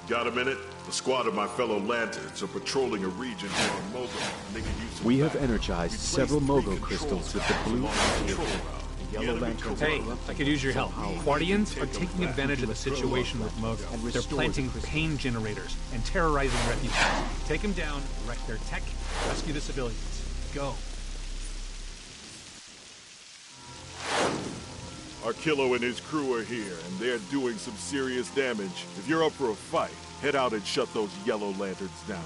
Got a minute? A squad of my fellow Lanterns are patrolling a region here on Mogo, and they can use some. We have energized several Mogo crystals with the blue control route. The yellow lanterns. Hey, I could use your help. Qwardians are taking advantage of the situation with Mogo. They're planting pain generators and terrorizing refugees. Take them down, wreck their tech, rescue the civilians. Go. Arkillo and his crew are here, and they're doing some serious damage. If you're up for a fight, head out and shut those yellow lanterns down.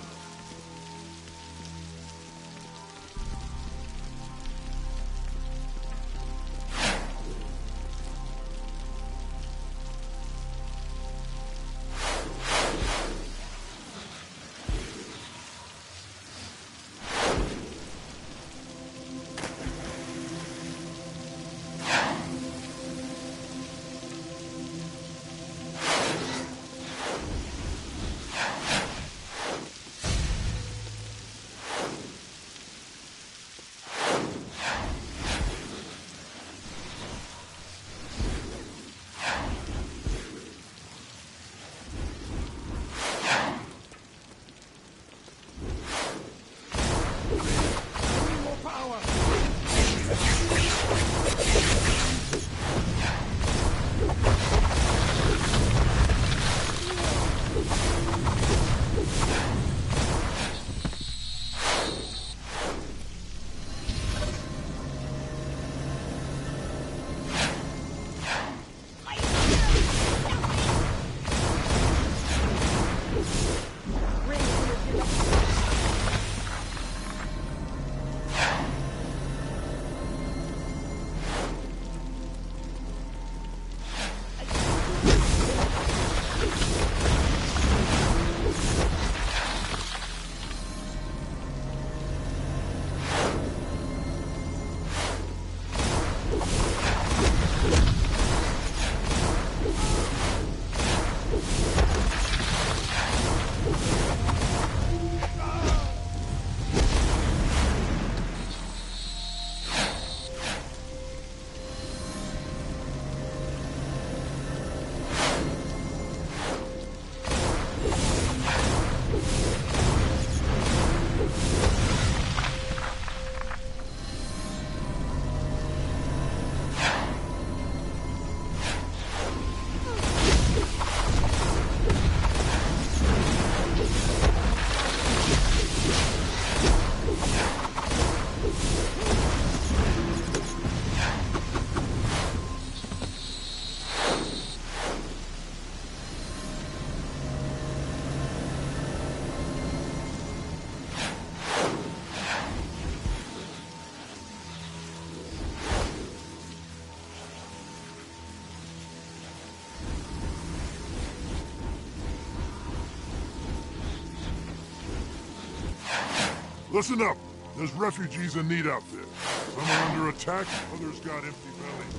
Listen up! There's refugees in need out there. Some are under attack, others got empty bellies.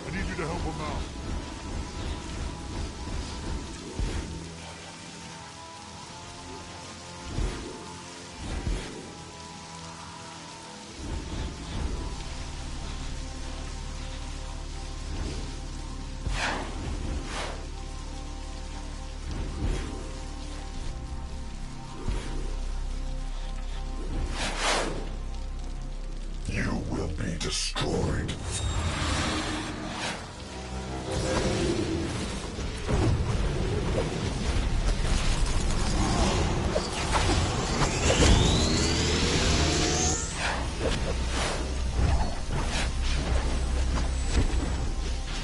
I need you to help them out. Destroyed.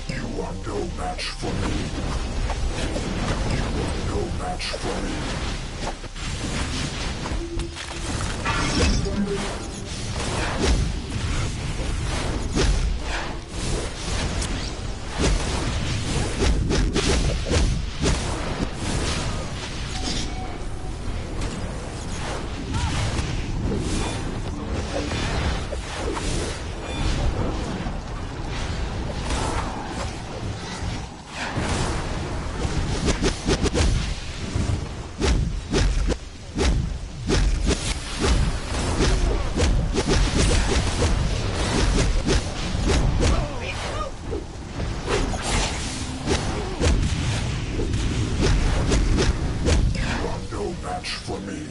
You are no match for me. You are no match for me. match for me.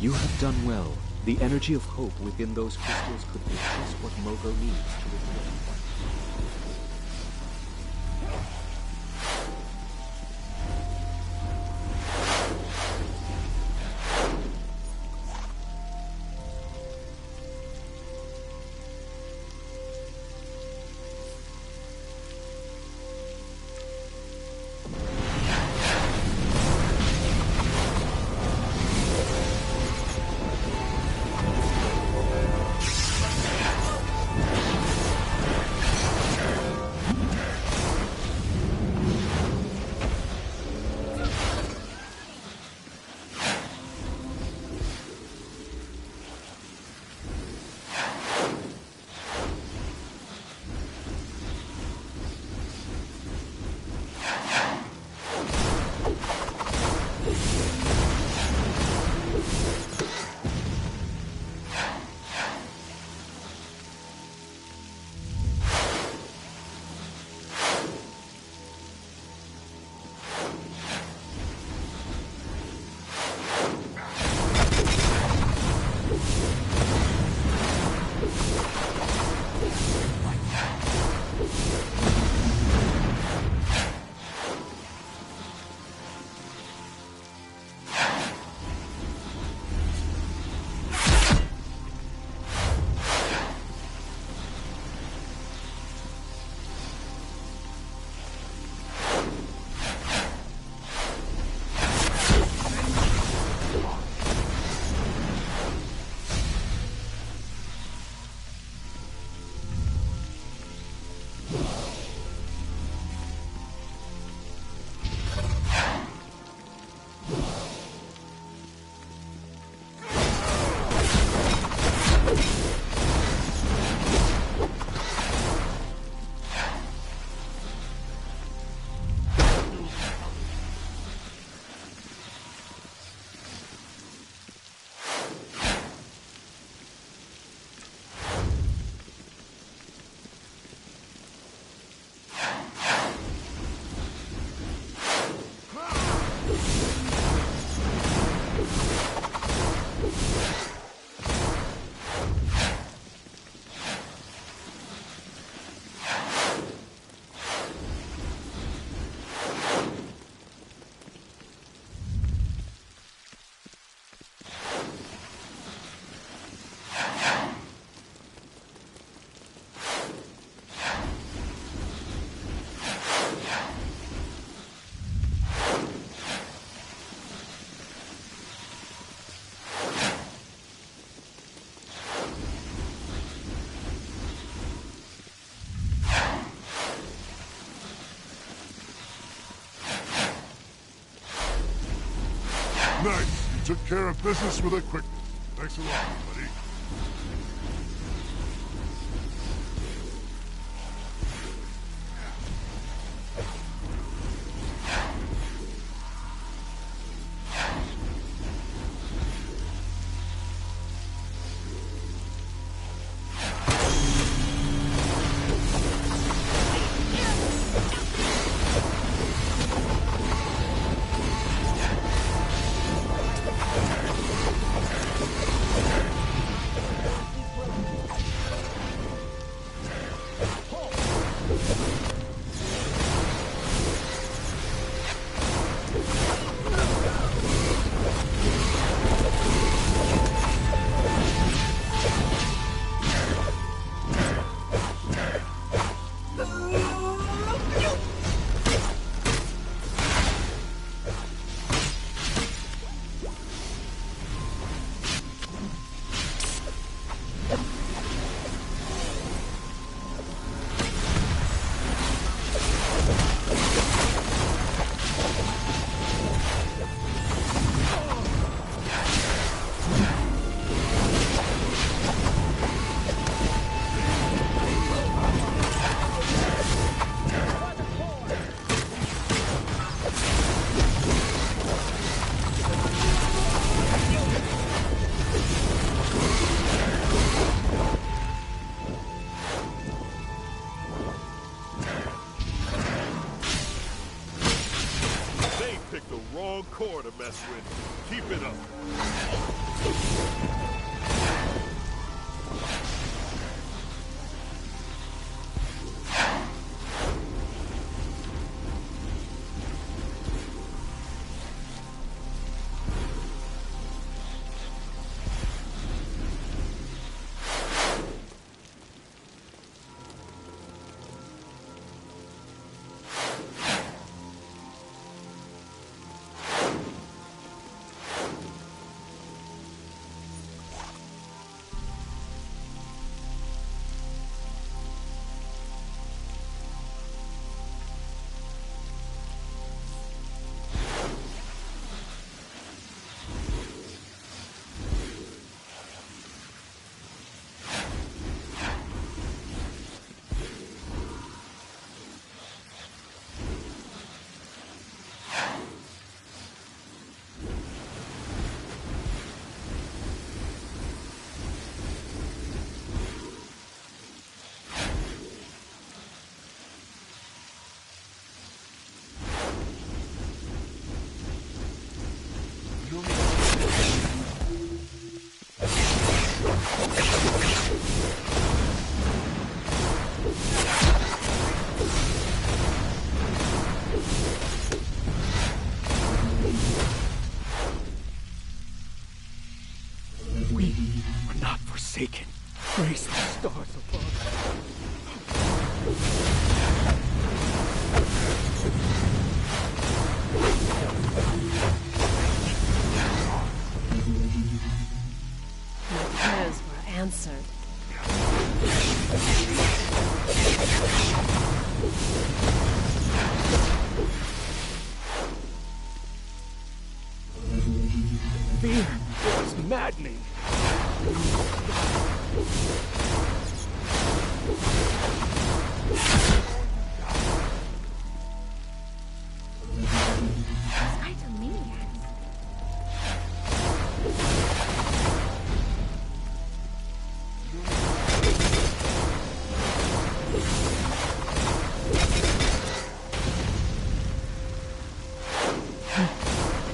You have done well. The energy of hope within those crystals could be just what Mogo needs to reveal. Nice. You took care of business with a quick. Thanks a lot, buddy. picked the wrong core to mess with. Keep it up. Forsaken. Grace the stars above. My prayers were answered. Fear was maddening.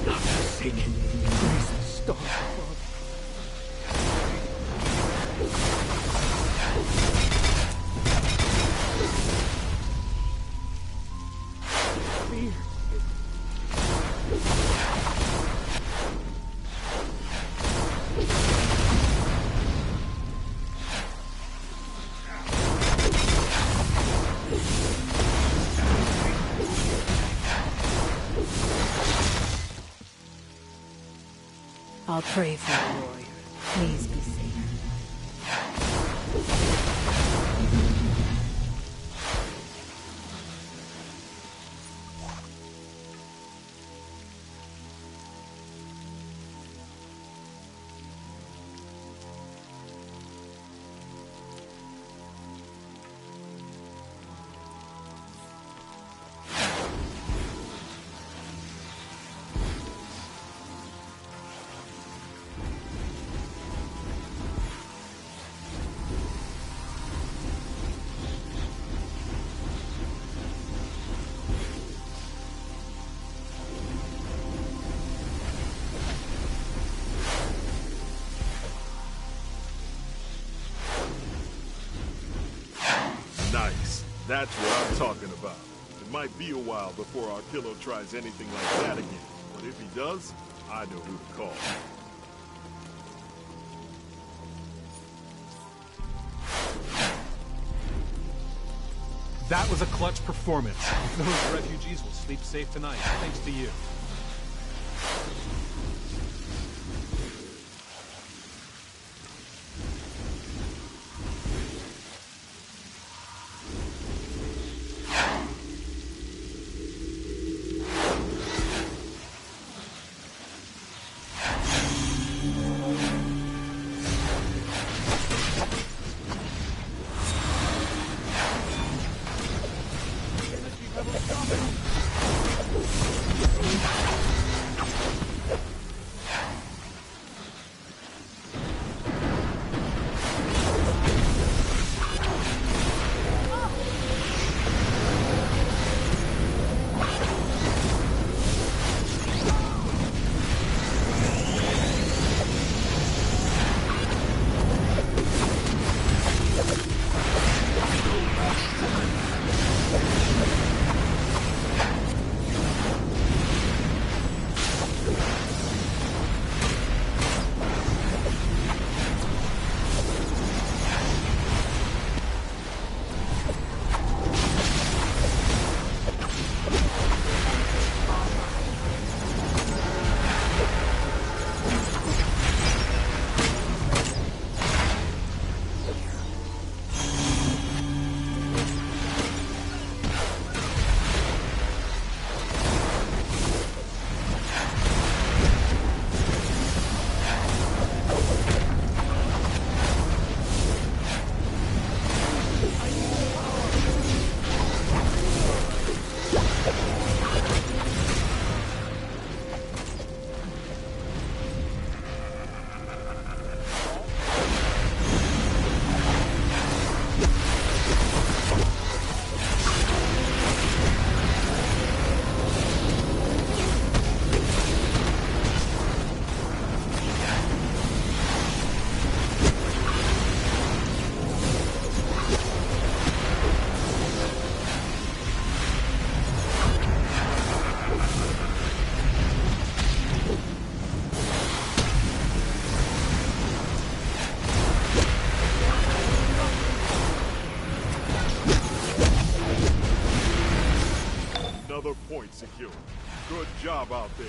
Not forsaken. Grace the stars above. I'll pray for you, warrior. Please be safe. Nice. That's what I'm talking about. It might be a while before our killer tries anything like that again. But if he does, I know who to call. That was a clutch performance. Those refugees will sleep safe tonight, thanks to you. Another point secured. Good job out there.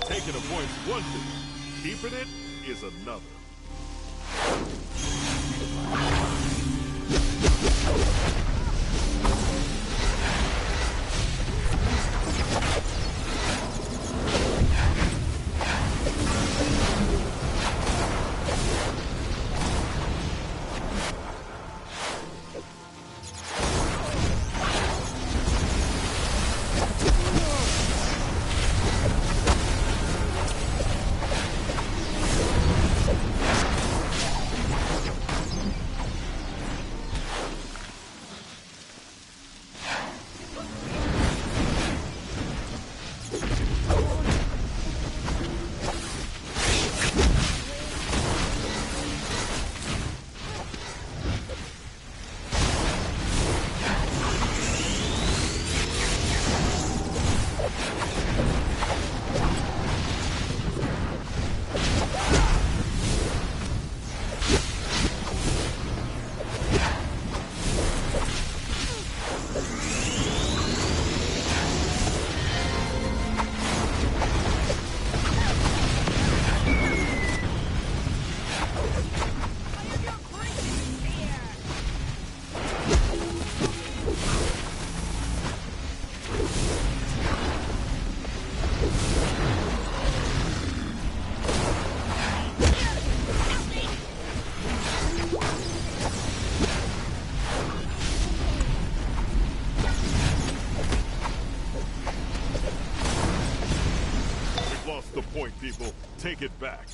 Taking a point's one thing, keeping it is another. people. Take it back.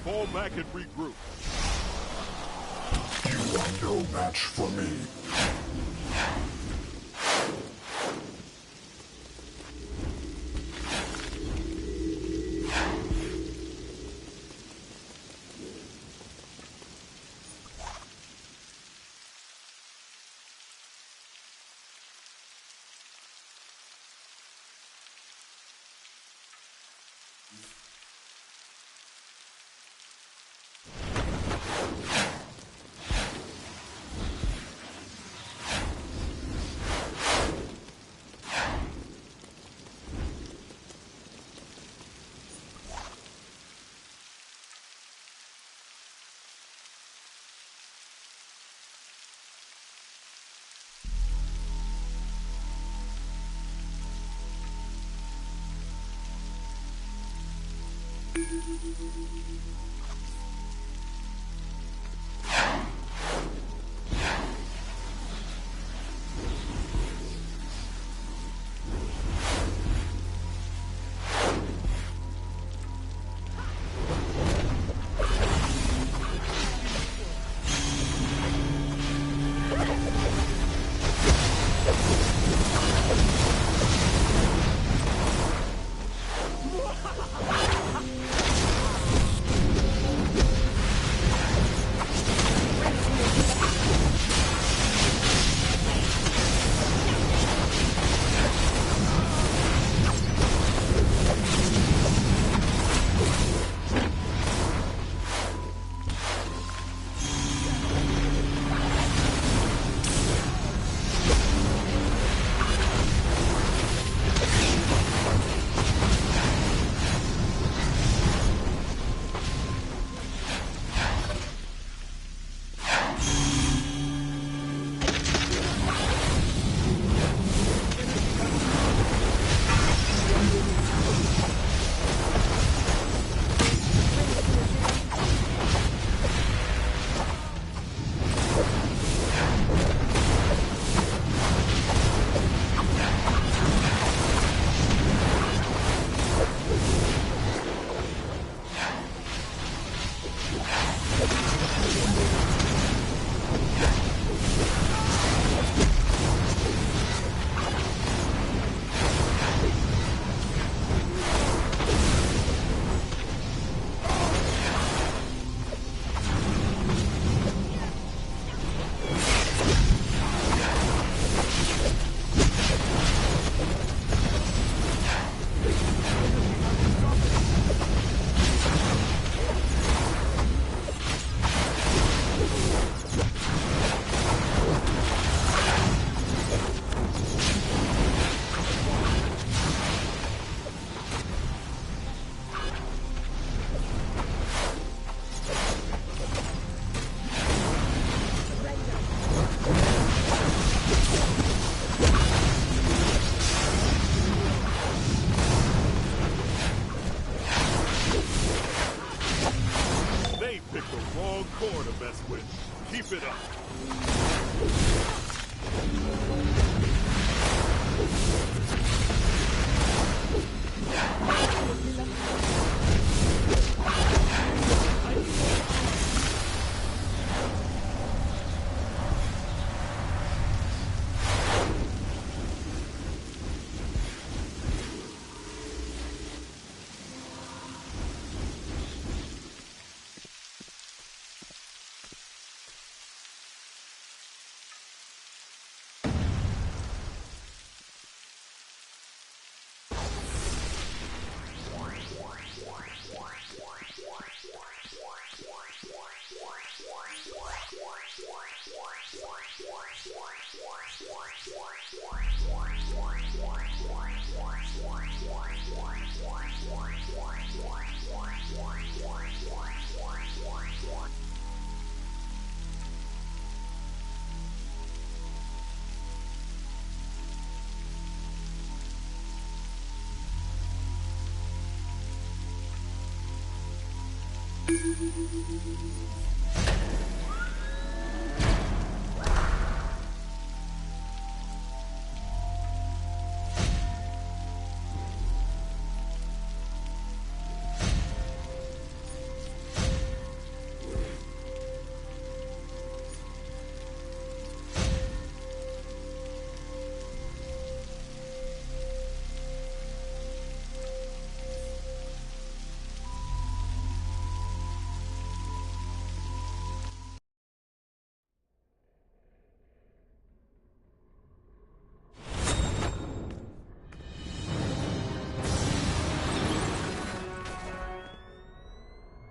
Fall back and regroup. You are no match for me. strong core to mess with. Keep it up.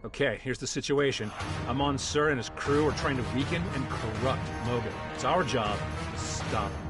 Okay, here's the situation. Amon Sur and his crew are trying to weaken and corrupt Mogo. It's our job to stop them.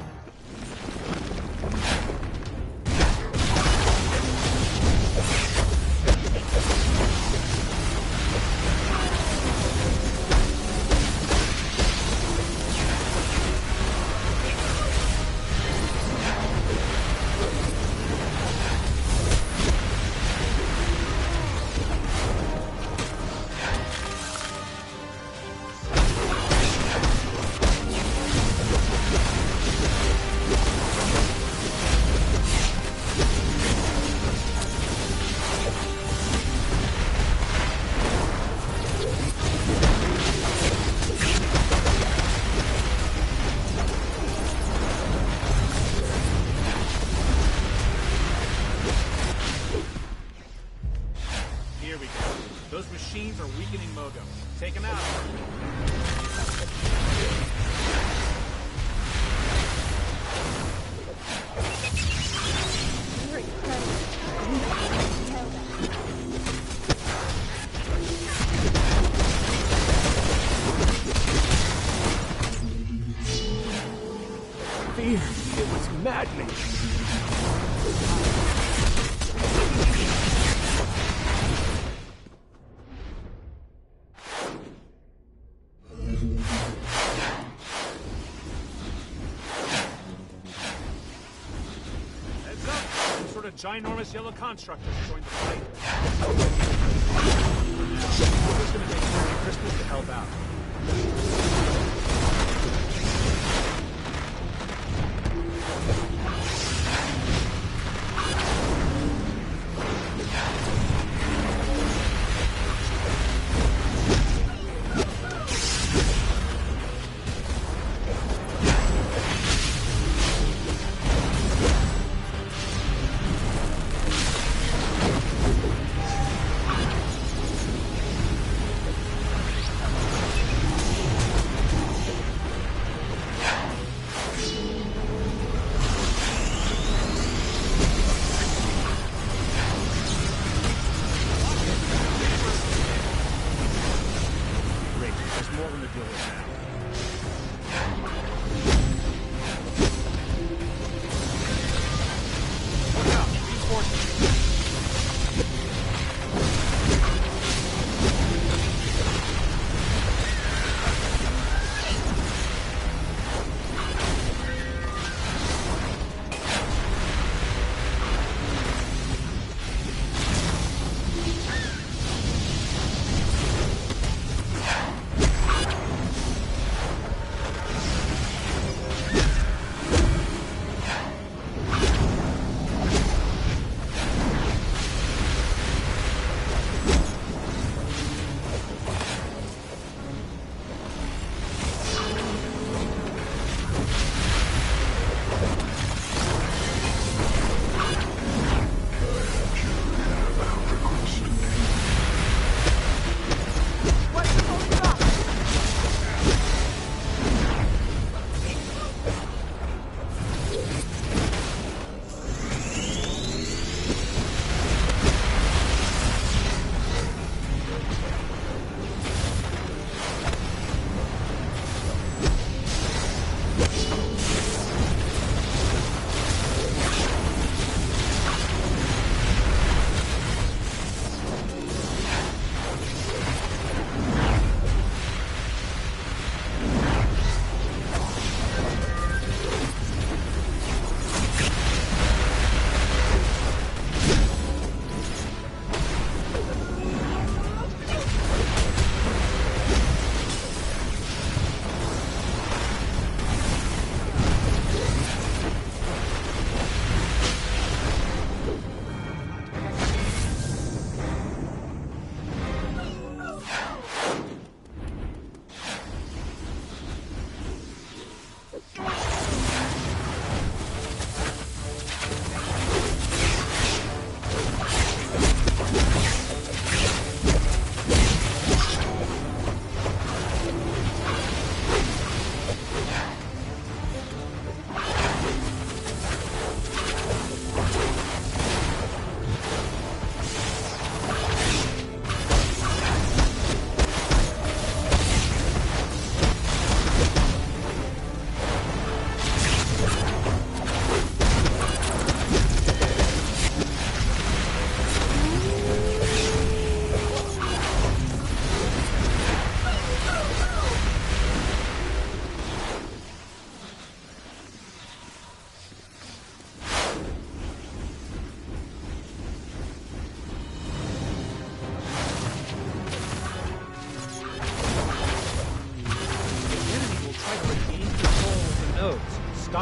Those machines are weakening Mogo. Take him out. You're incredible. You can't tell that. Fear. It was maddening. Ginormous yellow constructors joined the fight. Mogo's gonna take Merry Christmas to help out.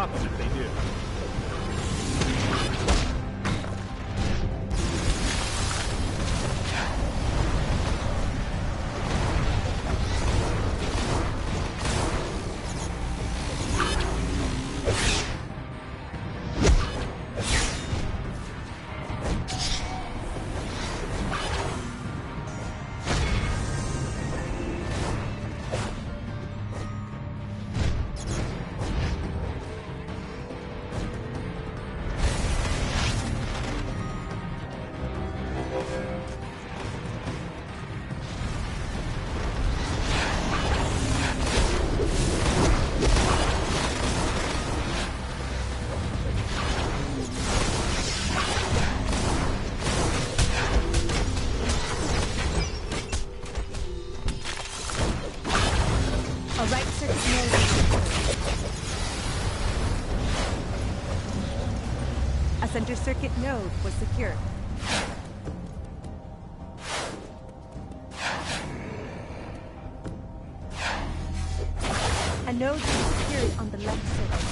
stop them if they do. Center circuit node was secured. A node was secured on the left circuit.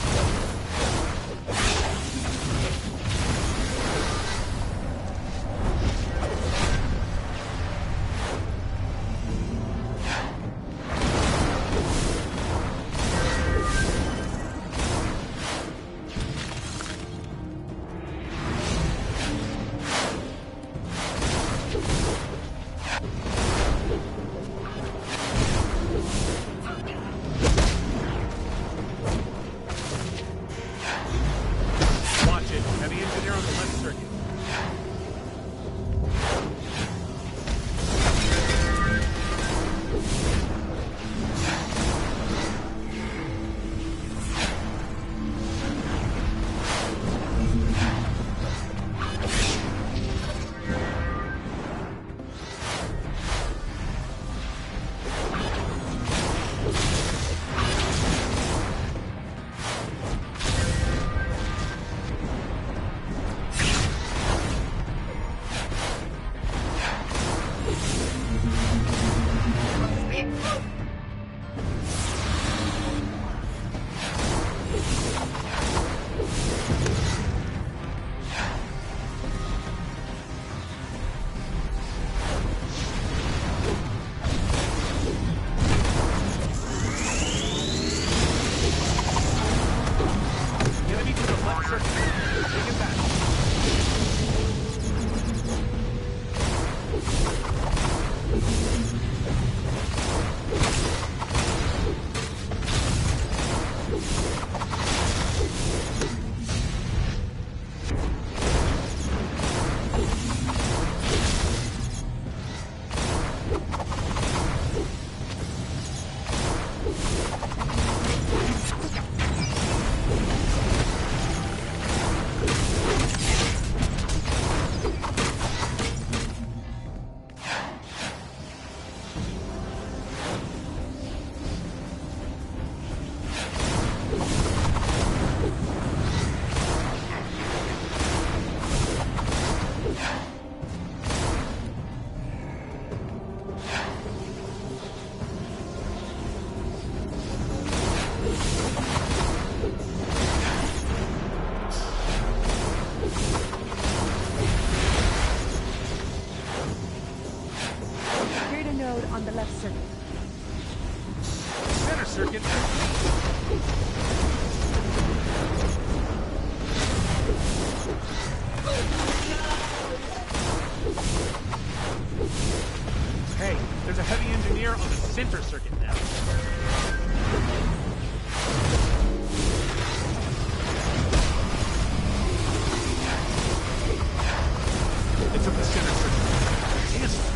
On the left circuit. Center circuit. Hey, there's a heavy engineer on the center circuit now. It's at the center circuit. Yes.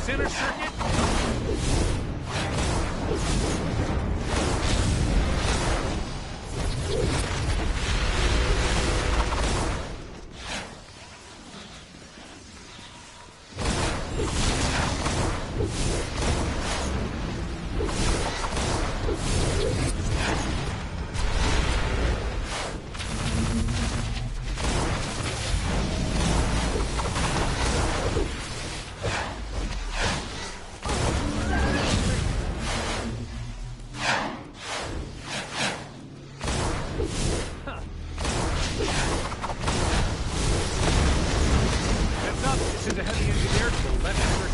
Center circuit. There's a heavy engineer to the left of her.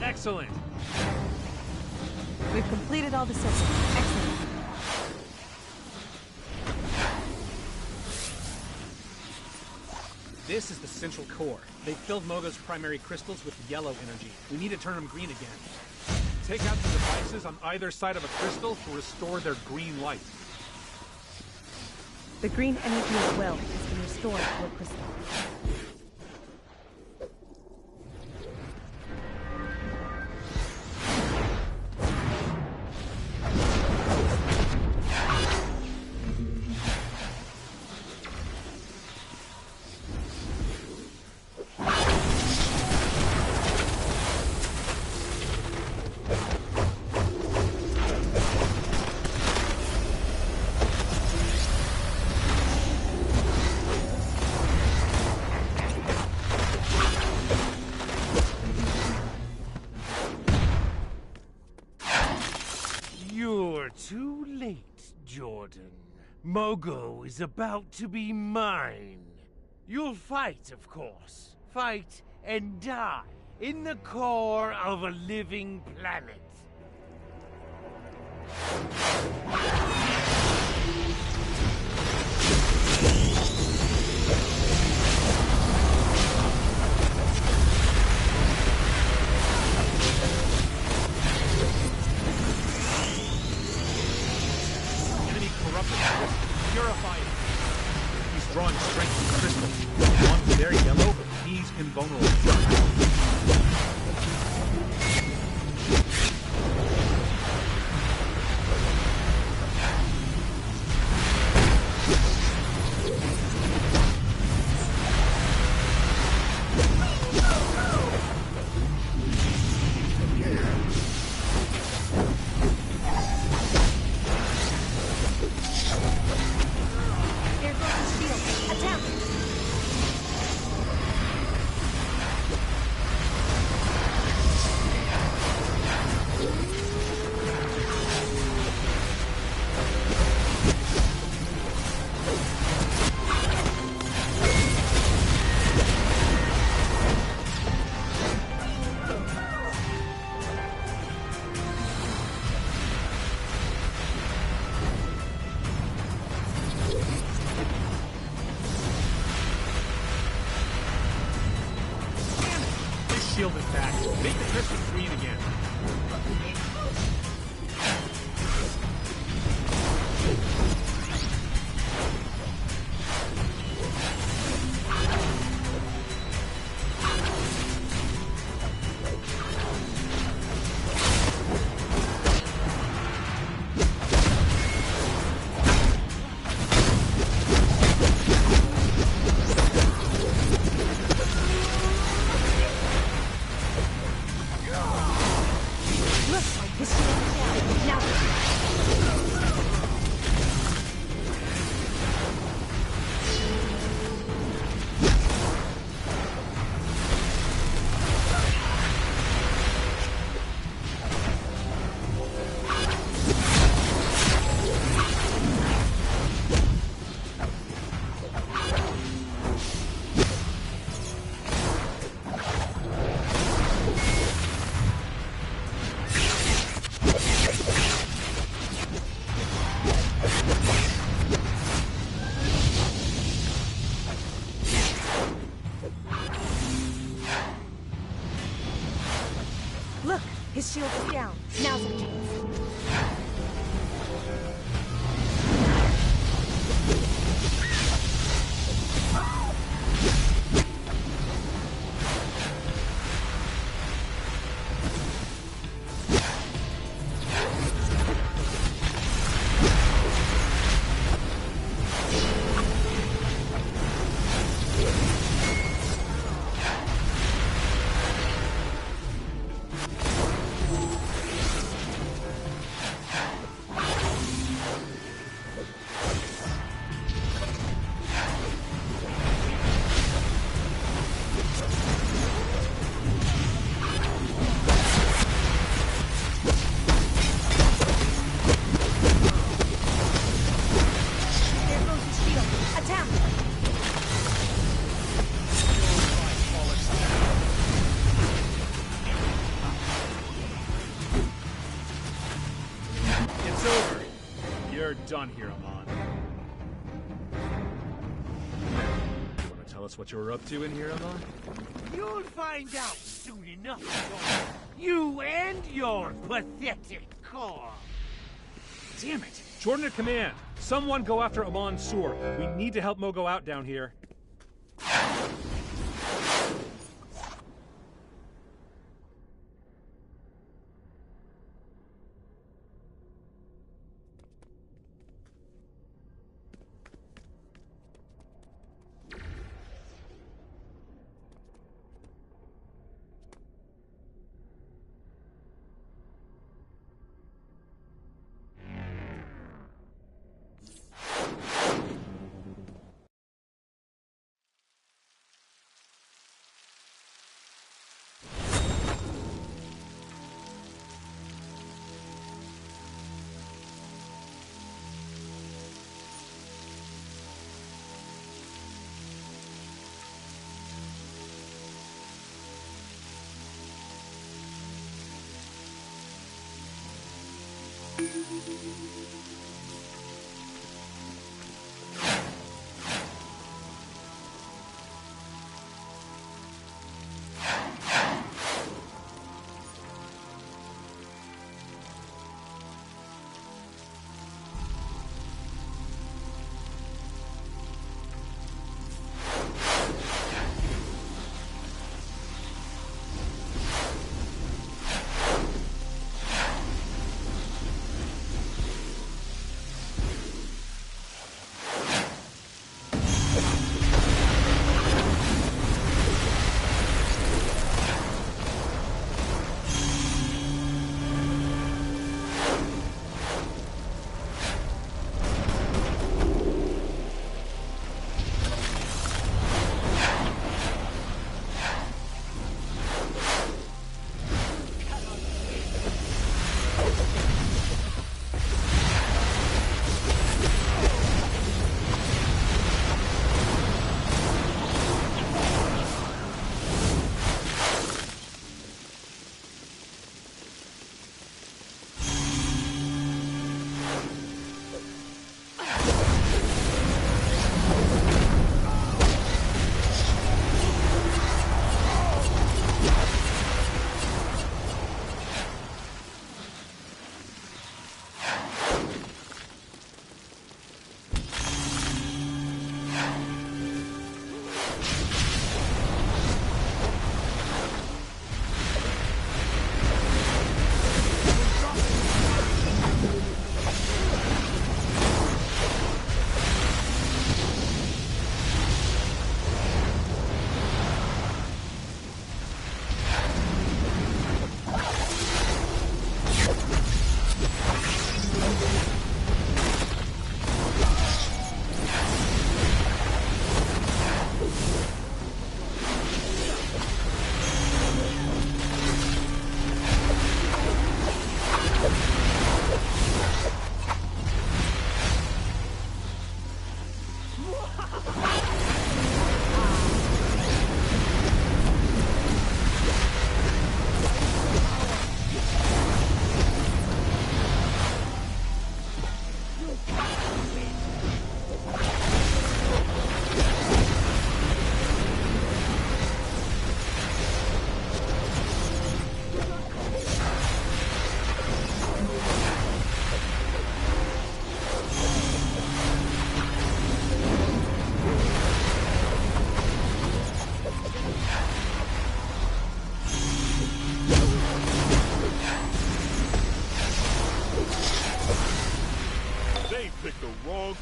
Excellent. We've completed all the systems. Excellent. This is the central core. They filled Mogo's primary crystals with yellow energy. We need to turn them green again. Take out the devices on either side of a crystal to restore their green light. The green energy as well has been restored to a crystal. Too late, Jordan. Mogo is about to be mine. You'll fight, of course. Fight and die in the core of a living planet. Purify it. He's drawing strength from the crystal. One very yellow, but he's invulnerable. Shield is back. Make the crystal green again. His shield is down. Now's our chance. done here, Amon. You want to tell us what you were up to in here, Amon? You'll find out soon enough, Jordan. You and your pathetic car. Damn it! Jordan at command! Someone go after Amon Sur. We need to help Mogo out down here.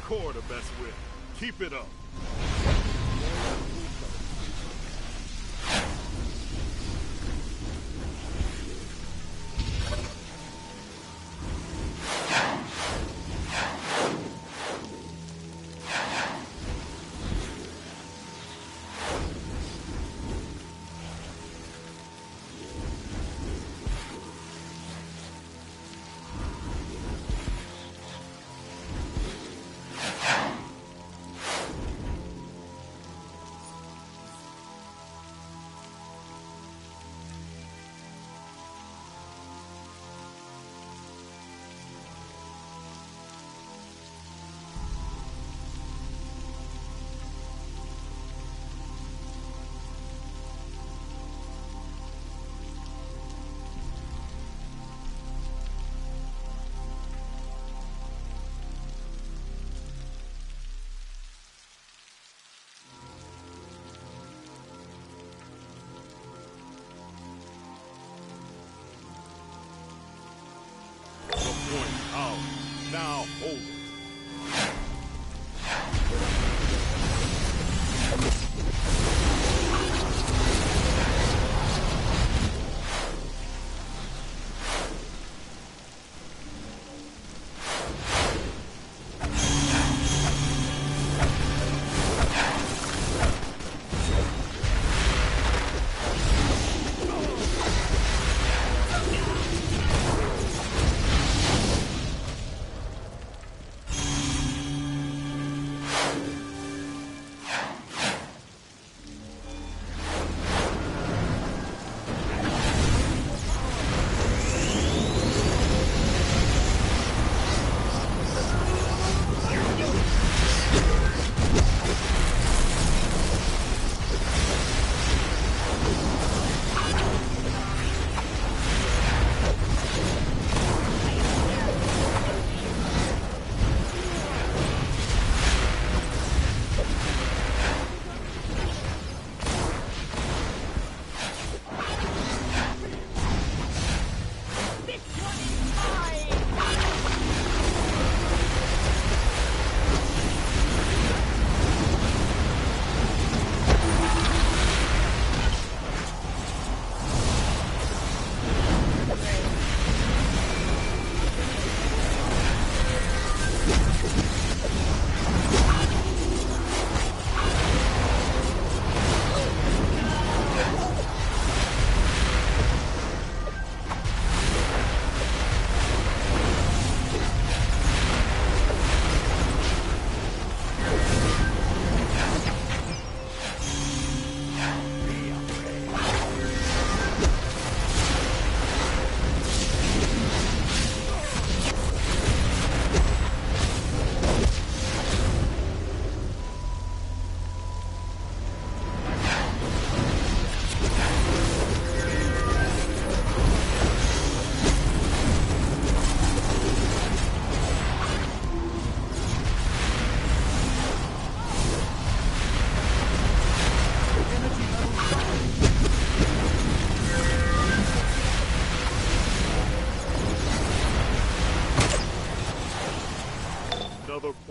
core to mess with. Keep it up.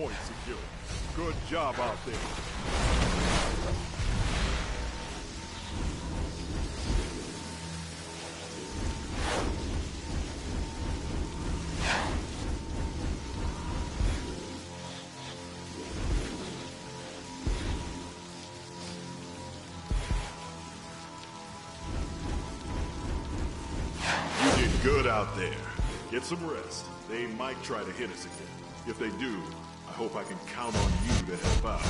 point secured. Good job out there. You did good out there. Get some rest. They might try to hit us again. If they do, I hope I can count on you to help out.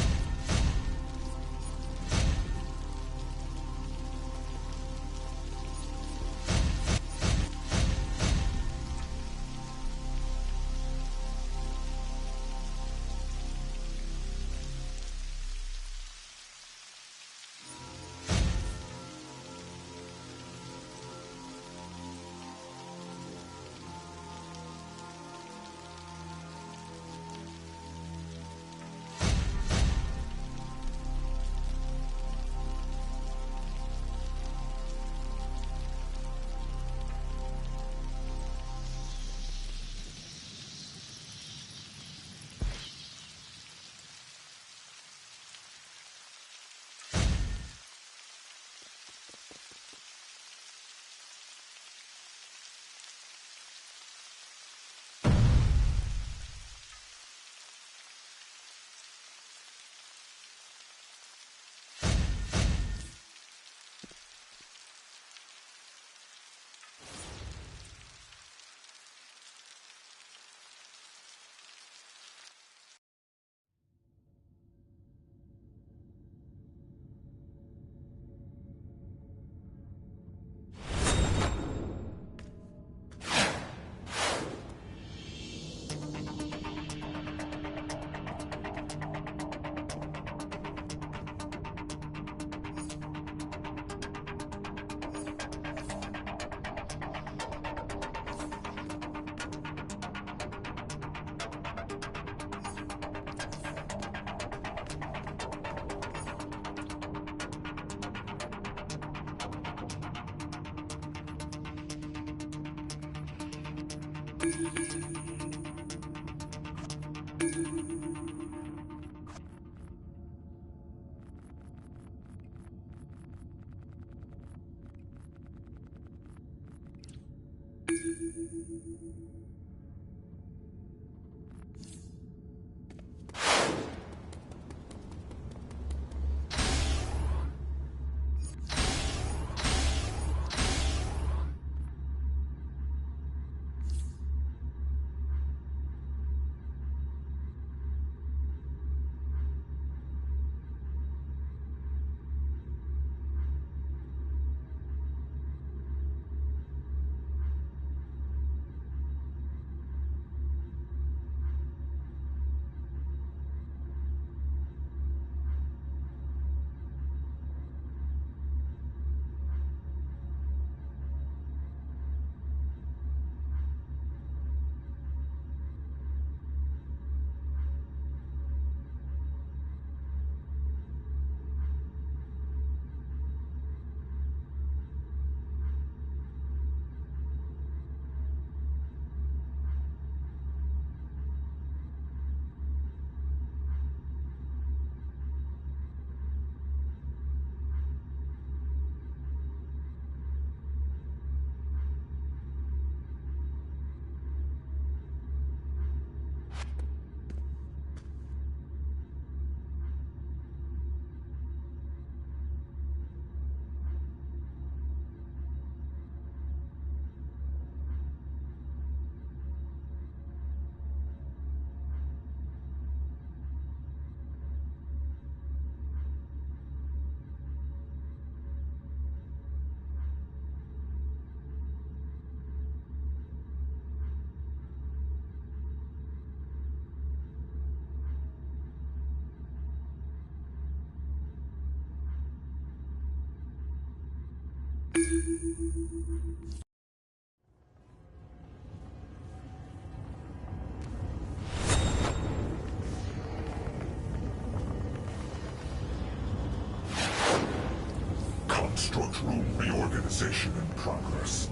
Structural reorganization in progress.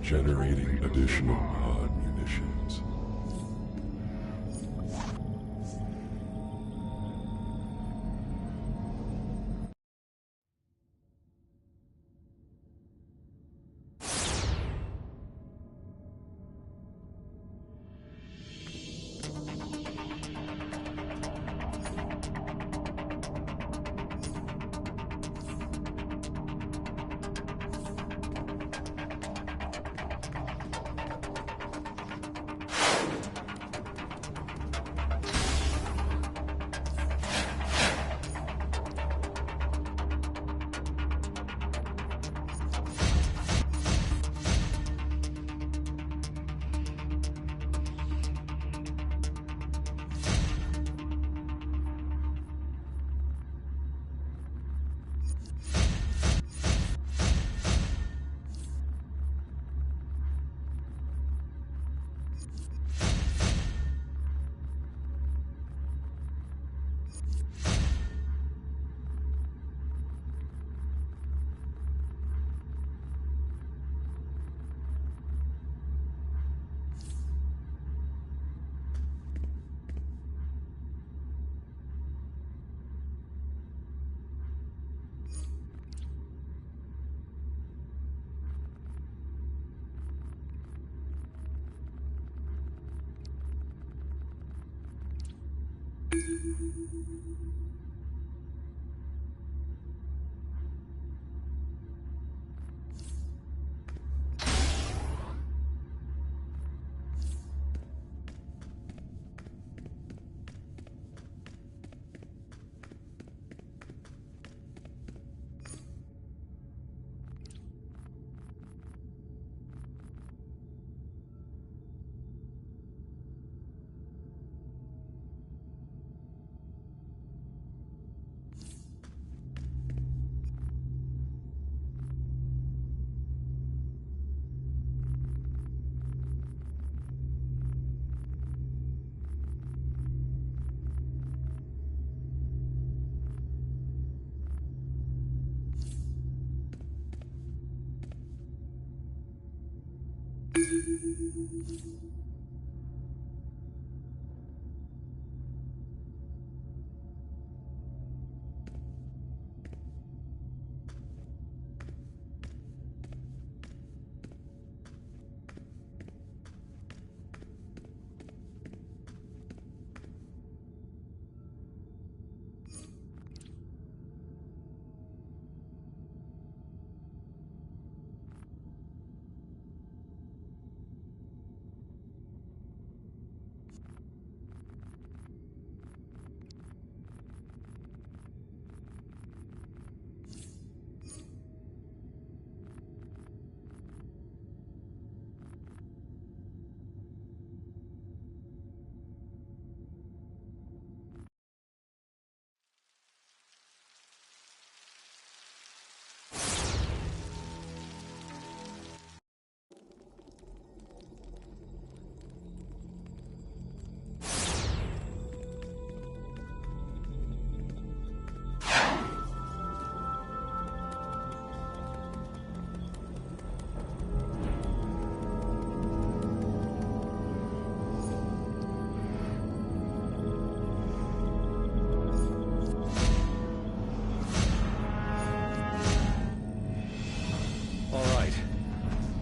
Generating additional pod munitions.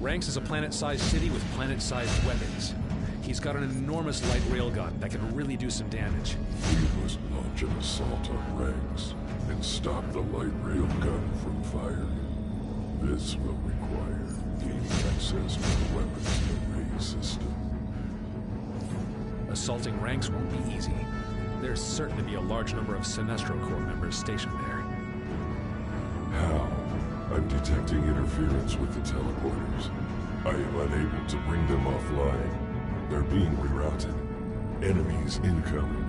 Ranks is a planet-sized city with planet-sized weapons. He's got an enormous light railgun that can really do some damage. We must launch an assault on Ranks and stop the light railgun from firing. This will require gaining access to the weapons array system. Assaulting Ranks won't be easy. There's certain to be a large number of Sinestro Corps members stationed there. How? I'm detecting interference with the teleporters. I am unable to bring them offline. They're being rerouted. Enemies incoming.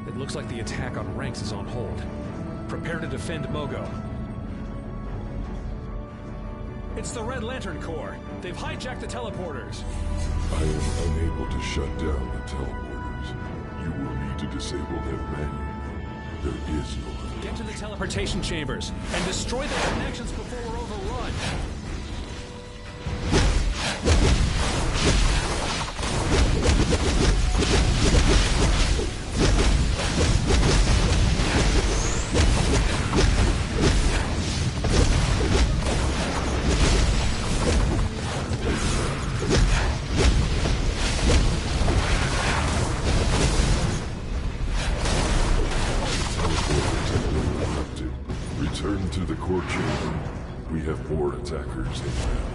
It looks like the attack on Ranks is on hold. Prepare to defend Mogo. It's the Red Lantern Corps. They've hijacked the teleporters. I am unable to shut down the teleporters. You will need to disable them manually. There is no other. Get to the teleportation chambers and destroy their connections before we're overrun. trackers inbound.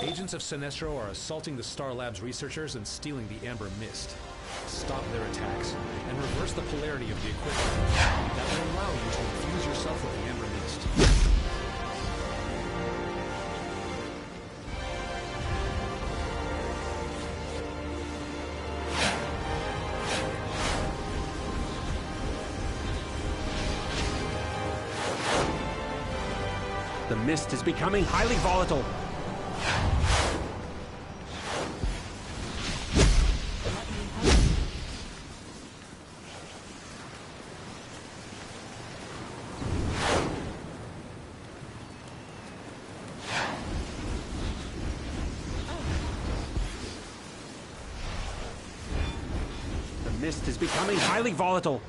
Agents of Sinestro are assaulting the Star Labs researchers and stealing the Amber Mist. Stop their attacks and reverse the polarity of the equipment. That will allow you to infuse yourself with the Amber Mist. The mist is becoming highly volatile. The mist is becoming highly volatile.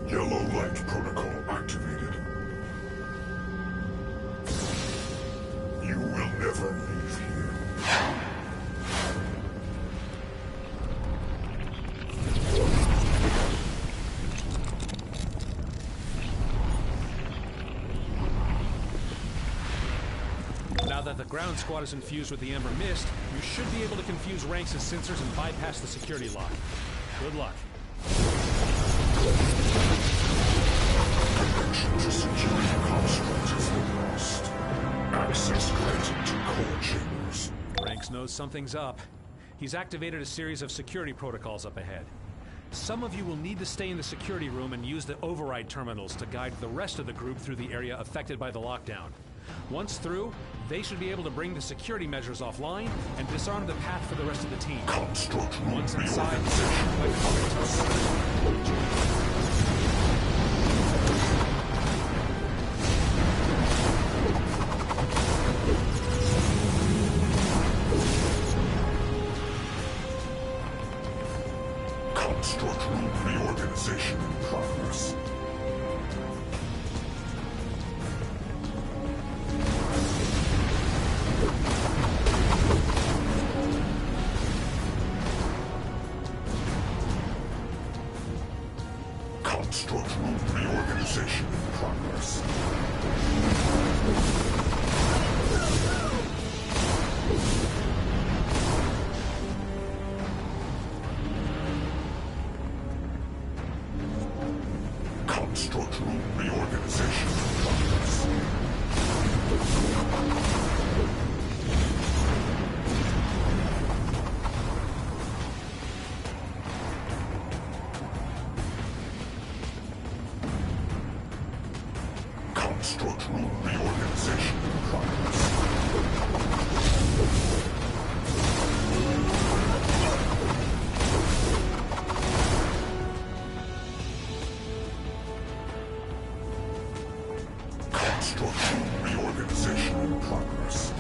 Yellow light protocol activated. You will never leave here. Now that the ground squad is infused with the Amber Mist, you should be able to confuse Ranks' sensors and bypass the security lock. Good luck. Connection to security construct has been lost. Access granted to core chambers. Ranks knows something's up. He's activated a series of security protocols up ahead. Some of you will need to stay in the security room and use the override terminals to guide the rest of the group through the area affected by the lockdown. Once through, they should be able to bring the security measures offline and disarm the path for the rest of the team. Once inside, Construct room reorganization in progress. Construct room reorganization in progress. Construct room reorganization in progress. Construct room reorganization in progress. Construct room reorganization in progress. Construct room reorganization in progress.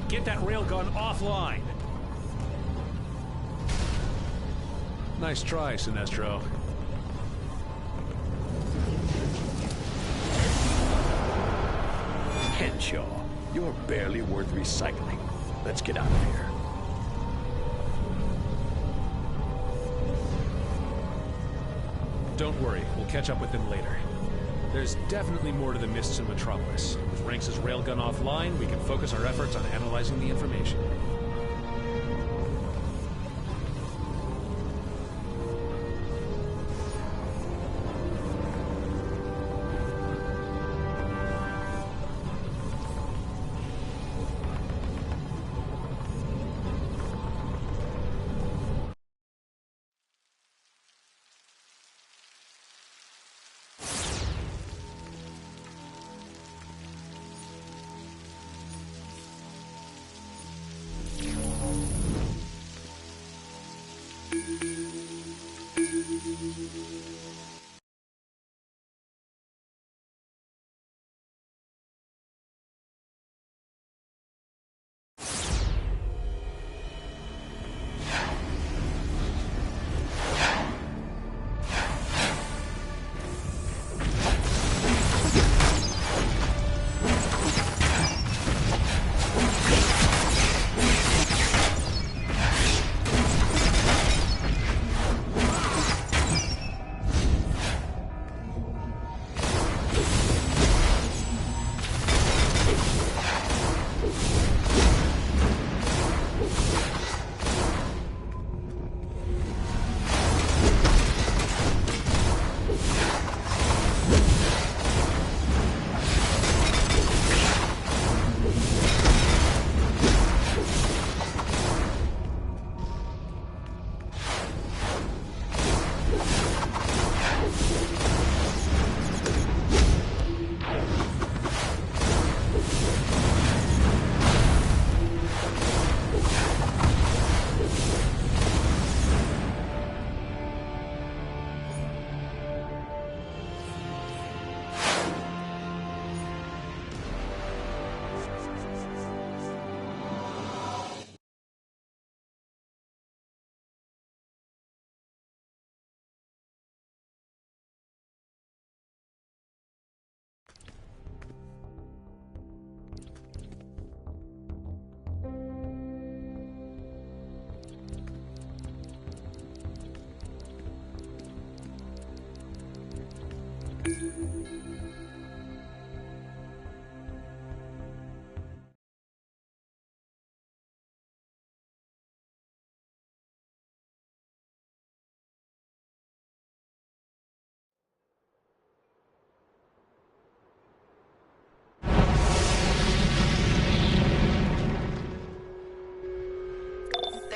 Get that railgun offline! Nice try, Sinestro. Henshaw, you're barely worth recycling. Let's get out of here. Don't worry, we'll catch up with them later. There's definitely more to the mists in Metropolis. With Ranks' railgun offline, we can focus our efforts on analyzing the information.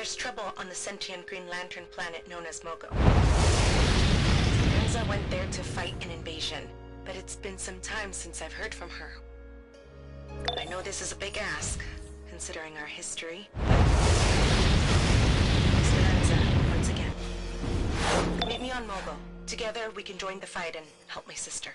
There's trouble on the sentient Green Lantern planet known as Mogo. Elsa went there to fight an invasion, but it's been some time since I've heard from her. I know this is a big ask, considering our history, but... Esperanza, once again. Meet me on Mogo. Together, we can join the fight and help my sister.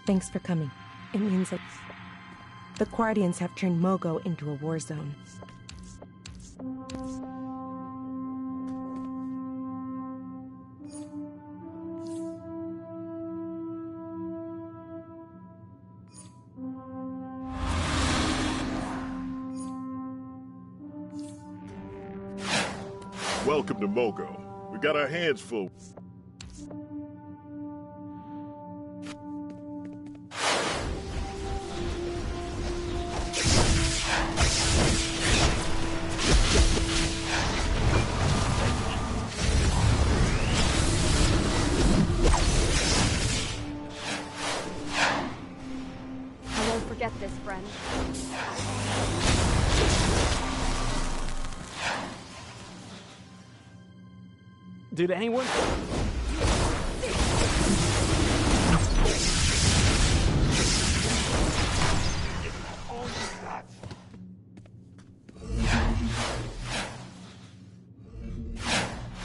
Thanks for coming. It means that the Qwardians have turned Mogo into a war zone. Welcome to Mogo. We got our hands full. Did anyone?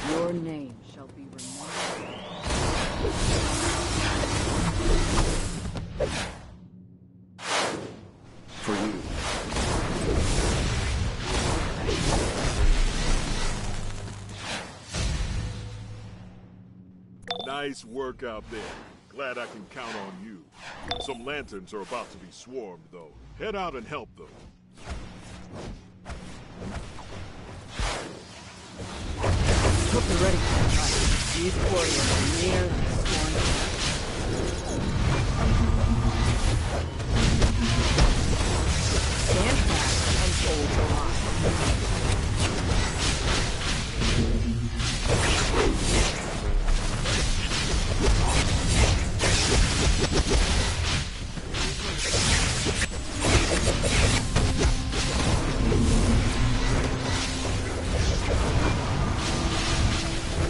Your name shall be remembered. For you. Nice work out there. Glad I can count on you. Some lanterns are about to be swarmed, though. Head out and help them. Hope you're ready for the fight. These Qwardians are near the sworn. Stand back and hold the line.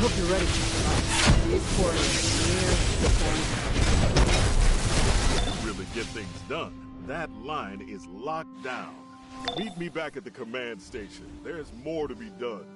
Hope you're ready for the fight. These Qwardians are near the sworn. Really get things done. That line is locked down. Meet me back at the command station. There's more to be done.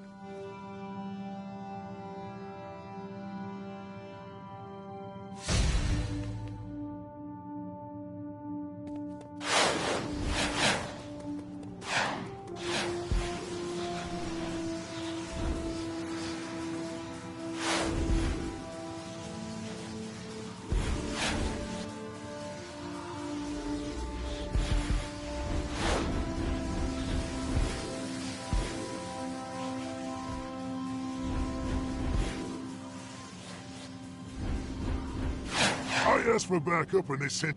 asked for backup and they sent...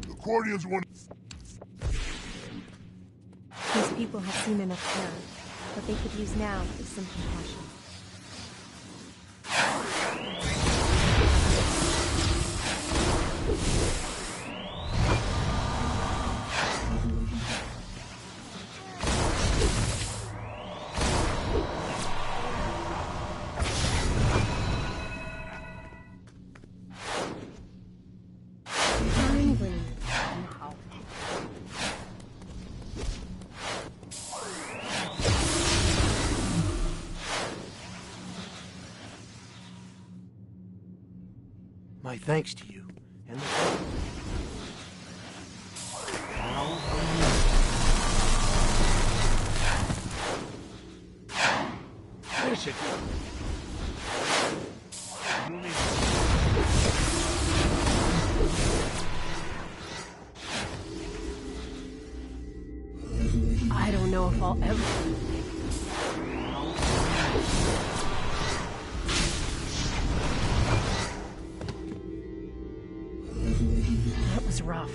The Qwardians want... These people have seen enough terror. What they could use now is some compassion. My thanks to you and the... There should be. I don't know if I'll ever... That was rough.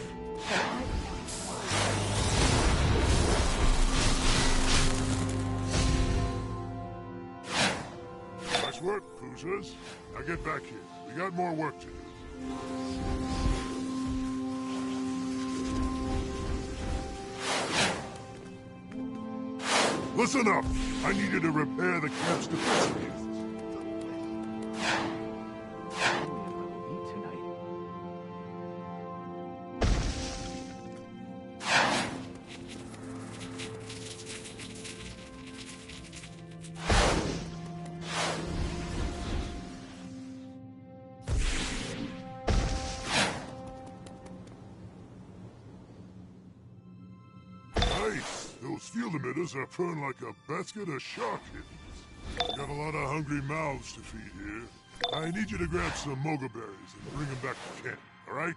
Nice work, cruisers. Now get back here. We got more work to do. Listen up! I need you to repair the camp's defense fields. Those field emitters are prone like a basket of shark hippos. We got a lot of hungry mouths to feed here. I need you to grab some Mogo berries and bring them back to camp, all right?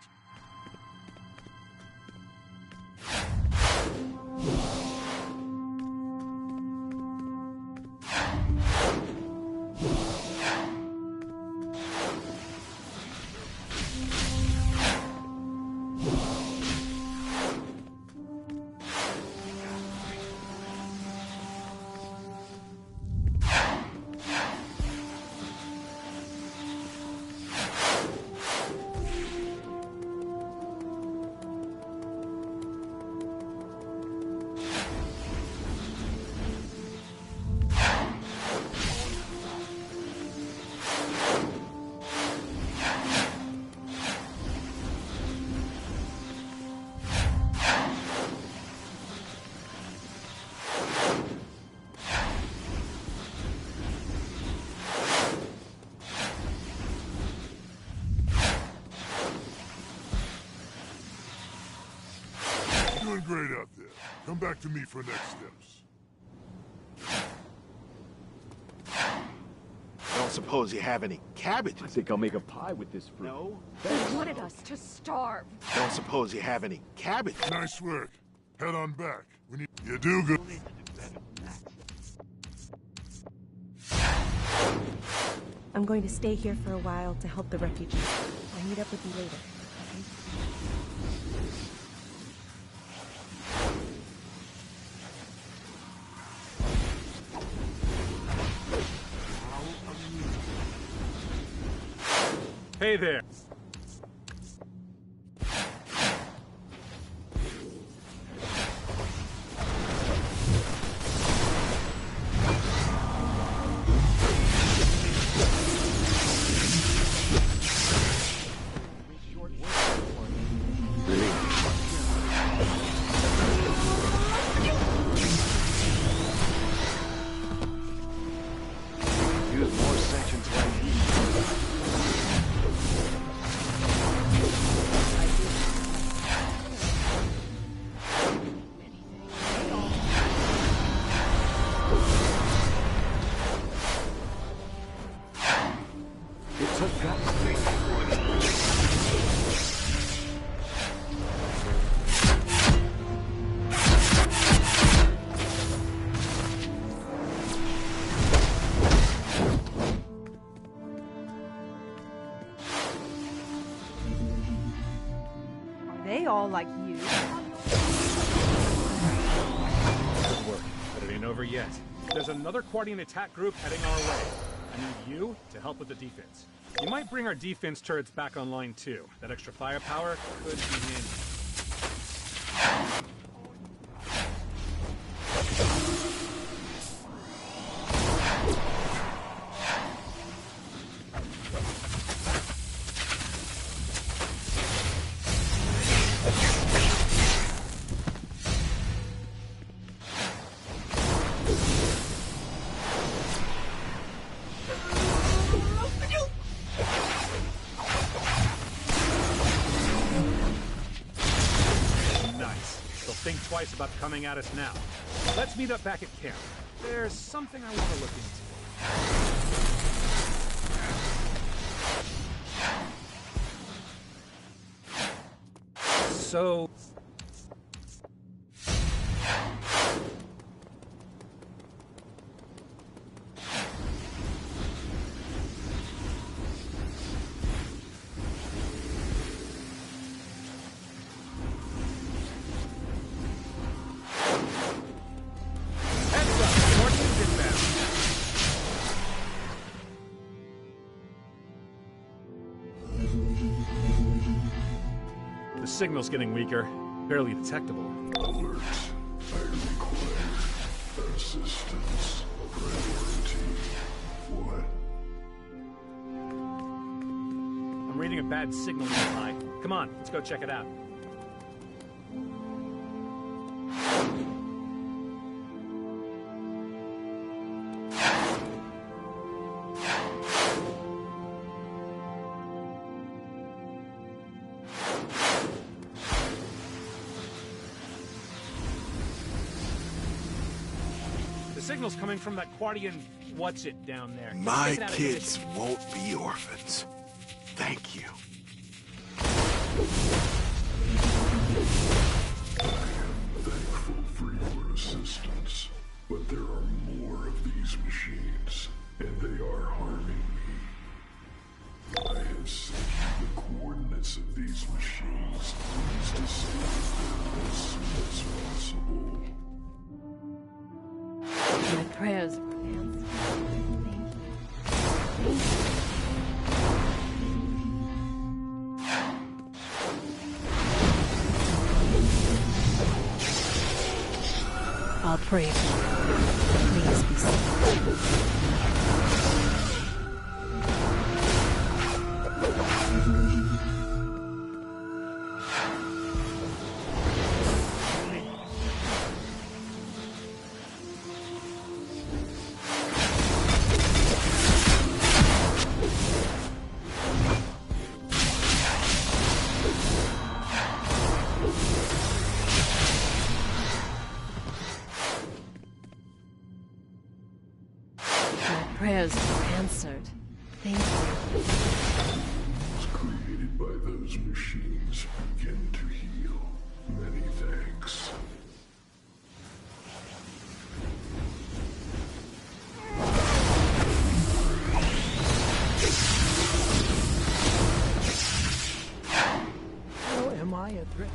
Doing great out there. Come back to me for next steps. Don't suppose you have any cabbage? I think I'll make a pie with this fruit. No? They wanted us to starve. Don't suppose you have any cabbage? Nice work. Head on back. We need... You do good. I'm going to stay here for a while to help the refugees. I'll meet up with you later, okay? Hey there. Use more sections like these. they all like you? Good work, but it ain't over yet. There's another Qwardian attack group heading our way. I need you to help with the defense. You might bring our defense turrets back online too. That extra firepower could be handy. Twice about coming at us now. Let's meet up back at camp. There's something I want to look into. So... The signal's getting weaker, barely detectable. Alert. I require assistance. Priority. What? I'm reading a bad signal nearby. Come on, let's go check it out. The signal's coming from that Qwardian what's-it down there. My kids won't be orphans. Thank you. I am thankful for your assistance, but there are more of these machines, and they are harming me. I have sent you the coordinates of these machines. Please disable them as soon as possible. My prayers were answered. I'll pray for you. Please be safe. Prayers were answered. Thank you. Created by those machines begin to heal. Many thanks. How am I a threat?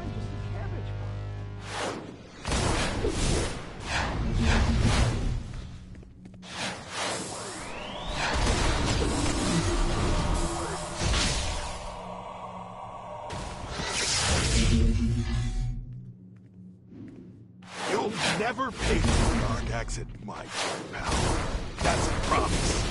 I'm just a cabbage You'll never pay for the Ardax at my turn, pal. That's a promise.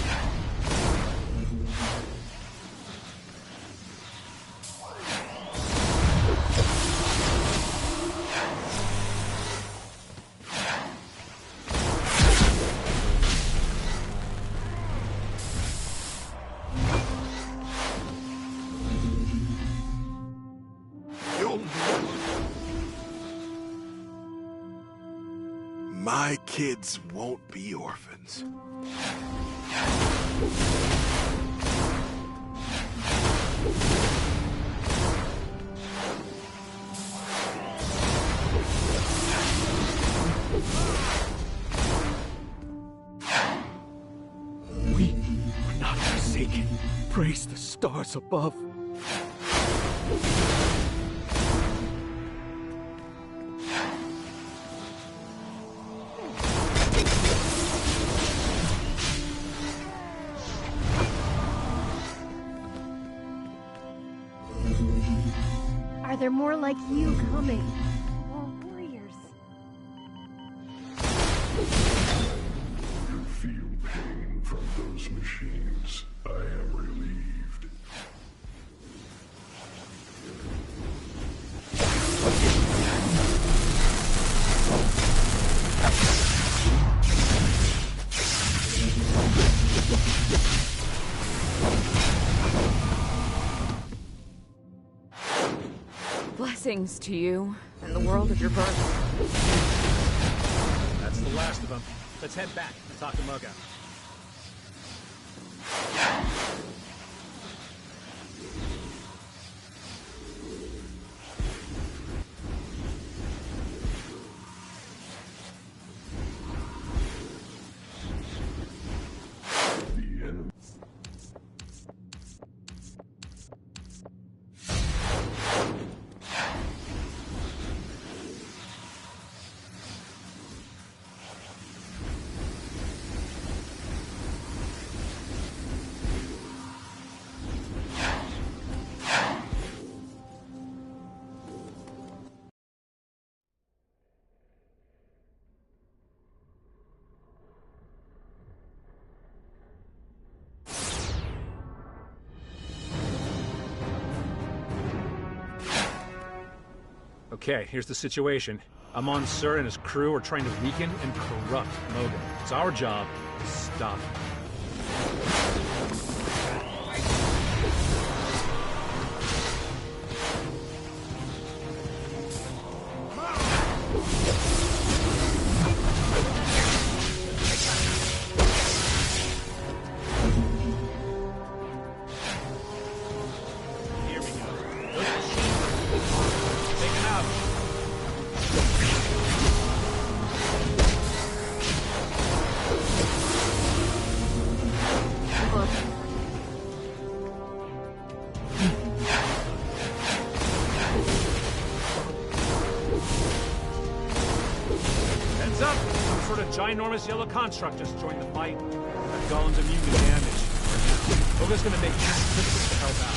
My kids won't be orphans. We are not forsaken. Praise the stars above. Are there more like you coming? More warriors? You feel pain from those machines. I am relieved. Blessings to you and the world of your birth. That's the last of them. Let's head back and talk to Mogo. Okay, here's the situation. Amon Sur and his crew are trying to weaken and corrupt Mogo. It's our job to stop it. Ginormous yellow construct just joined the fight. That golem's immune to damage. Mogo's gonna make physics to help out.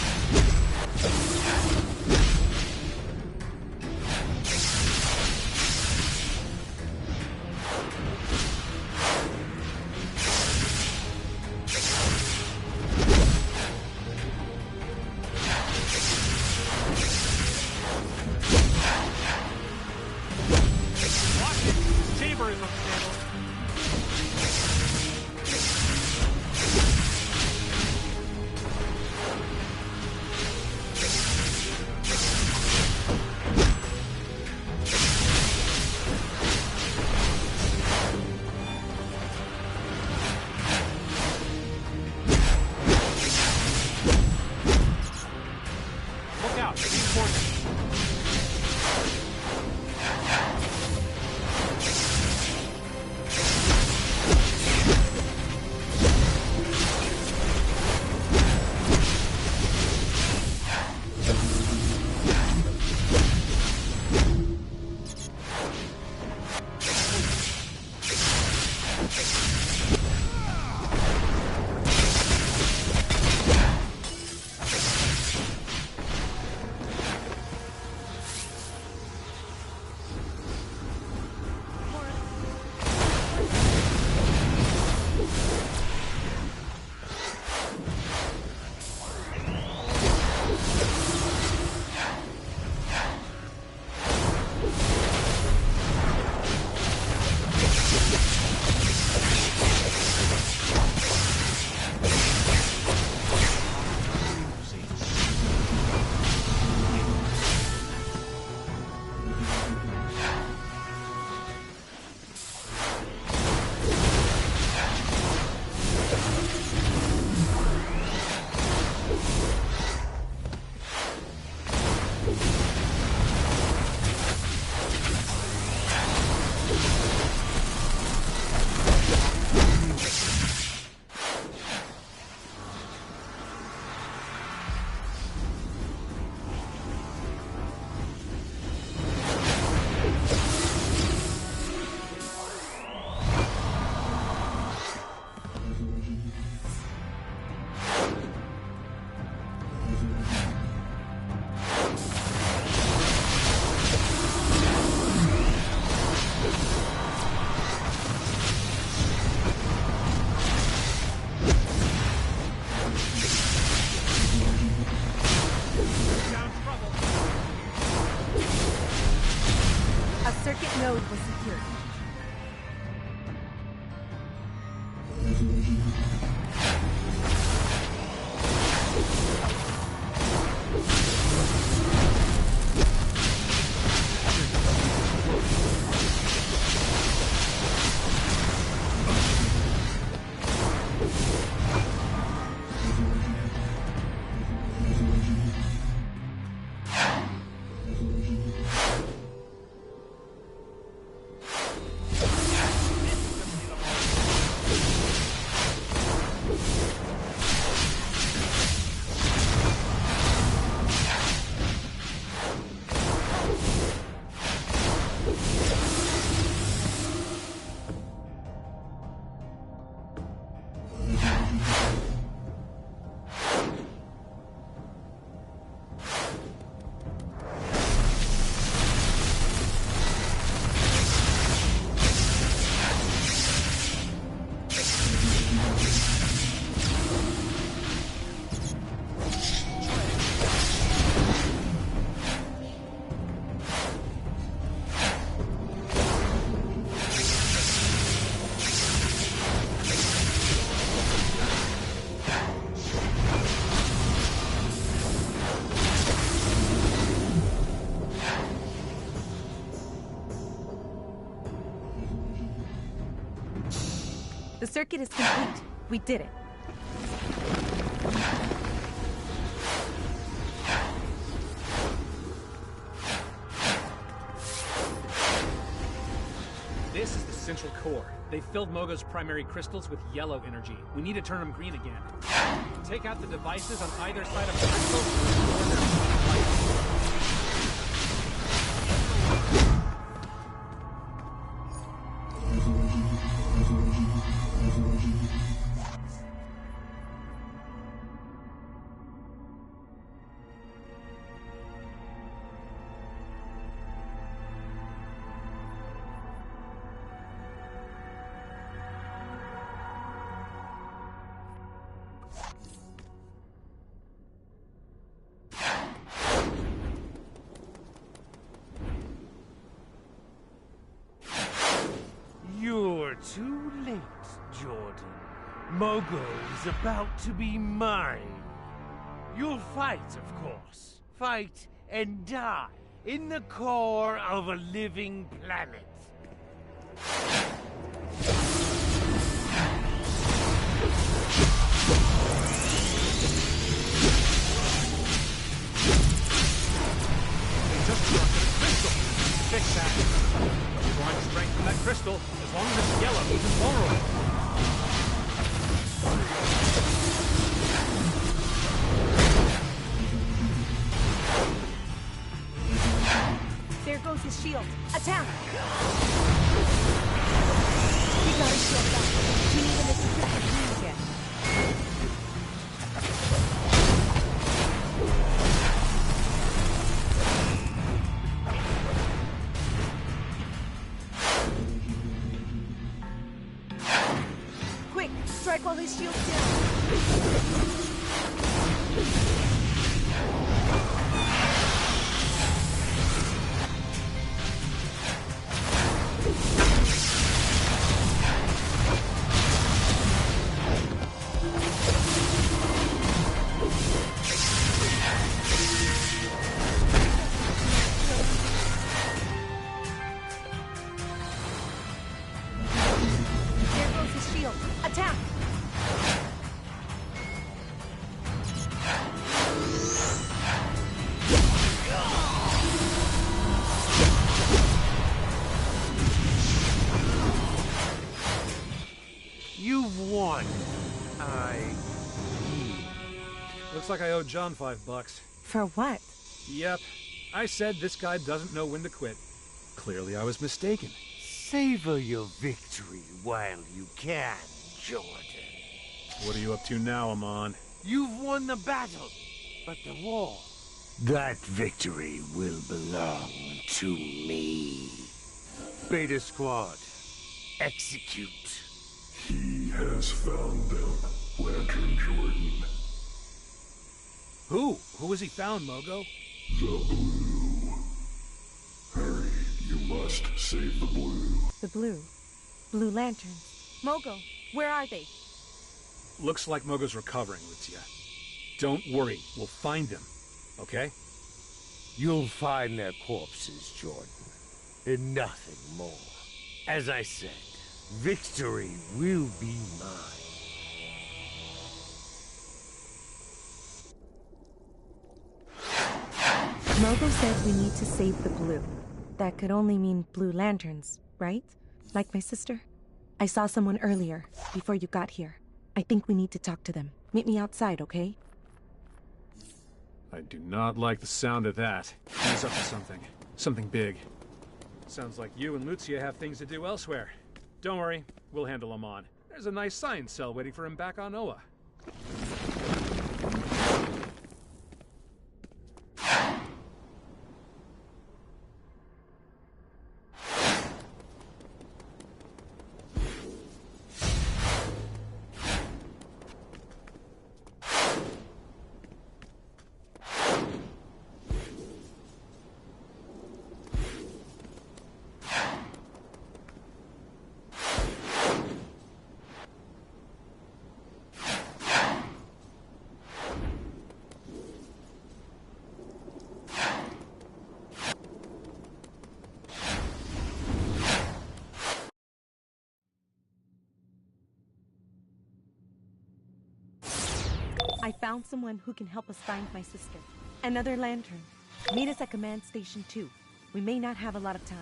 circuit node was secured. The circuit is complete. We did it. This is the central core. They filled Mogo's primary crystals with yellow energy. We need to turn them green again. Take out the devices on either side of the crystal. You're too late, Jordan. Mogo is about to be mine. You'll fight, of course. Fight and die in the core of a living planet. They just corrupted a crystal. Fix that. We're going to strengthen that crystal as long as it's yellow, he's invulnerable. There goes his shield. Attack! We got his shield back. We need him to secure the green again. Quick! Strike while his shield's down. Looks like I owe John $5. For what? Yep. I said this guy doesn't know when to quit. Clearly I was mistaken. Savor your victory while you can, Jordan. What are you up to now, Amon? You've won the battle, but the war... that victory will belong to me. Beta Squad, execute. He has found them, Lantern Jordan. Who? Who has he found, Mogo? The Blue. Hurry, you must save the blue. The blue? Blue lanterns. Mogo, where are they? Looks like Mogo's recovering, Lucia. Don't worry, we'll find them, okay? You'll find their corpses, Jordan, and nothing more. As I said, victory will be mine. Mogo said we need to save the blue. That could only mean blue lanterns, right? Like my sister? I saw someone earlier, before you got here. I think we need to talk to them. Meet me outside, okay? I do not like the sound of that. He's up to something. Something big. Sounds like you and Lucia have things to do elsewhere. Don't worry, we'll handle Amon. There's a nice science cell waiting for him back on Oa. I found someone who can help us find my sister. Another lantern. Meet us at Command Station 2. We may not have a lot of time.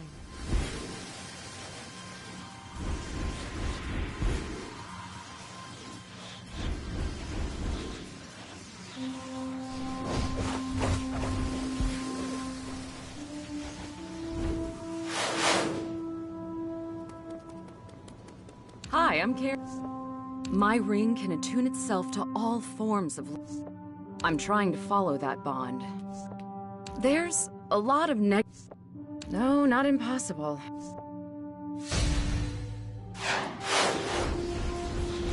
Hi, I'm Karen. My ring can attune itself to all forms of... I'm trying to follow that bond. There's a lot of No, not impossible.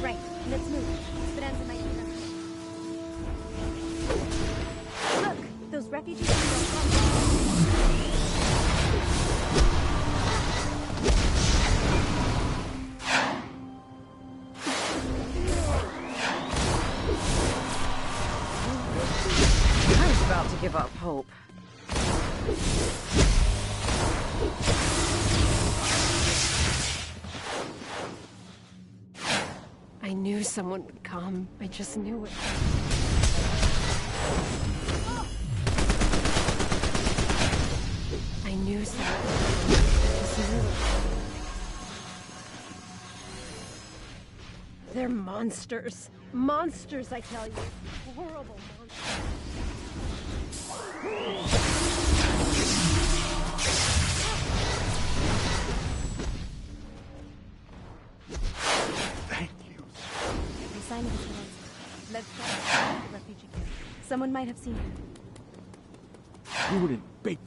Right, let's move. Speranza might be done. Look, those refugees about to give up hope. I knew someone would come. I just knew it. I knew someone would come. I just knew it. They're monsters. Monsters, I tell you. Horrible monsters. Thank you. The sign of his hands. Let's go to the refugee camp. Someone might have seen him. Jordan, bait.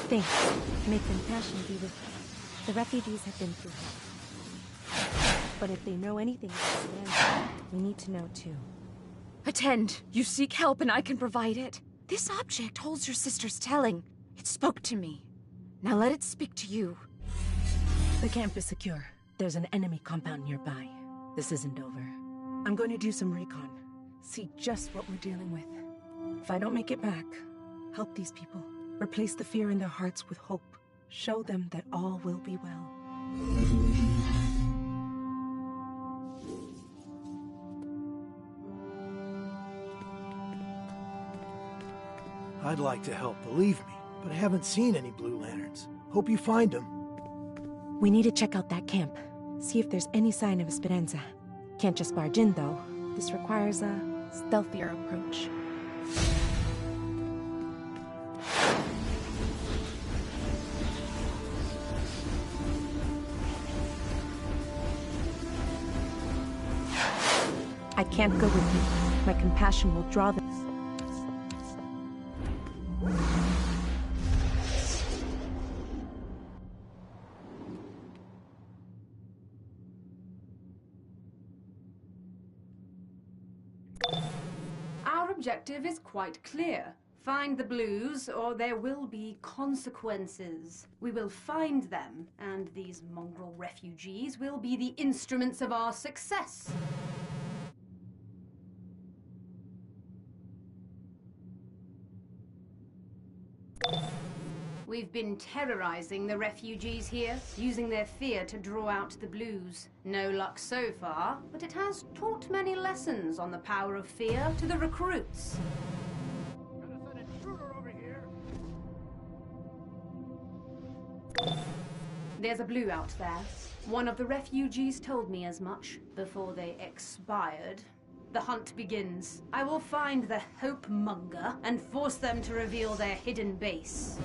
Thanks. May compassion be with you. The refugees have been through hell. But if they know anything about this land, we need to know too. Attend. You seek help and I can provide it. This object holds your sister's telling. It spoke to me. Now let it speak to you. The camp is secure. There's an enemy compound nearby. This isn't over. I'm going to do some recon. See just what we're dealing with. If I don't make it back, help these people. Replace the fear in their hearts with hope. Show them that all will be well. I'd like to help, believe me, but I haven't seen any Blue Lanterns. Hope you find them. We need to check out that camp. See if there's any sign of Esperanza. Can't just barge in, though. This requires a stealthier approach. I can't go with you. My compassion will draw them. Our objective is quite clear. Find the blues, or there will be consequences. We will find them, and these mongrel refugees will be the instruments of our success. We've been terrorizing the refugees here, using their fear to draw out the blues. No luck so far, but it has taught many lessons on the power of fear to the recruits. There's a blue out there. One of the refugees told me as much before they expired. The hunt begins. I will find the hope monger and force them to reveal their hidden base.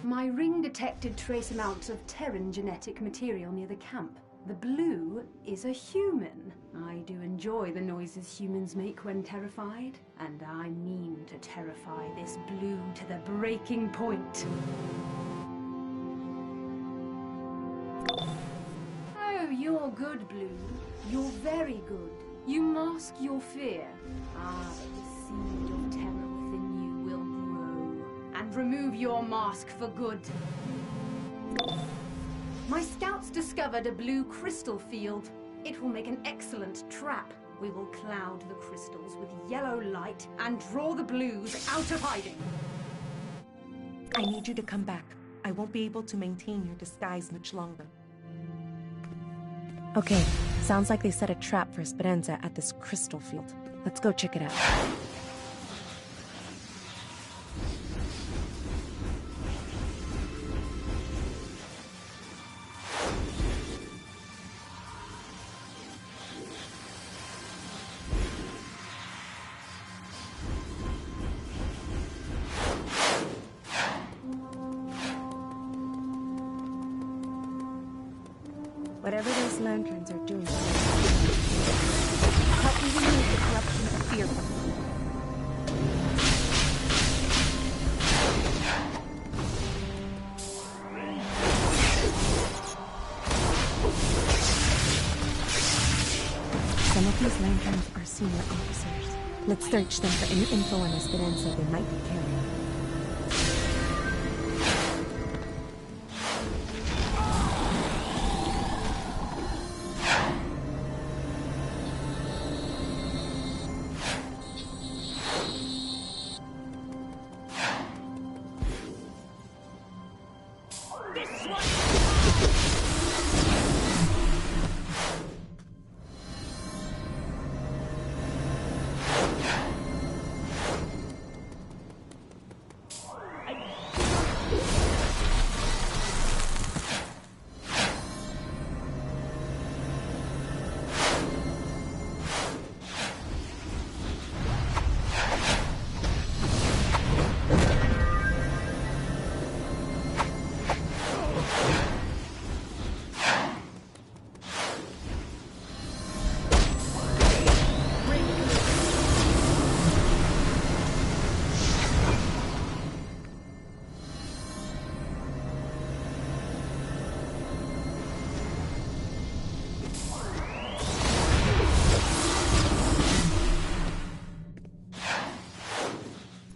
My ring detected trace amounts of Terran genetic material near the camp. The blue is a human. I do enjoy the noises humans make when terrified, and I mean to terrify this blue to the breaking point. Oh, you're good, Blue. You're very good. You mask your fear. Ah, but the seed of terror within you will grow, and remove your mask for good. My scouts discovered a blue crystal field. It will make an excellent trap. We will cloud the crystals with yellow light and draw the blues out of hiding. I need you to come back. I won't be able to maintain your disguise much longer. Okay, sounds like they set a trap for Esperanza at this crystal field. Let's go check it out. Whatever those lanterns are doing, help me remove the corruption of fear from them. Some of these lanterns are senior officers. Let's search them for any info on Esperanza they might be carrying.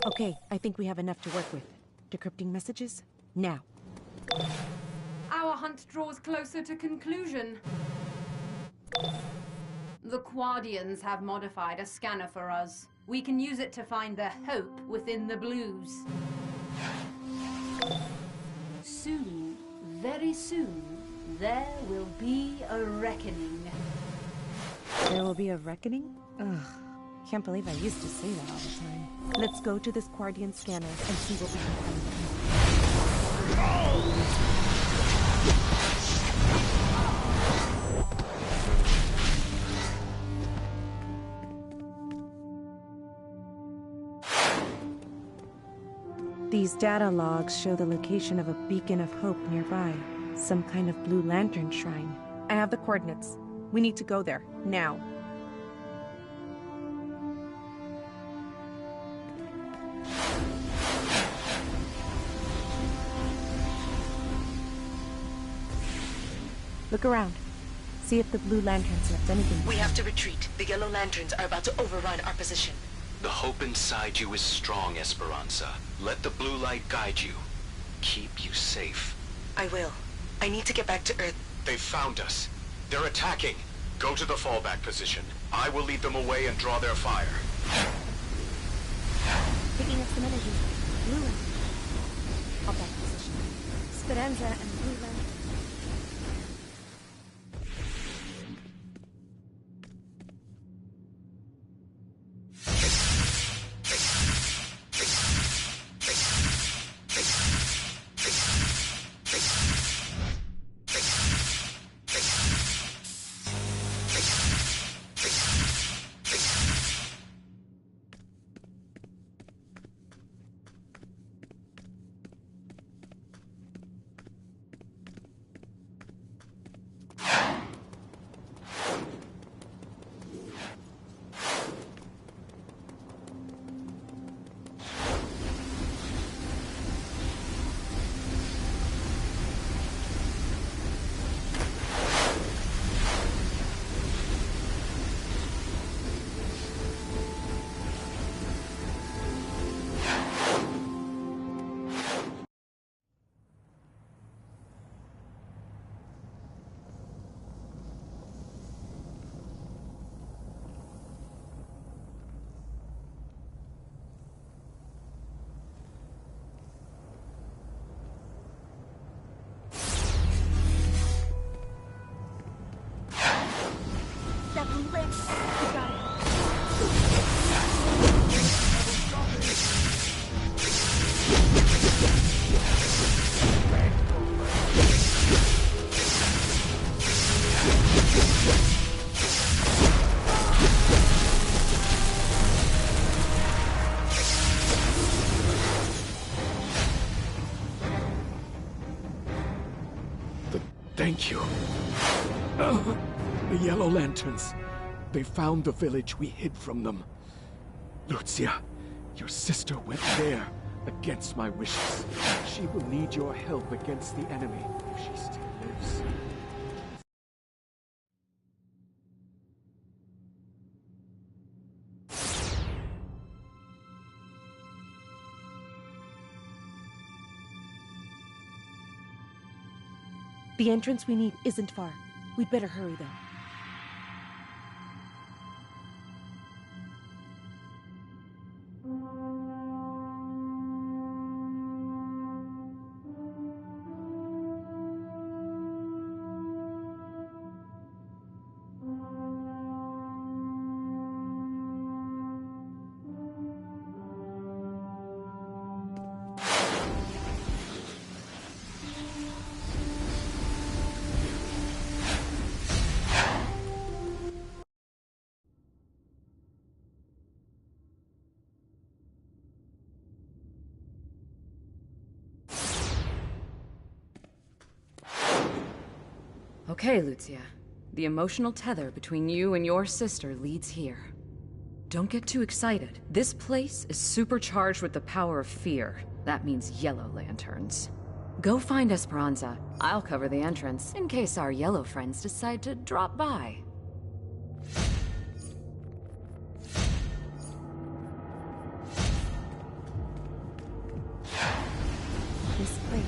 Okay, I think we have enough to work with. Decrypting messages? Now. Our hunt draws closer to conclusion. The Qwardians have modified a scanner for us. We can use it to find the hope within the blues. Soon, very soon, there will be a reckoning. There will be a reckoning? Ugh. Can't believe I used to say that all the time. Let's go to this Qwardian scanner and see what we can find. These data logs show the location of a beacon of hope nearby. Some kind of blue lantern shrine. I have the coordinates. We need to go there, now. Look around. See if the Blue Lanterns left anything. We have to retreat. The Yellow Lanterns are about to overrun our position. The hope inside you is strong, Esperanza. Let the blue light guide you. Keep you safe. I will. I need to get back to Earth. They've found us. They're attacking. Go to the fallback position. I will lead them away and draw their fire. Picking up some energy. Blue Lantern. Fallback position. Speranza and Blue Lantern. Thank you. The Yellow Lanterns. They found the village we hid from them. Lucia, your sister went there against my wishes. She will need your help against the enemy if she still lives. The entrance we need isn't far. We'd better hurry, though. Okay, Lucia. The emotional tether between you and your sister leads here. Don't get too excited. This place is supercharged with the power of fear. That means Yellow Lanterns. Go find Esperanza. I'll cover the entrance, in case our yellow friends decide to drop by. This place.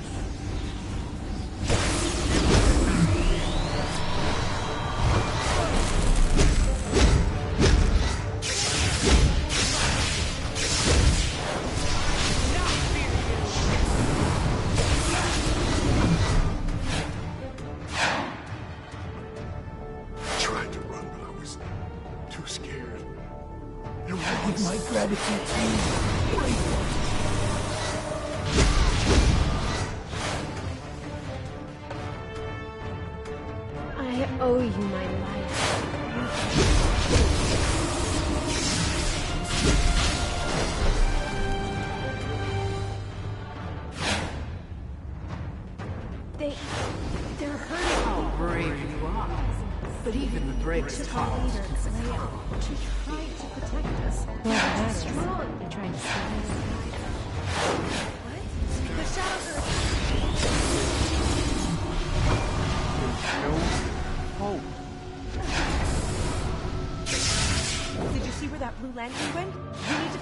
wherever that blue lantern went, we need to...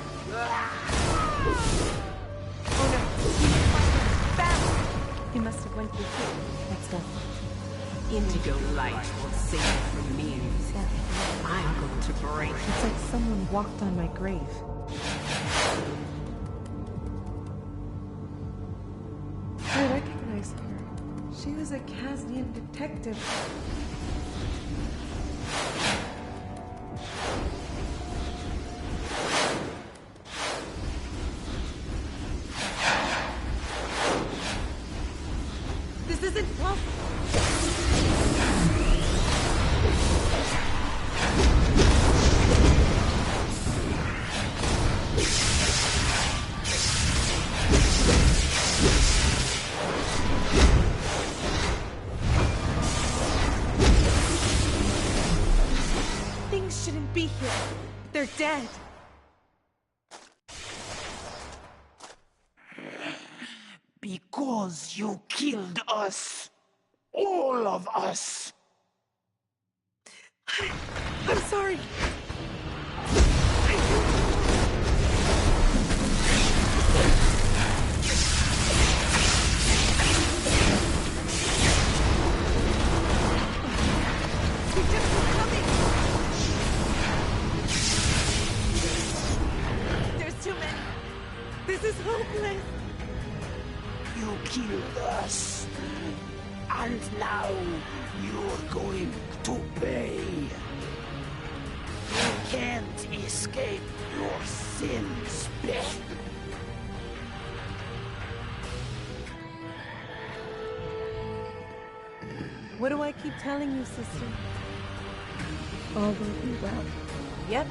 Oh no, we need to find him, fast! He must have went through here. Let's go. Indigo light will save from me. I'm going to break. It's like someone walked on my grave. I recognize her. She was a Qwardian detective. This isn't possible. Be here. They're dead. Because you killed us. All of us. I'm sorry. This is hopeless! You killed us! And now you're going to pay! You can't escape your sins, Beth! What do I keep telling you, sister? All will be well. Yep.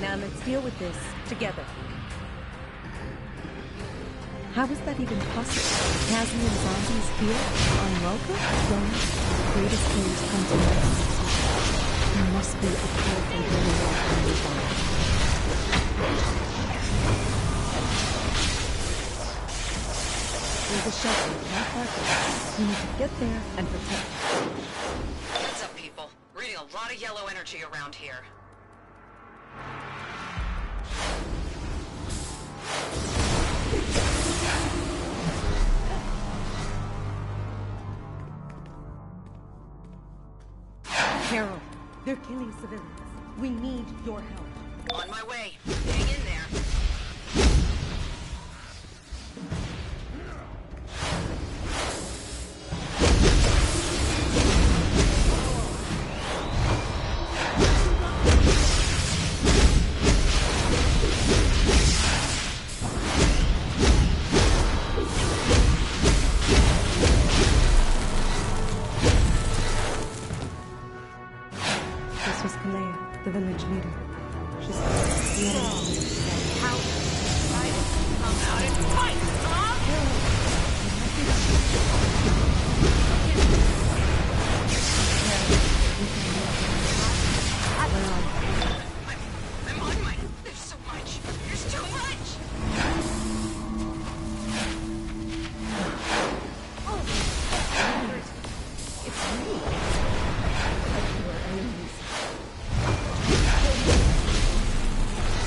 Now let's deal with this together. How is that even possible? Qwardian zombies here on Mogo? Then the greatest players come to us. There must be a powerful healing nearby. There's a shelter not far from us. We need to get there and protect it. What's up, people? Reading a lot of yellow energy around here. Carol, they're killing civilians. We need your help. On my way. Hang in there. The village leader. She's the How right come out and fight, huh? I'm on my... There's so much. There's too much. Oh, it's me. Our enemies.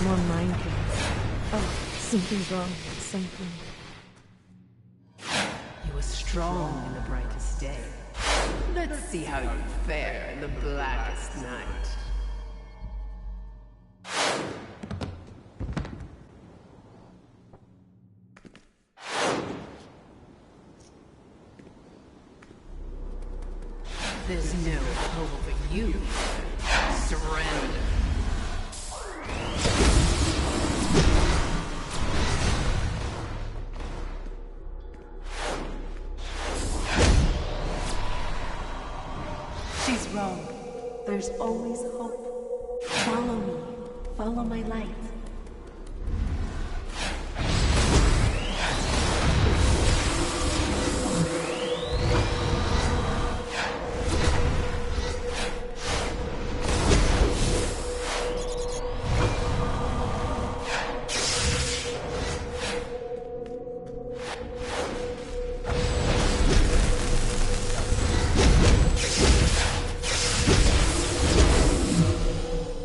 More mind games. Oh, something's wrong. Something. You were strong in the brightest day. Let's see how you fare in the blackest night. There's no hope for you. Surrender. She's wrong. There's always hope. Follow me. Follow my light.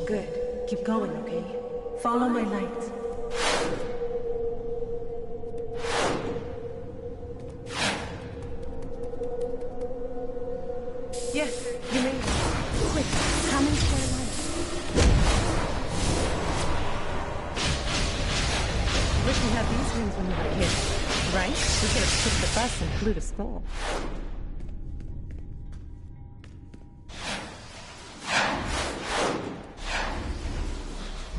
Good. Keep going, okay? Follow my light. Yes, you made it. Quick, come and share light. Wish we had these rooms when we were kids, right? We could have took the bus and flew to school.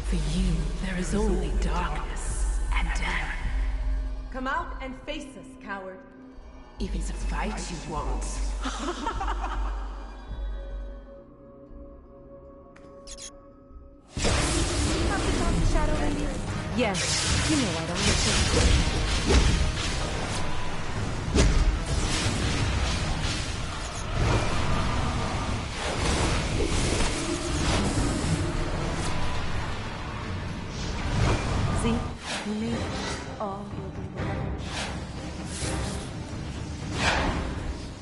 For you, there is only darkness and death. Come out and face us, coward. If it's a fight you want. Have to talk to Shadow Lady? Yes, you know I don't listen. See? You made it. All will be well.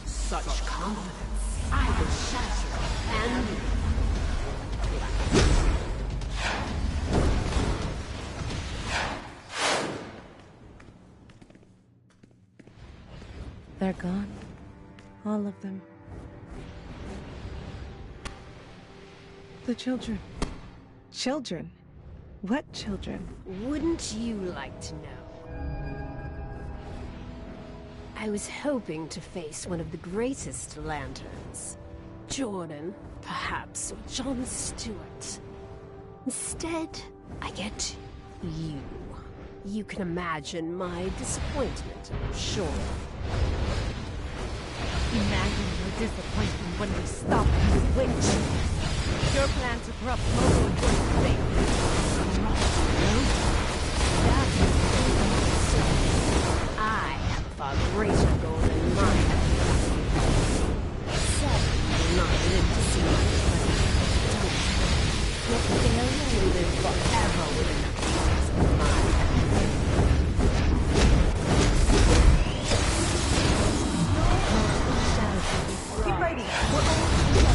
Such confidence. I will shatter and... They're gone. All of them. The children. Children? What children? Wouldn't you like to know? I was hoping to face one of the greatest lanterns. Jordan, perhaps, or John Stewart. Instead, I get you. You can imagine my disappointment, I'm sure. Imagine your disappointment when we stop this witch. Your plan to corrupt Mogo is going to fail. That is I have a far greater goal in mind. Seven will not live to see my pleasure. Your failure will live forever within the pages of mine. Keep fighting. We're almost together.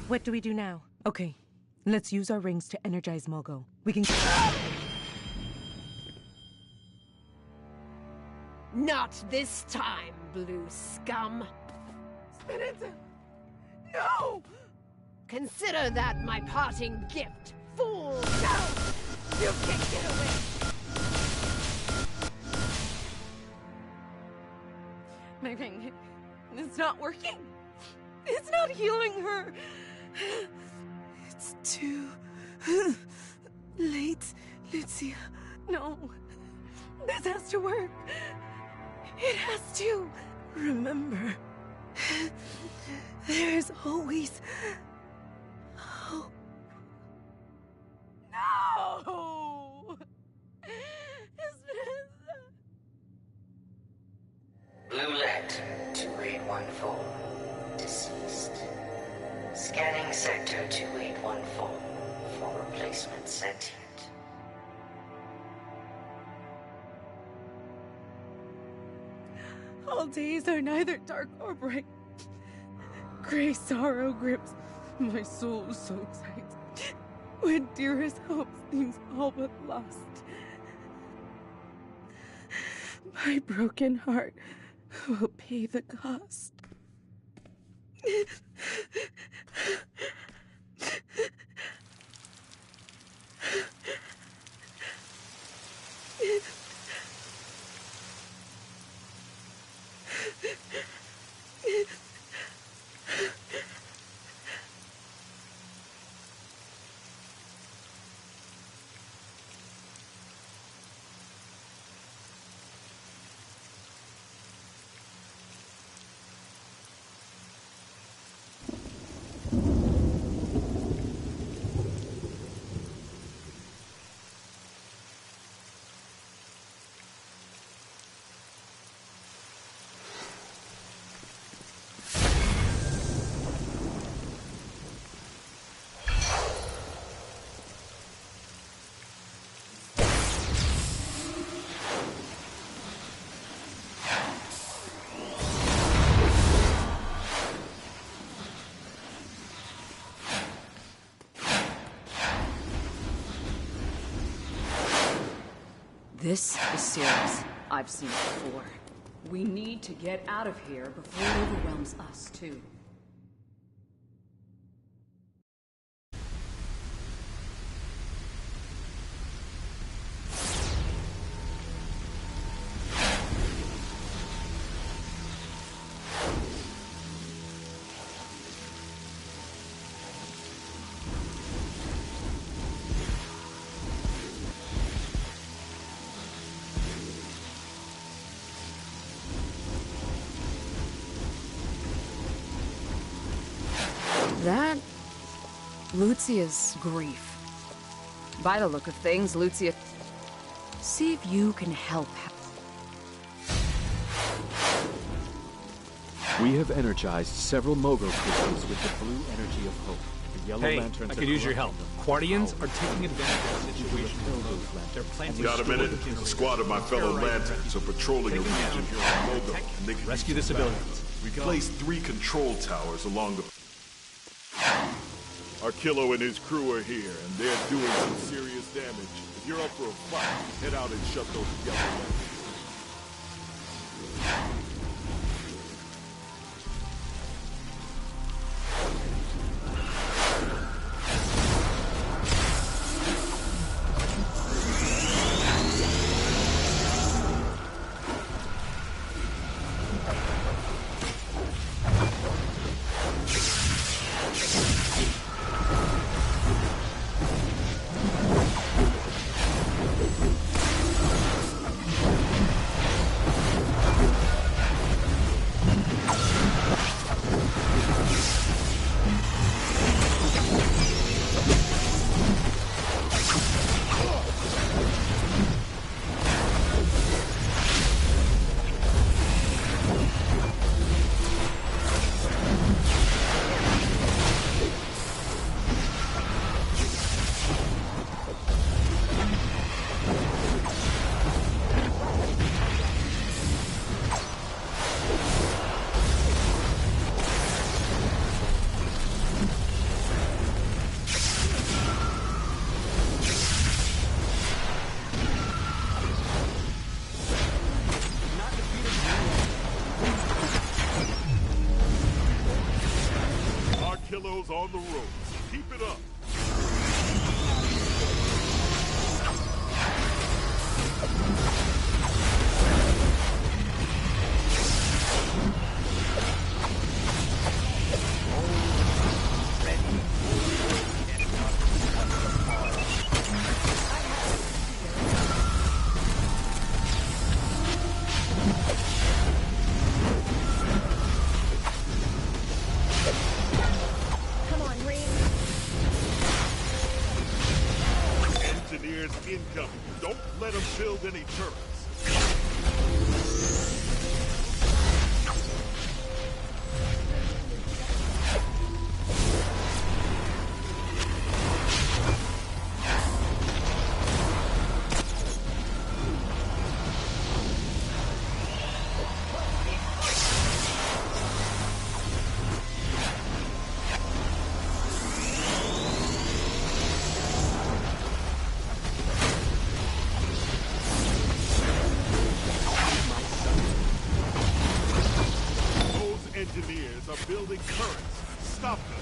What do we do now? Okay, let's use our rings to energize Mogo. We can... Not this time, blue scum. Spinetta! No! Consider that my parting gift, fool! No! You can't get away! My ring... it's not working. It's not healing her. It's too... late, Lucia. No. This has to work. It has to. Remember, there's always hope. No! Blue light 2814. Deceased. Scanning sector 2814 for replacement sentient. All days are neither dark nor bright. Gray sorrow grips my soul so tight, when dearest hope seems all but lost. My broken heart will pay the cost. This is serious. I've seen it before. We need to get out of here before it overwhelms us, too. That... Lucia's grief. By the look of things, Lucia... See if you can help. We have energized several Mogo crystals with the blue energy of hope. The yellow lanterns I could use your help. Qwardians are taking advantage of the situation. They're planting... Got a minute? A squad of my fellow lanterns are patrolling a region here on Mogo, and they can rescue the civilians. We placed 3 control towers along the... Arkillo and his crew are here, and they're doing some serious damage. If you're up for a fight, head out and shut those yellow lanterns. On the ropes. Keep it up. Incoming. Don't let them build any turrets. Engineers are building turrets. Stop them.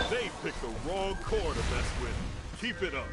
They picked the wrong core to mess with. Keep it up.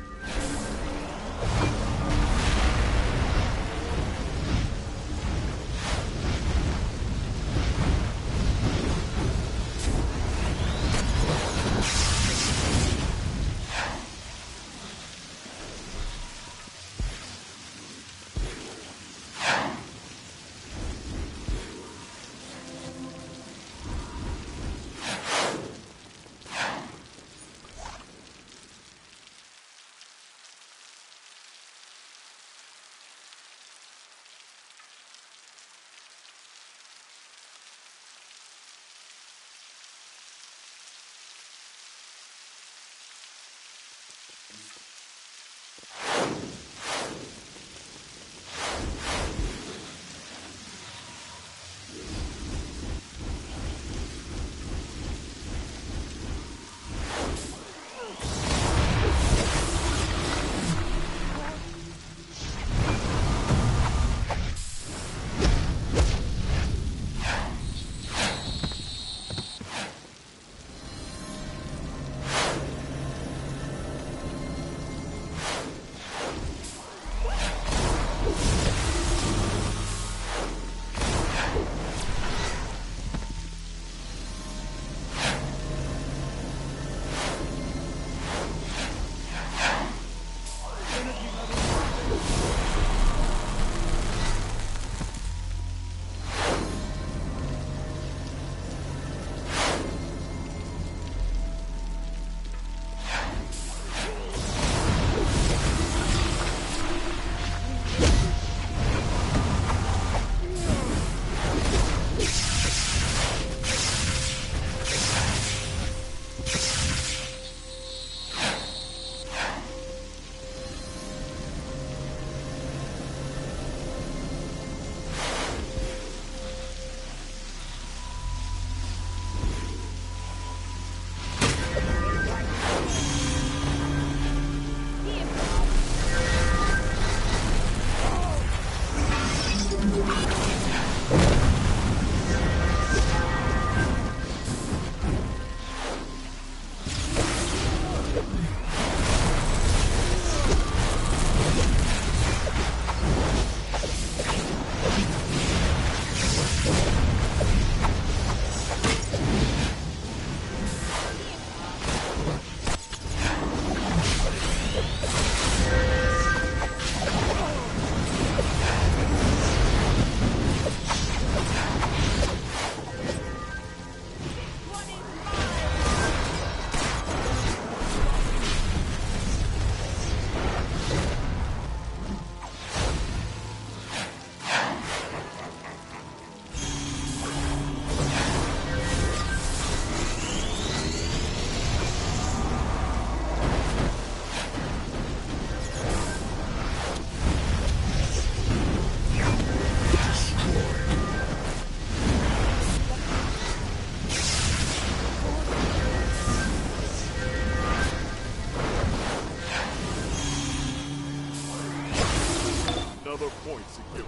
point secured.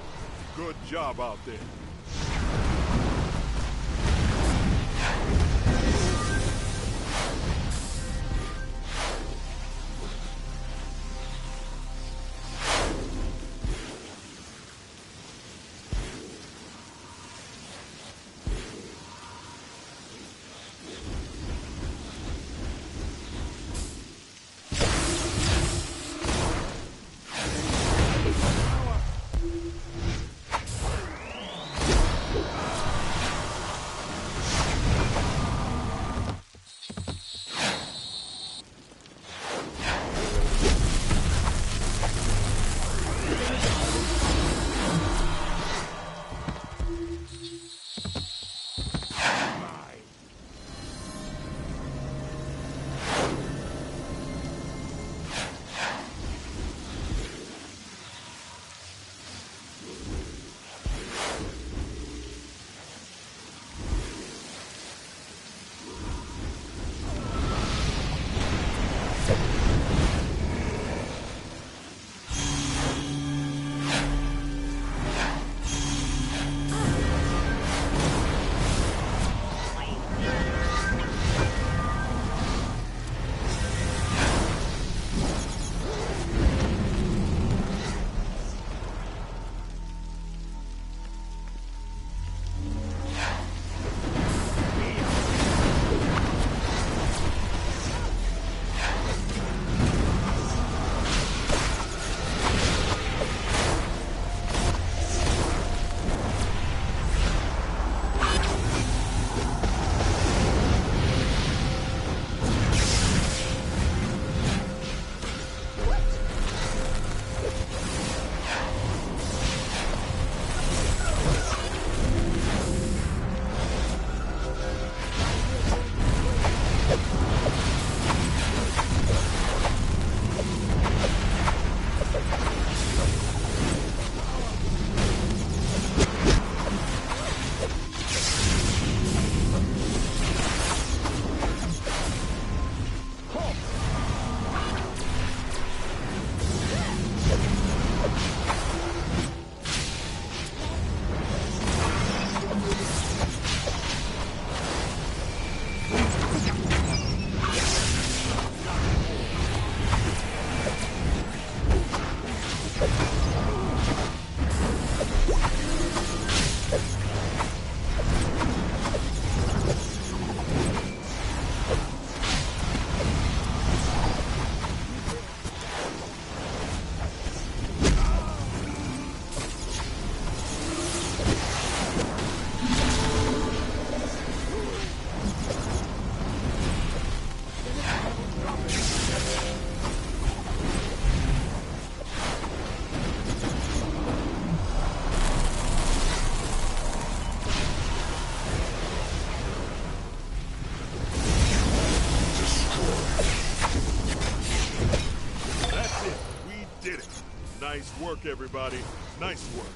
Good job out there. Nice work, everybody. Nice work.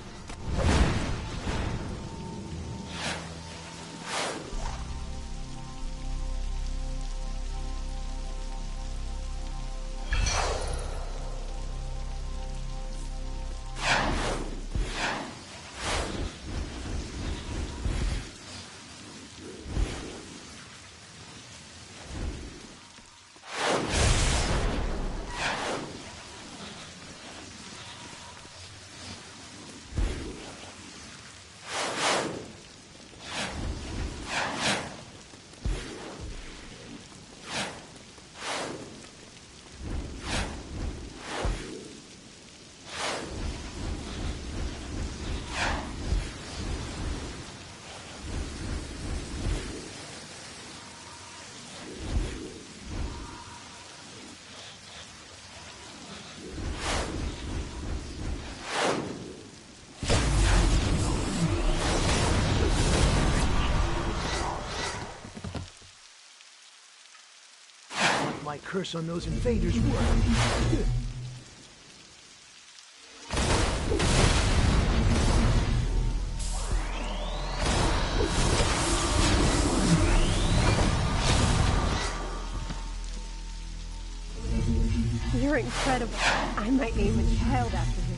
My curse on those invaders worked. Good. You're incredible. I might name a child after you.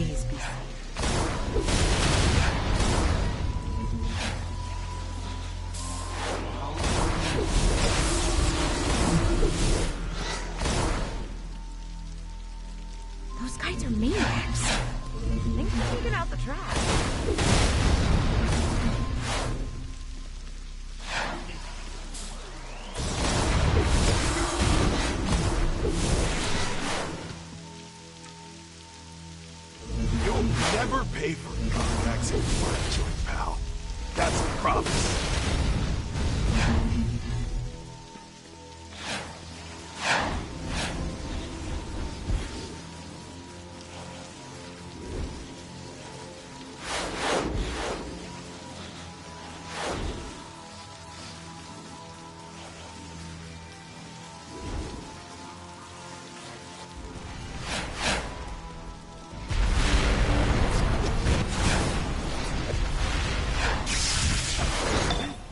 Please be safe. Those guys are maniacs. Think we can get out the trap. You'll never pay for contacts in my joint, pal. That's a promise.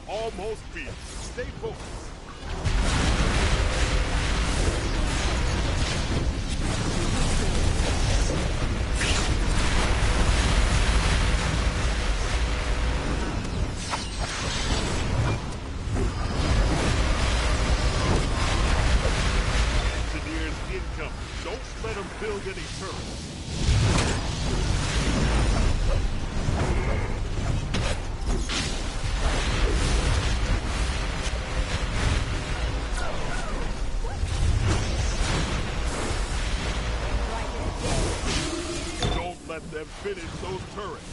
Almost beat. Stay focused. Engineers incoming. Don't let them build any turrets. Let them finish those turrets.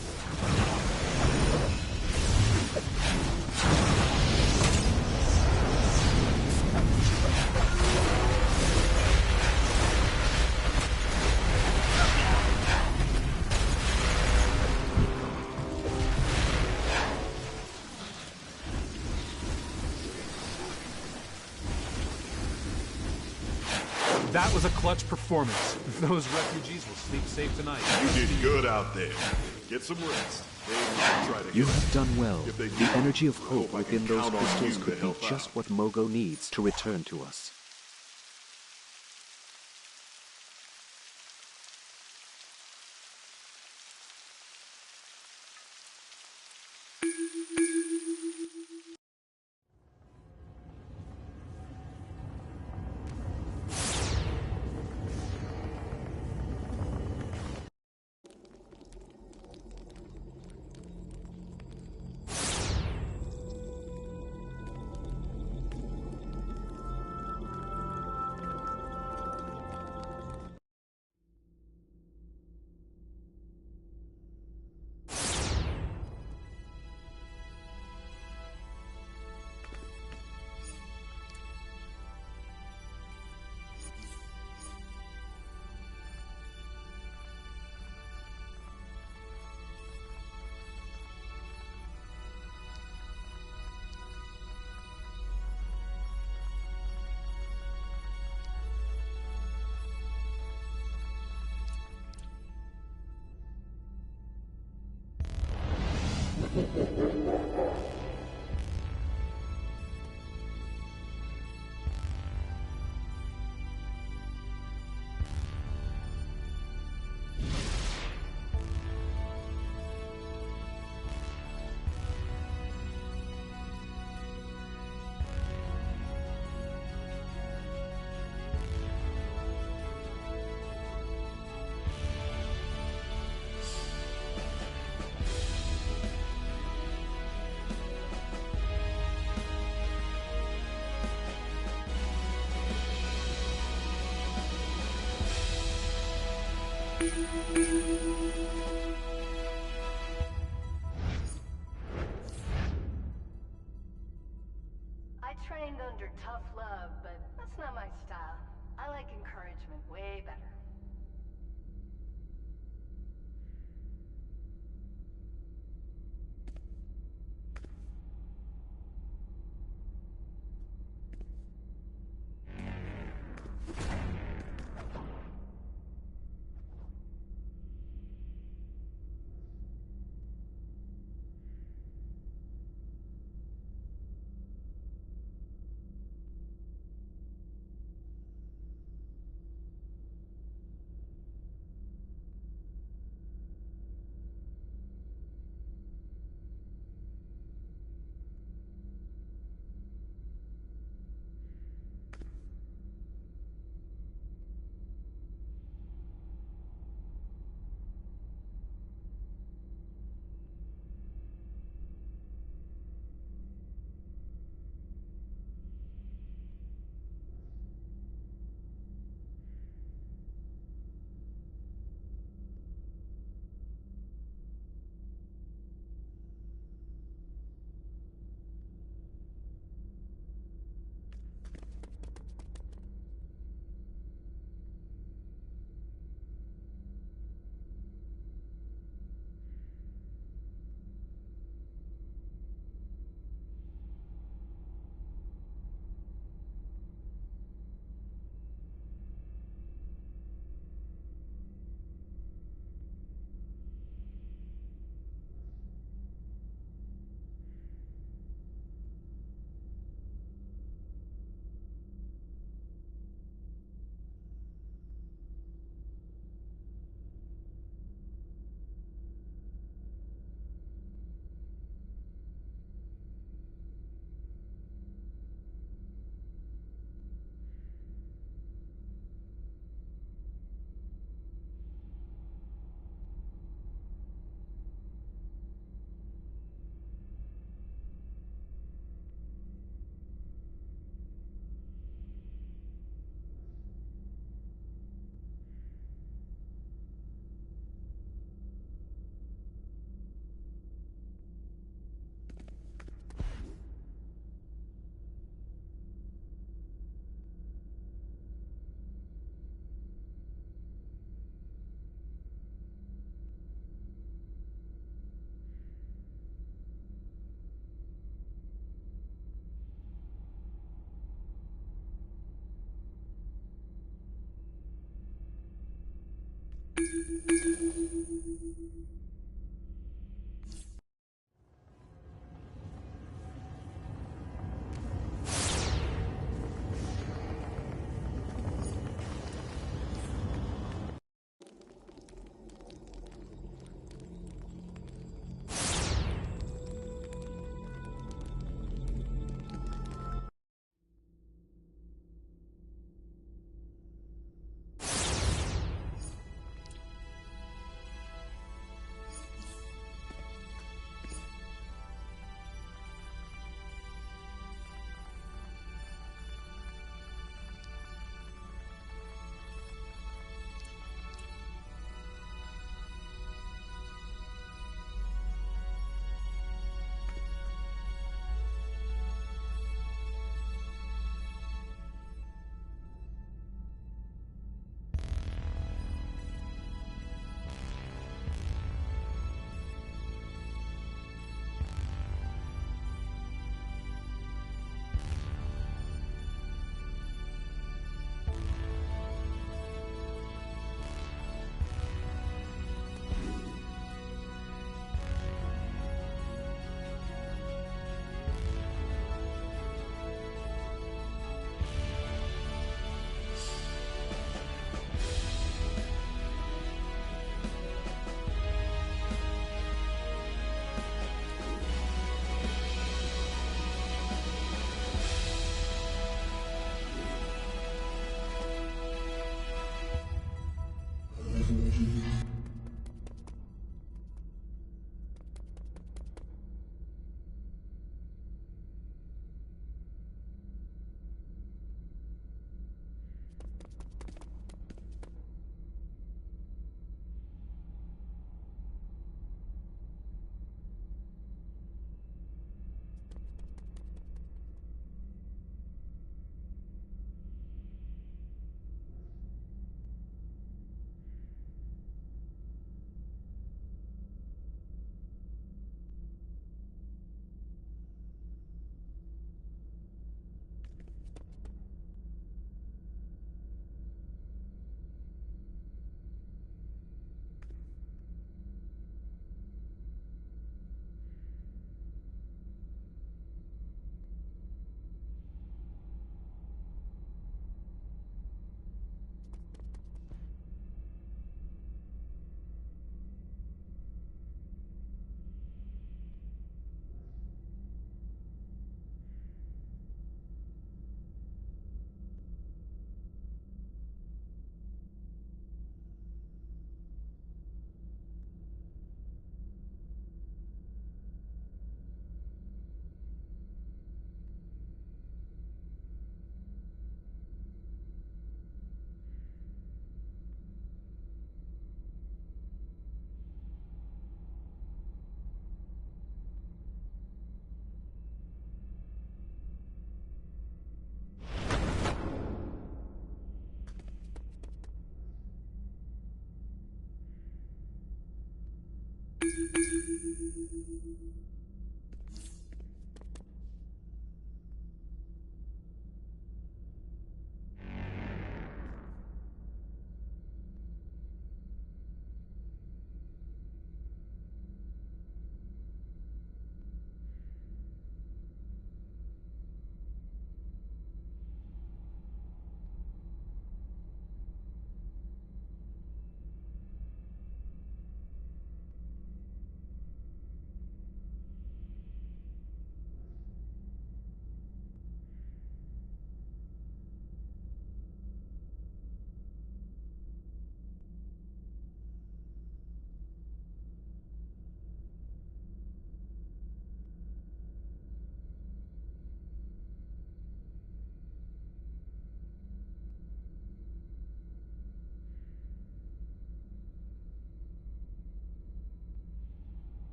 That was a clutch performance. Those refugees will sleep safe tonight. You did good out there. Get some rest. They might try to You hit have us. done well. If they The do, energy of I hope hope I within can those count on crystals you to could be help just out. what Mogo needs to return to us. I trained under tough love, but that's not my style. I like encouragement way better.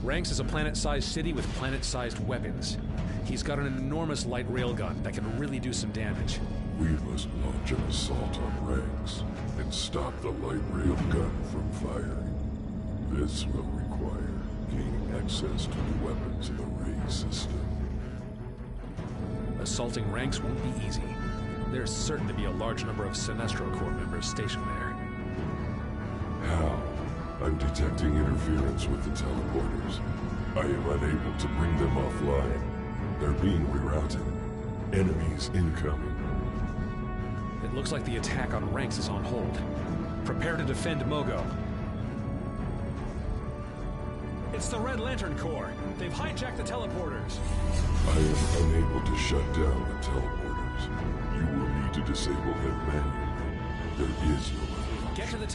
Ranks is a planet-sized city with planet-sized weapons. He's got an enormous light railgun that can really do some damage. We must launch an assault on Ranks and stop the light railgun from firing. This will require gaining access to the weapons array system. Assaulting Ranks won't be easy. There's certain to be a large number of Sinestro Corps members stationed there. How? I'm detecting interference with the teleporters. I am unable to bring them offline. They're being rerouted. Enemies incoming. It looks like the attack on Ranks is on hold. Prepare to defend Mogo. It's the Red Lantern Corps. They've hijacked the teleporters. I am unable to shut down the teleporters. You will need to disable them manually. There is no other option. Get to the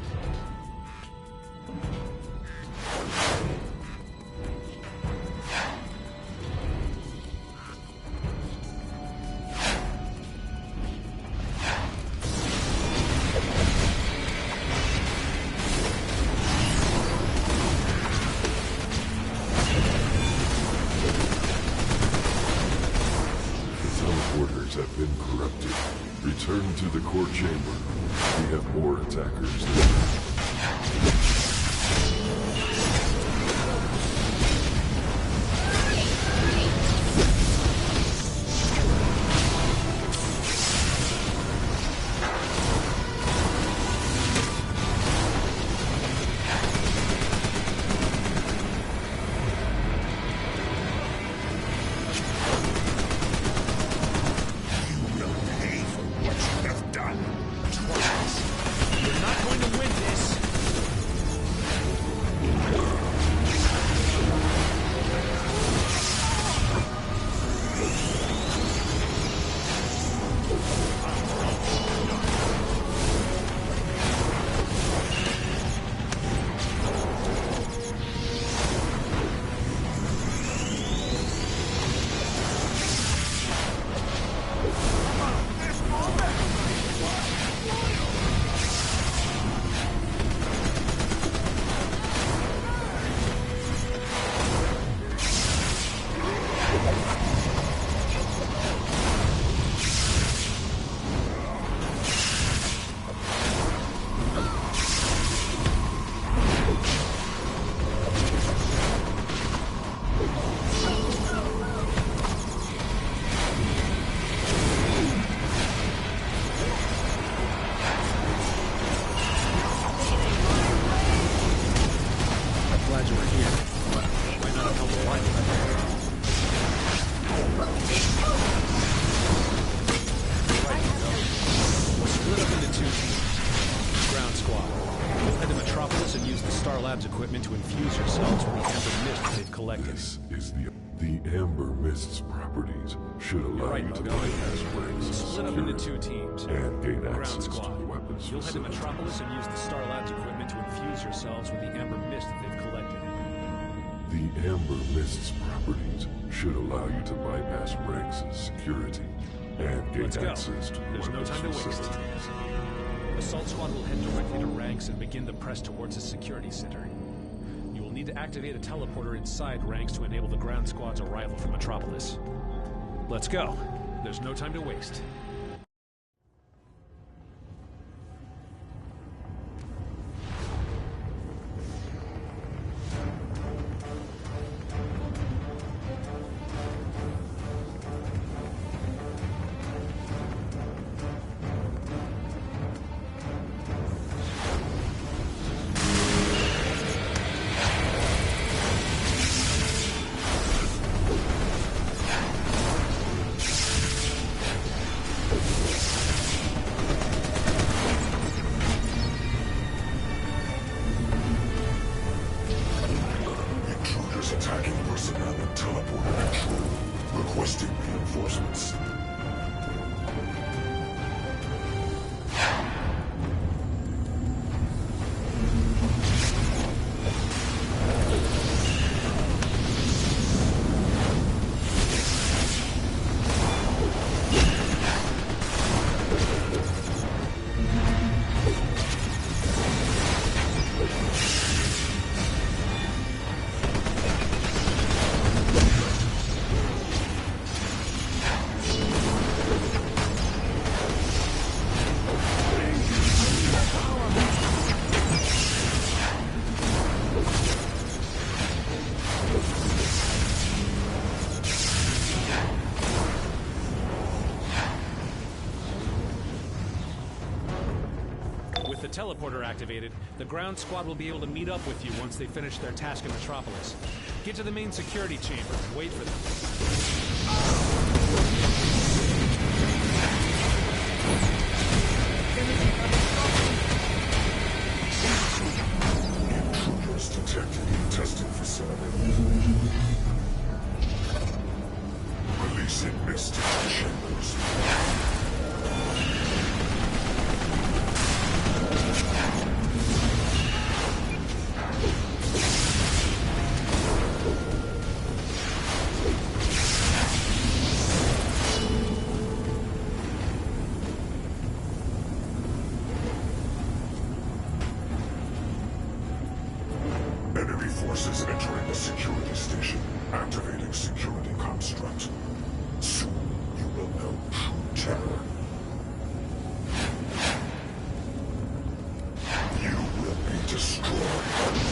have been corrupted. Return to the core chamber. We have more attackers there. equipment to infuse yourselves with the amber mist they've collected. This is the amber mist's properties should allow you to bypass ranks, split up into two teams and gain Ground access squad. to the weapons You'll head to facility. Metropolis and use the Star Labs equipment to infuse yourselves with the amber mist that they've collected. The amber mist's properties should allow you to bypass ranks' security and gain Let's go. access to the There's no weapons time to waste. facility. Assault squad will head directly to Ranks and begin the press towards the security center. You will need to activate a teleporter inside Ranks to enable the ground squad's arrival from Metropolis. Let's go. There's no time to waste. the teleporter activated, the ground squad will be able to meet up with you once they finish their task in Metropolis. Get to the main security chamber and wait for them. Intruders detected in testing facility. Releasing mist into chambers. Enemy forces entering the security station, activating security construct. Soon you will know true terror. You will be destroyed.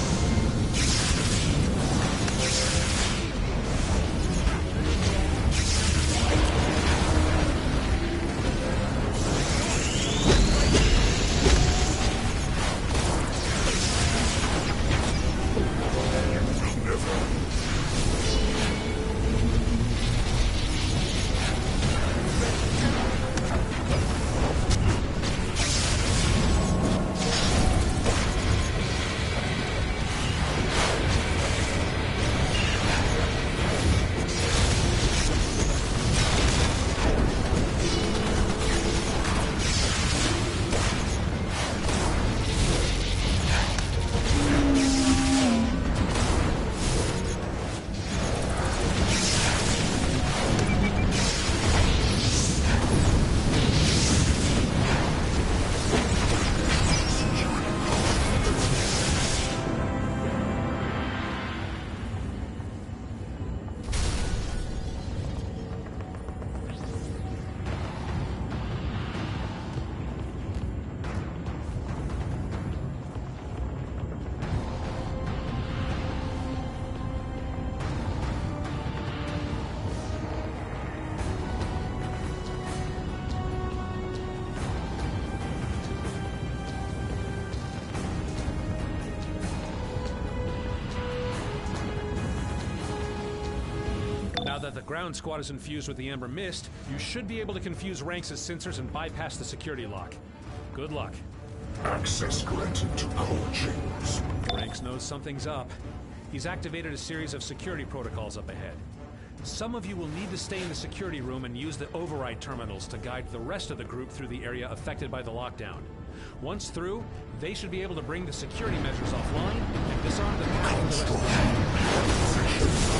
Now that the ground squad is infused with the Amber Mist, you should be able to confuse Ranks' sensors and bypass the security lock. Good luck. Access granted to core chambers. Ranks knows something's up. He's activated a series of security protocols up ahead. Some of you will need to stay in the security room and use the override terminals to guide the rest of the group through the area affected by the lockdown. Once through, they should be able to bring the security measures offline and disarm the path of the rest of the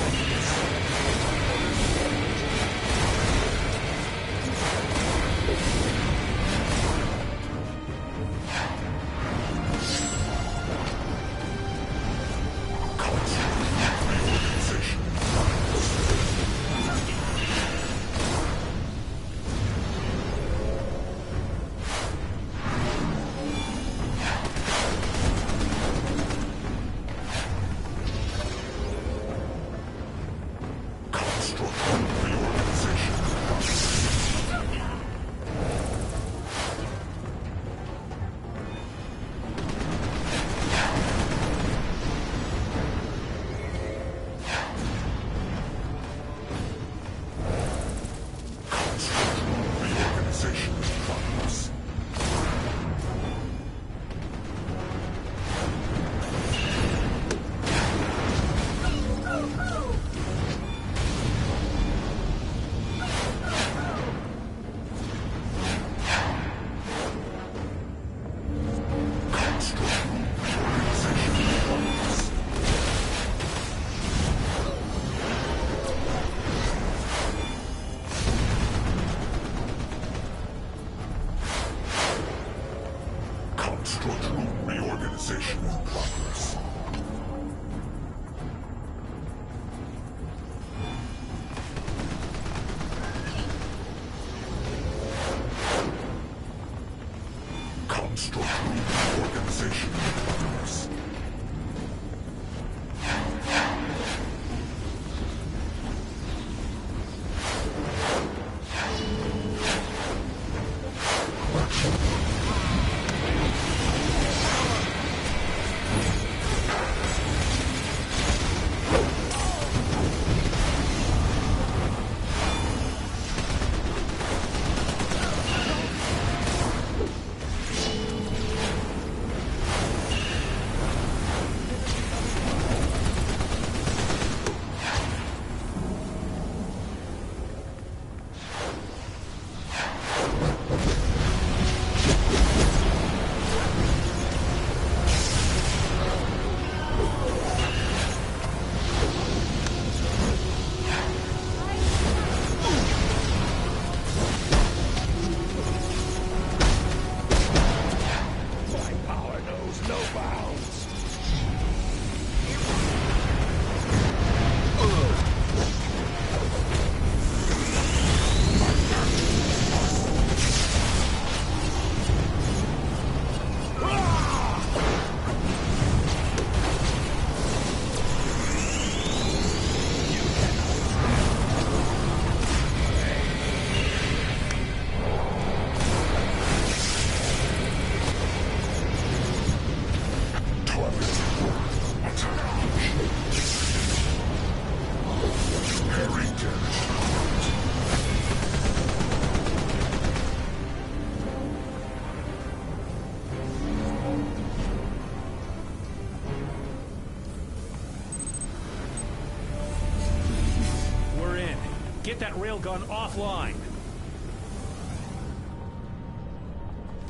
railgun offline.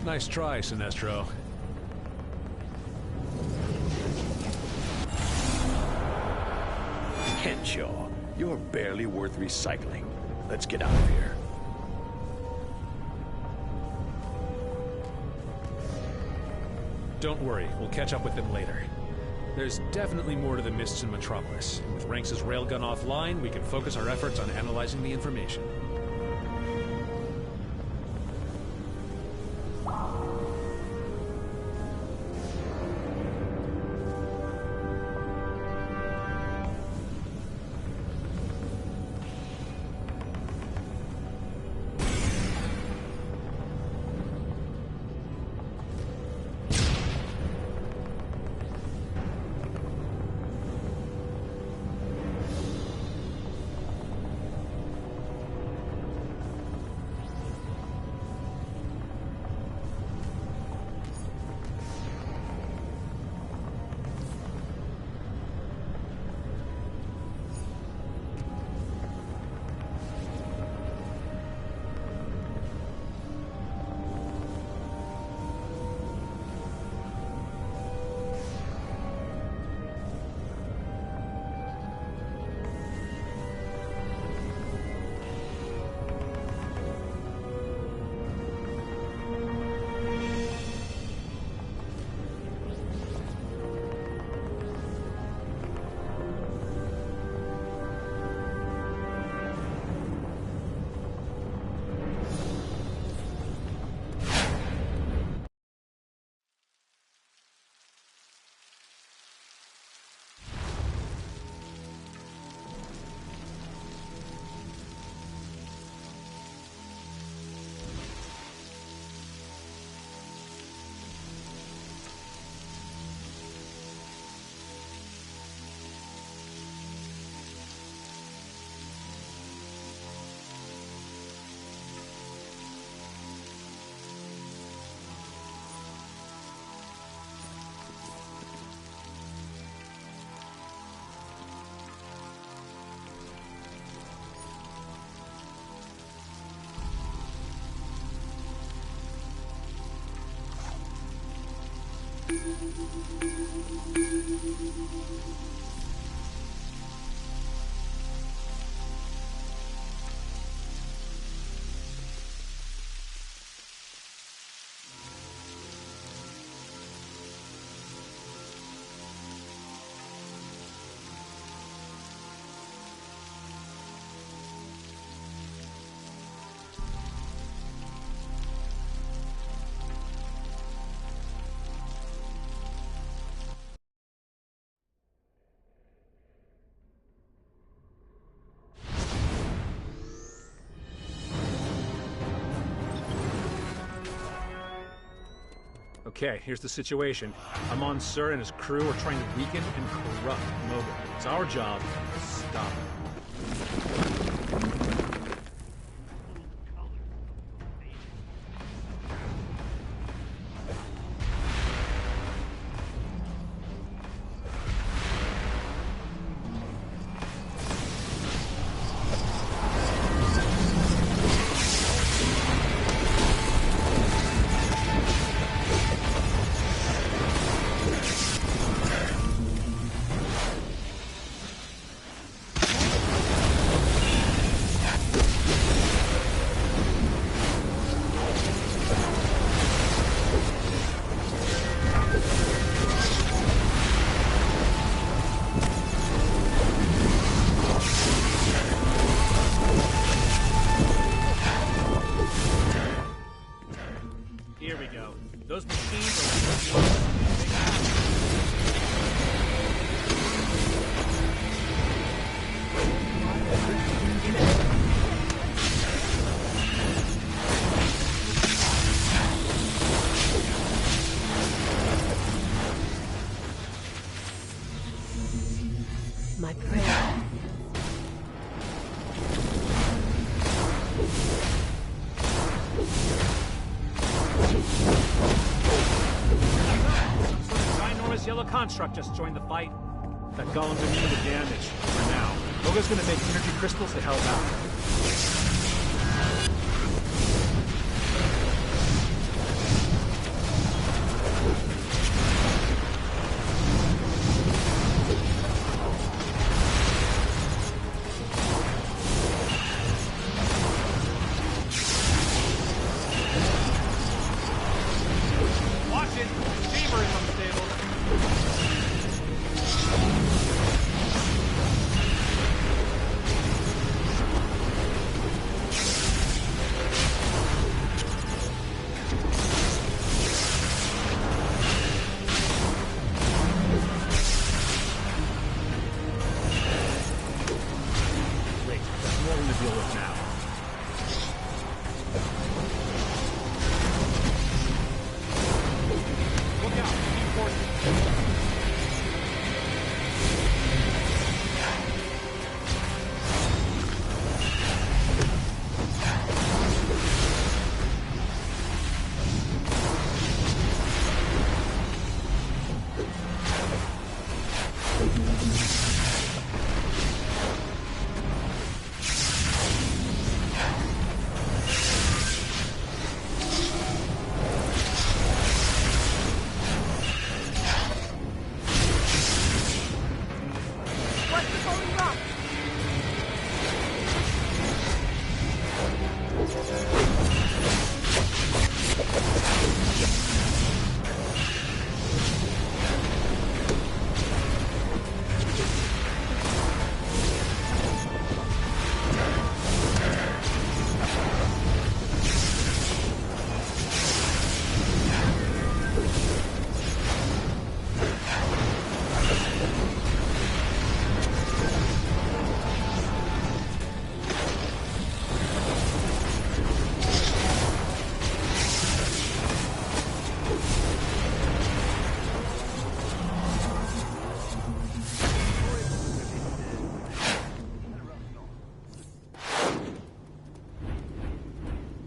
Nice try, Sinestro. Henshaw, you're barely worth recycling. Let's get out of here. Don't worry, we'll catch up with them later. There's definitely more to the mists in Metropolis, and with Ranks' railgun offline, we can focus our efforts on analyzing the information. Okay, here's the situation. Amon Sur and his crew are trying to weaken and corrupt Mogo. It's our job to stop it. Those machines are... My prayer. Yellow construct just joined the fight. That golem's immune to damage for now. Mogo's gonna make energy crystals to help out.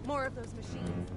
More of those machines.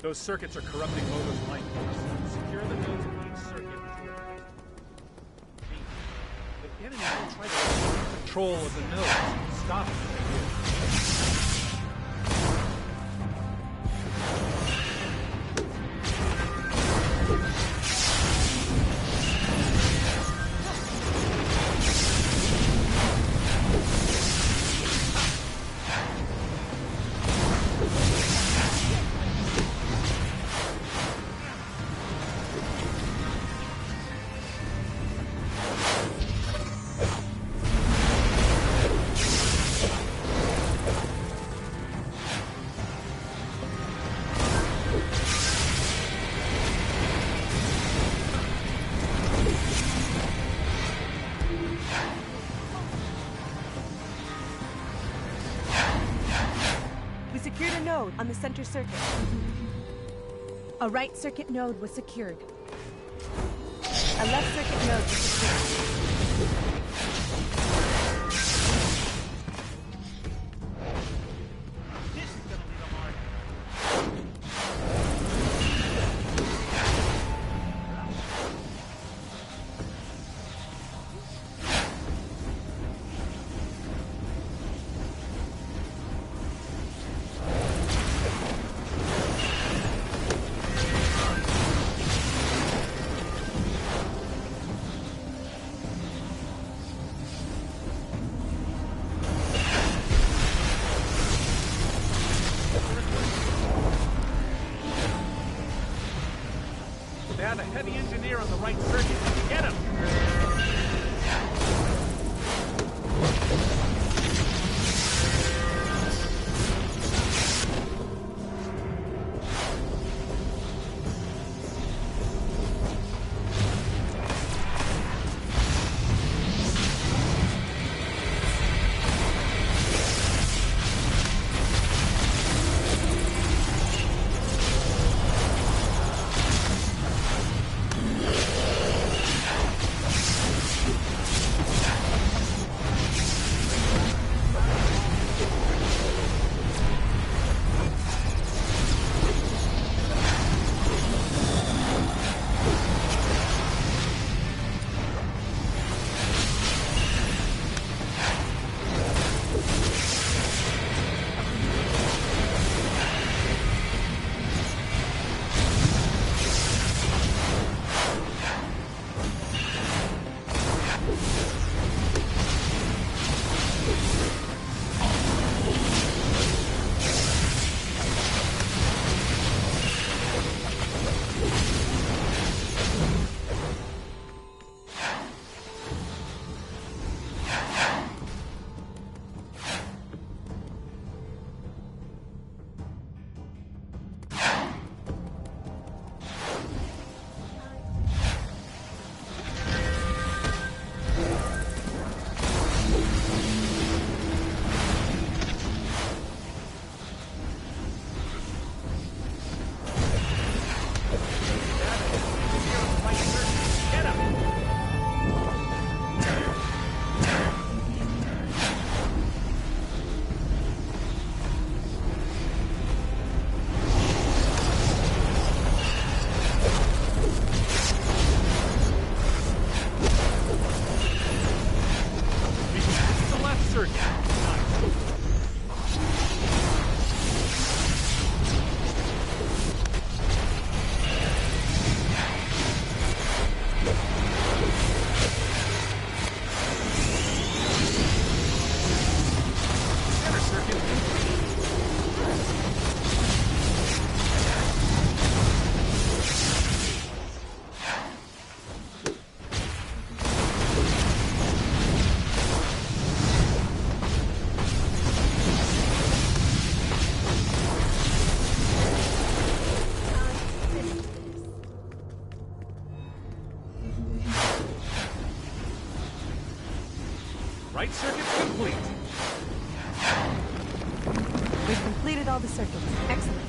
Those circuits are corrupting Mogo's light force. Secure the nodes of each circuit. The enemy will try to take control of the nodes. Stop it. On the center circuit. A right circuit node was secured. A left circuit node was secured. They have a heavy engineer on the right circuit. Get him! Right circuit's complete. We've completed all the circuits. Excellent.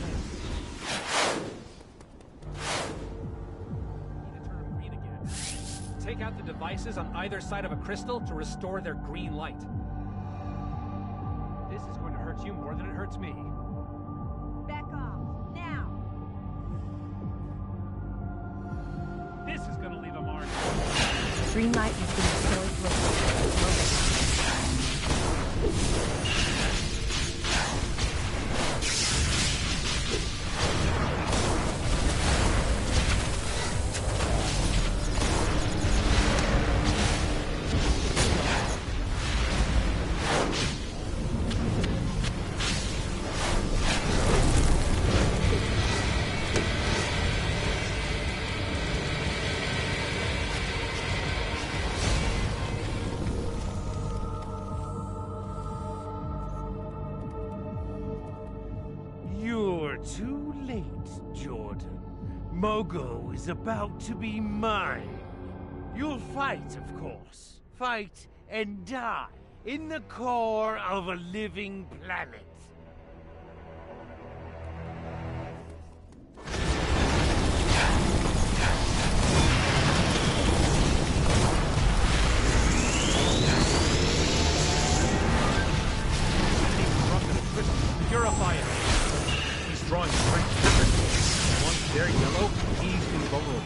Need to turn them green again. Take out the devices on either side of a crystal to restore their green light. This is going to hurt you more than it hurts me. Back off, now! This is going to leave a mark. Green light has been restored to a Too late, Jordan. Mogo is about to be mine. You'll fight, of course. Fight and die in the core of a living planet. Purify it. He's drawing strength. Once they're yellow, he's invulnerable.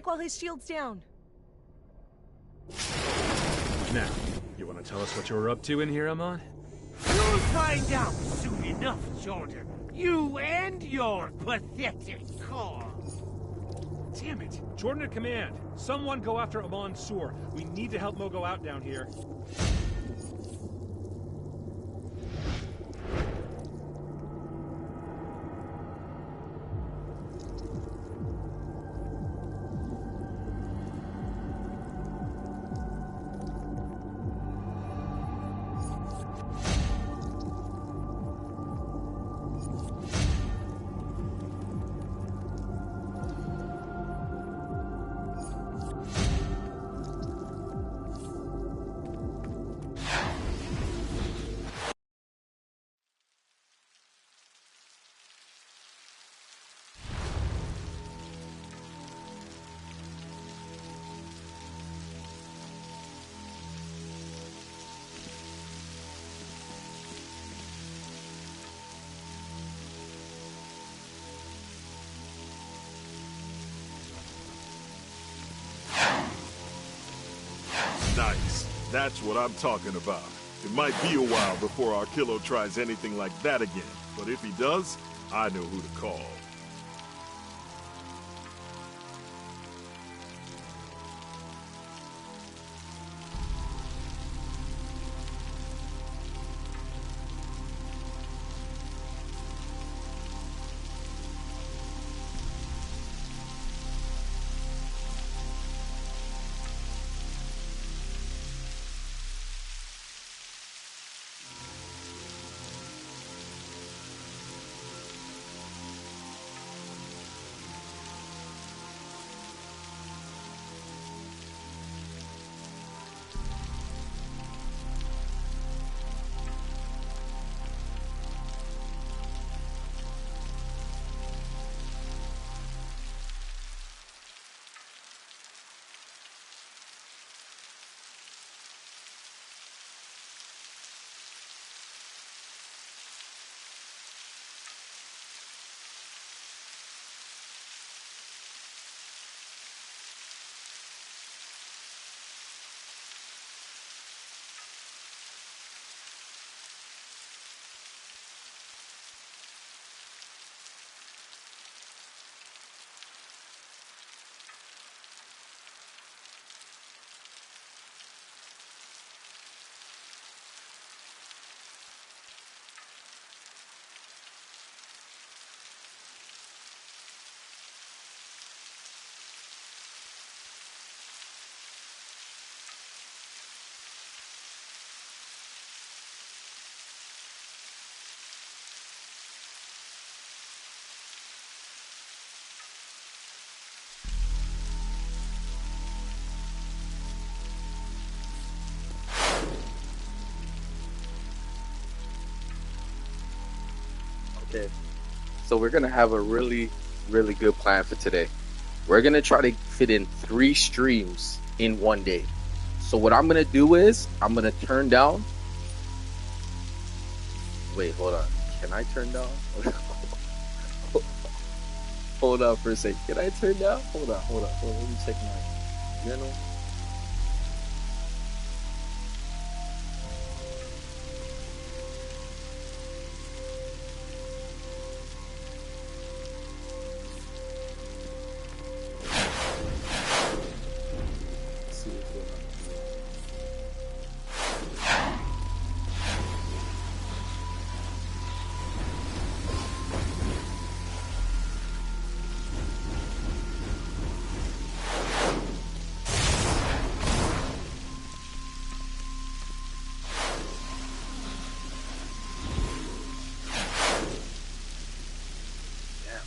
check while his shield's down. Now, you want to tell us what you were up to in here, Amon? You'll find out soon enough, Jordan. You and your pathetic car. Damn it! Jordan at command. Someone go after Amon Sur. We need to help Mogo out down here. Nice. That's what I'm talking about. It might be a while before our killer tries anything like that again, but if he does, I know who to call. Okay, so we're gonna have a really good plan for today. We're gonna try to fit in 3 streams in one day. So what I'm gonna do is I'm gonna turn down. Wait, hold on. Can I turn down? Hold on for a second. Can I turn down? Hold on. Let me check my journal.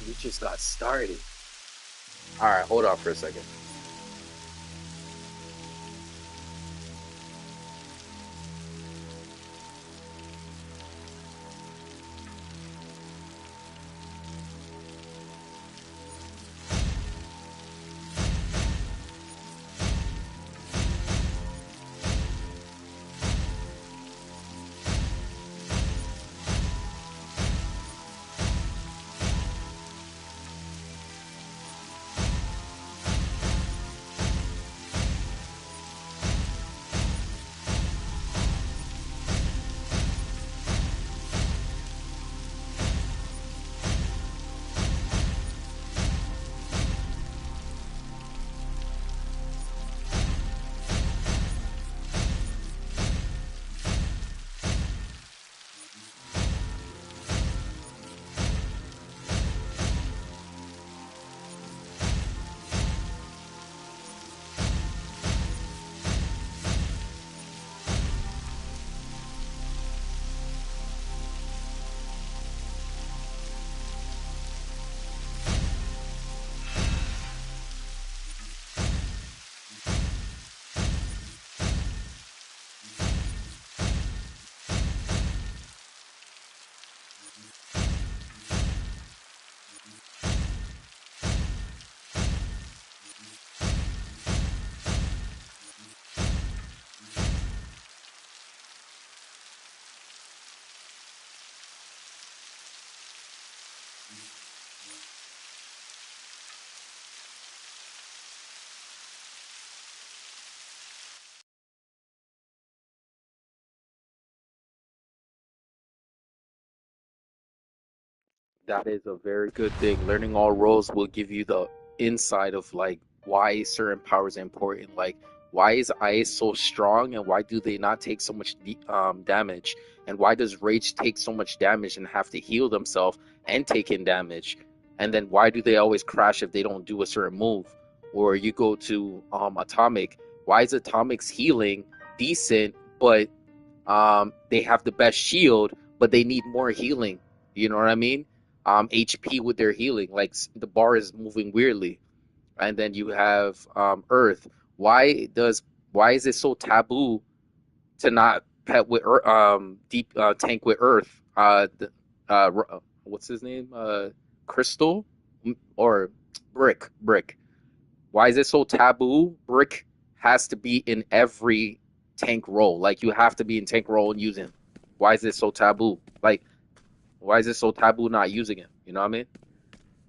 We just got started. Alright, hold on for a second. That is a very good thing. Learning all roles will give you the insight of like why certain powers are important. Like why is ice so strong and why do they not take so much damage? And why does rage take so much damage and have to heal themselves and take in damage? And then why do they always crash if they don't do a certain move? Or you go to Atomic. Why is Atomic's healing decent, but they have the best shield, but they need more healing? You know what I mean? HP with their healing, like the bar is moving weirdly. And then you have Earth. Why is it so taboo to not pet with deep tank with Earth? What's his name? Crystal or Brick? Why is it so taboo? Brick has to be in every tank role. Like you have to be in tank role and use him. Why is it so taboo? Like why is it so taboo not using him? You know what I mean?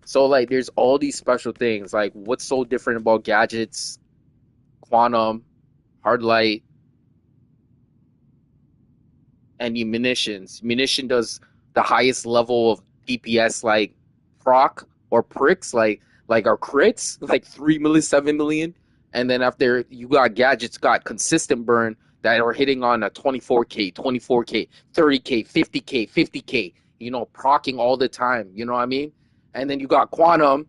So like there's all these special things. Like what's so different about gadgets, quantum, hard light, and munitions. Munition does the highest level of DPS like proc or pricks, like our crits, like 3 million, 7 million. And then after you got gadgets got consistent burn that are hitting on a 24k, 30k, 50k, 50k, you know, procking all the time, you know what I mean? And then you got quantum,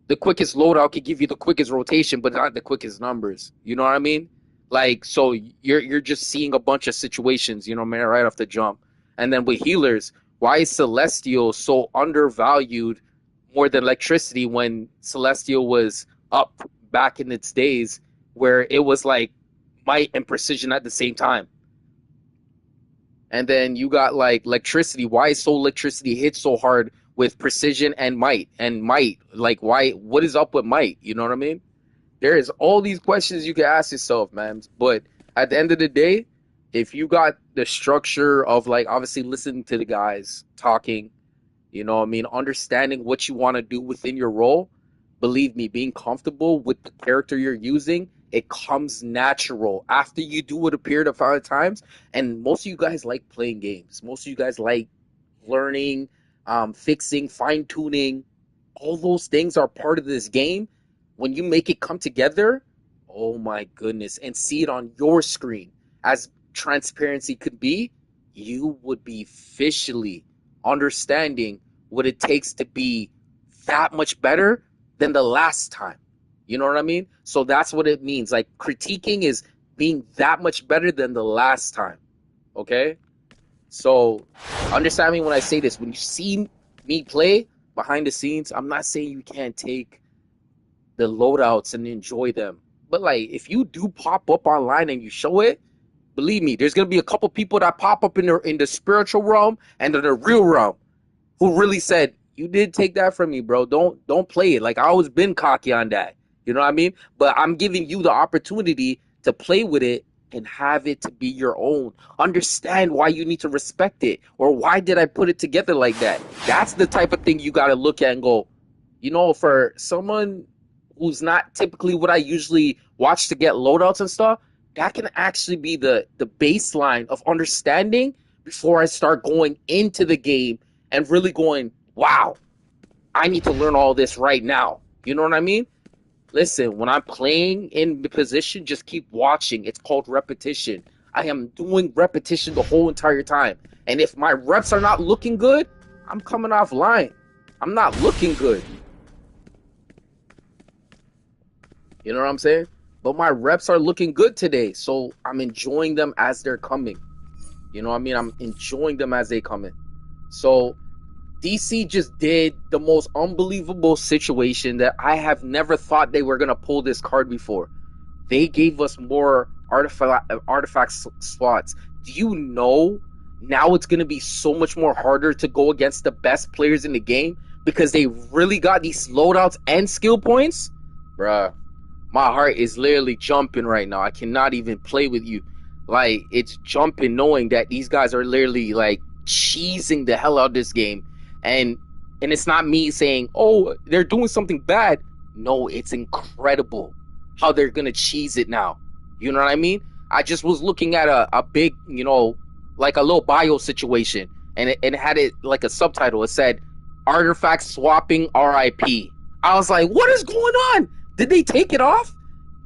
the quickest loadout could give you the quickest rotation, but not the quickest numbers, you know what I mean? Like, so you're just seeing a bunch of situations, you know, man, right off the jump. And then with healers, why is Celestial so undervalued more than Electricity when Celestial was up back in its days where it was like might and precision at the same time? And then you got like Electricity. Why is Electricity hit so hard with precision and might? And might, like why? What is up with might? You know what I mean? There is all these questions you can ask yourself, man. But at the end of the day, if you got the structure of like obviously listening to the guys talking, you know what I mean, understanding what you want to do within your role, believe me, being comfortable with the character you're using, it comes natural after you do it a period of times. And most of you guys like playing games. Most of you guys like learning, fixing, fine-tuning. All those things are part of this game. When you make it come together, oh my goodness, and see it on your screen as transparency could be, you would be officially understanding what it takes to be that much better than the last time. You know what I mean? So that's what it means. Like critiquing is being that much better than the last time. Okay? So understand me when I say this. When you see me play behind the scenes, I'm not saying you can't take the loadouts and enjoy them. But like if you do pop up online and you show it, believe me, there's gonna be a couple people that pop up in the spiritual realm and in the real realm who really said, you did take that from me, bro. Don't play it. Like I always been cocky on that. You know what I mean? But I'm giving you the opportunity to play with it and have it to be your own. Understand why you need to respect it, or why did I put it together like that? That's the type of thing you got to look at and go, you know, for someone who's not typically what I usually watch to get loadouts and stuff, that can actually be the baseline of understanding before I start going into the game and really going, wow, I need to learn all this right now. You know what I mean? Listen, when I'm playing in the position, just keep watching. It's called repetition. I am doing repetition the whole entire time. And if my reps are not looking good, I'm coming offline. I'm not looking good. You know what I'm saying? But my reps are looking good today. So I'm enjoying them as they're coming. You know what I mean? I'm enjoying them as they come in. So DC just did the most unbelievable situation that I have never thought they were going to pull this card before. They gave us more artifact slots. Do you know now it's going to be so much more harder to go against the best players in the game because they really got these loadouts and skill points? Bruh, my heart is literally jumping right now. I cannot even play with you. Like, it's jumping knowing that these guys are literally like cheesing the hell out of this game. And it's not me saying, oh, they're doing something bad. No, it's incredible how they're going to cheese it now. You know what I mean? I just was looking at a big, you know, like a little bio situation. And it had it like a subtitle. It said, artifact swapping RIP. I was like, what is going on? Did they take it off?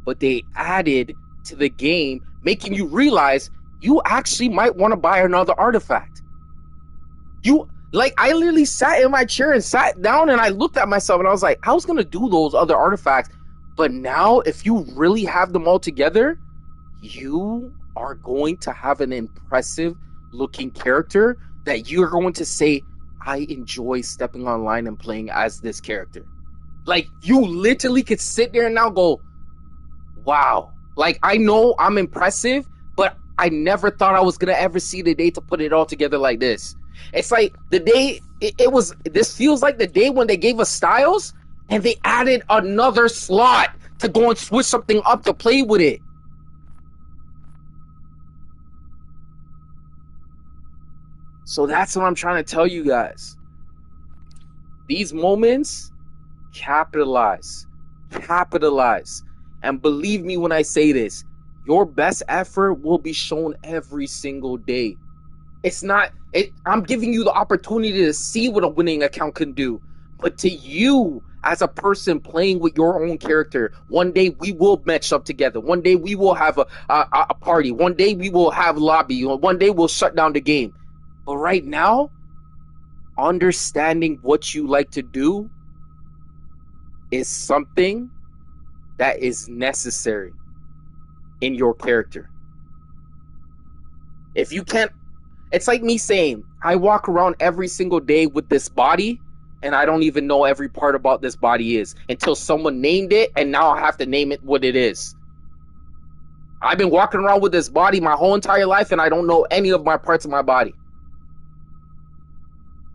But they added to the game, making you realize you actually might want to buy another artifact. I literally sat in my chair and sat down and I looked at myself and I was like, I was going to do those other artifacts. But now, if you really have them all together, you are going to have an impressive looking character that you're going to say, I enjoy stepping online and playing as this character. Like, you literally could sit there and now go, wow. Like, I know I'm impressive, but I never thought I was going to ever see the day to put it all together like this. It's like the day, this feels like the day when they gave us styles and they added another slot to go and switch something up to play with it. So that's what I'm trying to tell you guys. These moments, capitalize. And believe me when I say this, your best effort will be shown every single day. I'm giving you the opportunity to see what a winning account can do. But to you, as a person playing with your own character, one day we will match up together. One day we will have a party. One day we will have lobby. One day we'll shut down the game. But right now, understanding what you like to do is something that is necessary in your character. If you can't, it's like me saying, I walk around every single day with this body and I don't even know every part about this body is until someone named it, and now I have to name it what it is. I've been walking around with this body my whole entire life and I don't know any of my parts of my body.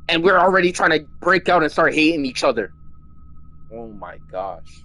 And we're already trying to break out and start hating each other. Oh my gosh.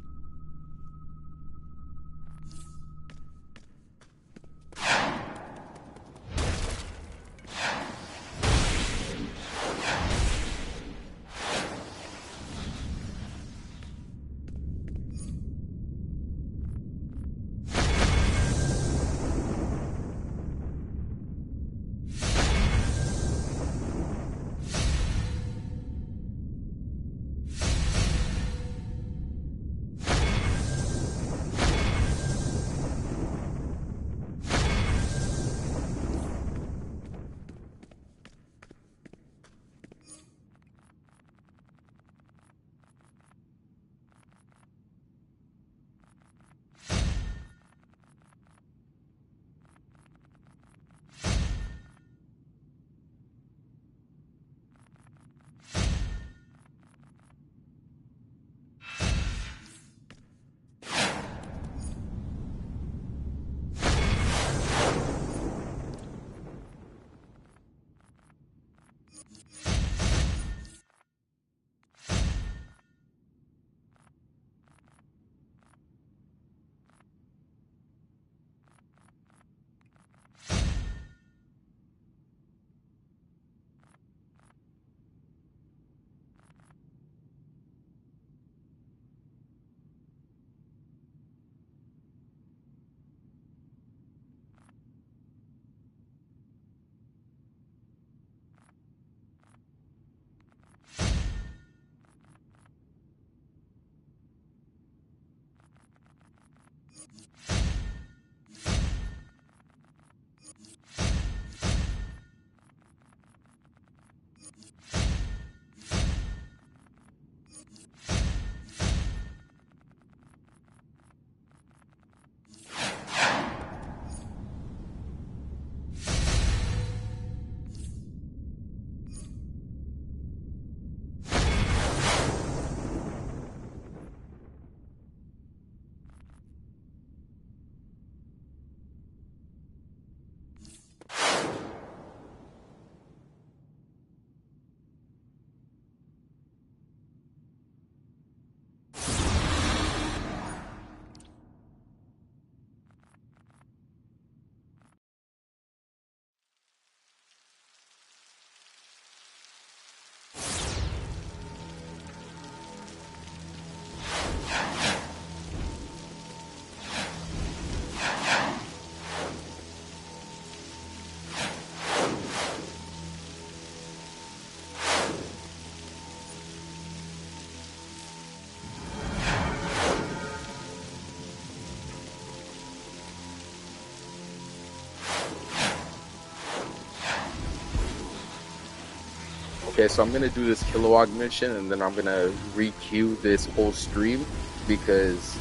Okay, so I'm gonna do this Kilowog mission, and then I'm gonna re-queue this whole stream because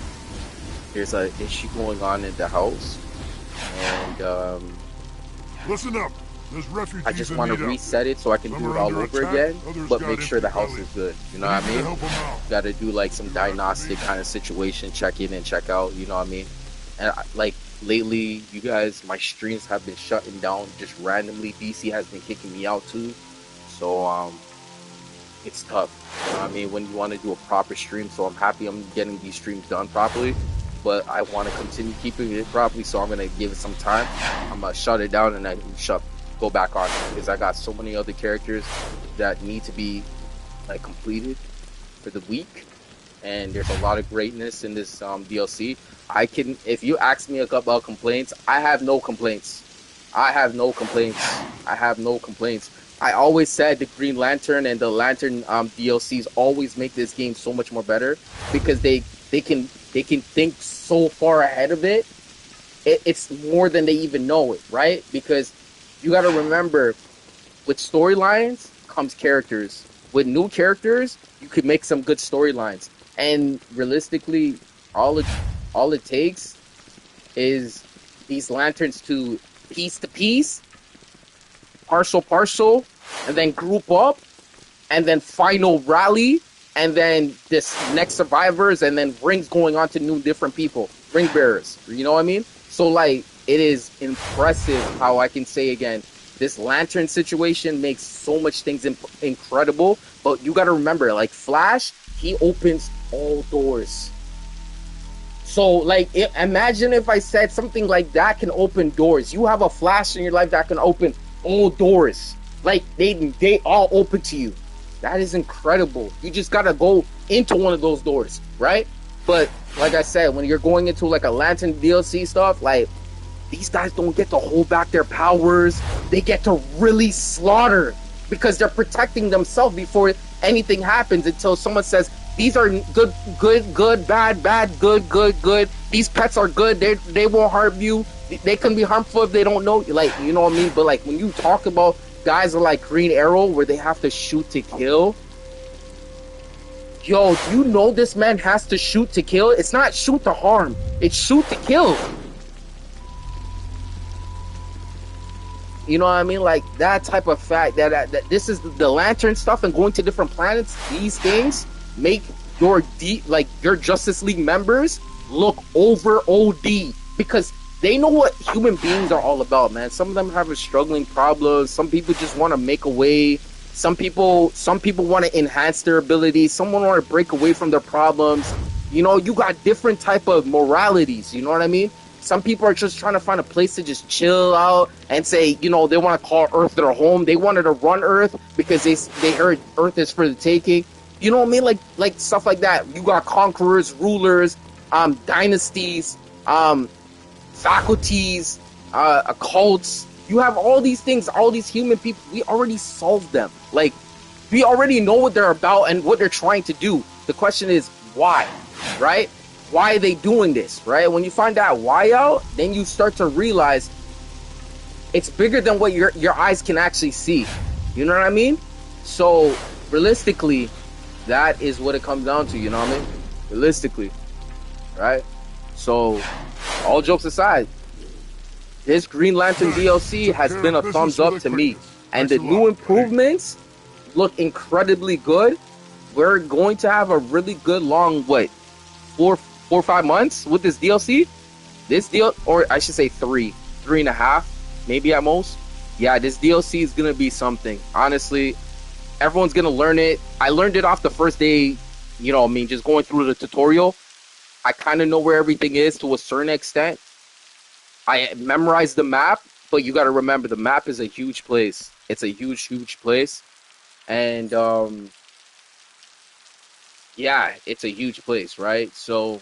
there's an issue going on in the house, and Listen up. There's refugees I just want to reset it so I can do it all over again, but make sure the house is good. You know what I mean? Got to do like some diagnostic kind of situation, check in and check out. You know what I mean? And like lately, you guys, my streams have been shutting down just randomly. DC has been kicking me out too, so it's tough. You know what I mean? When you want to do a proper stream, so I'm happy I'm getting these streams done properly. But I want to continue keeping it properly, so I'm gonna give it some time. I'm gonna shut it down and then go back on it because I got so many other characters that need to be like completed for the week, and there's a lot of greatness in this DLC. If you ask me about complaints, I have no complaints. I always said the Green Lantern and the Lantern DLCs always make this game so much more better because they can think so far ahead of it. It's more than they even know it, right? Because you got to remember, with storylines comes characters. With new characters, you could make some good storylines. And realistically, all it takes is these lanterns to piece, partial, and then group up, and then final rally, and then this next survivors, and then rings going on to new different people, ring bearers. You know what I mean? So like, it is impressive how I can say again, this lantern situation makes so much things incredible. But you got to remember, like Flash, he opens all doors. So like, imagine if I said something like that can open doors. You have a Flash in your life that can open all doors. Like they all open to you. That is incredible. You just gotta go into one of those doors, right? But like I said, when you're going into like a Lantern DLC stuff, like these guys don't get to hold back their powers. They get to really slaughter because they're protecting themselves before anything happens until someone says, these are good, bad, good. These pets are good. They won't harm you. They can be harmful if they don't know. Like, you know what I mean? But like when you talk about guys are like Green Arrow where they have to shoot to kill. Yo, do you know this man has to shoot to kill? It's not shoot to harm. It's shoot to kill. You know what I mean? Like that type of fact that this is the Lantern stuff and going to different planets. These things make your your Justice League members look over OD because they know what human beings are all about, man. Some of them have a struggling problems. Some people just want to make a way. Some people want to enhance their abilities. Someone want to break away from their problems. You know, you got different type of moralities. You know what I mean? Some people are just trying to find a place to just chill out and say, you know, they want to call Earth their home. They wanted to run Earth because they heard Earth is for the taking. You know what I mean? Like stuff like that. You got conquerors, rulers, dynasties, faculties, occults. You have all these things, all these human people. We already solved them. Like, we already know what they're about and what they're trying to do. The question is why, right? Why are they doing this, right? When you find out why out, then you start to realize it's bigger than what your eyes can actually see. You know what I mean? So realistically, that is what it comes down to. You know what I mean? Realistically, right? So all jokes aside, this Green Lantern DLC has been a thumbs up to me, and the new improvements look incredibly good. We're going to have a really good long 4 or 5 months with this DLC. This deal, or I should say 3.5, maybe at most. Yeah, this DLC is gonna be something. Honestly, everyone's gonna learn it. I learned it off the first day. You know, I mean, just going through the tutorial. I kind of know where everything is to a certain extent. I memorized the map, but you got to remember the map is a huge place. It's a huge place, and yeah, it's a huge place, right? So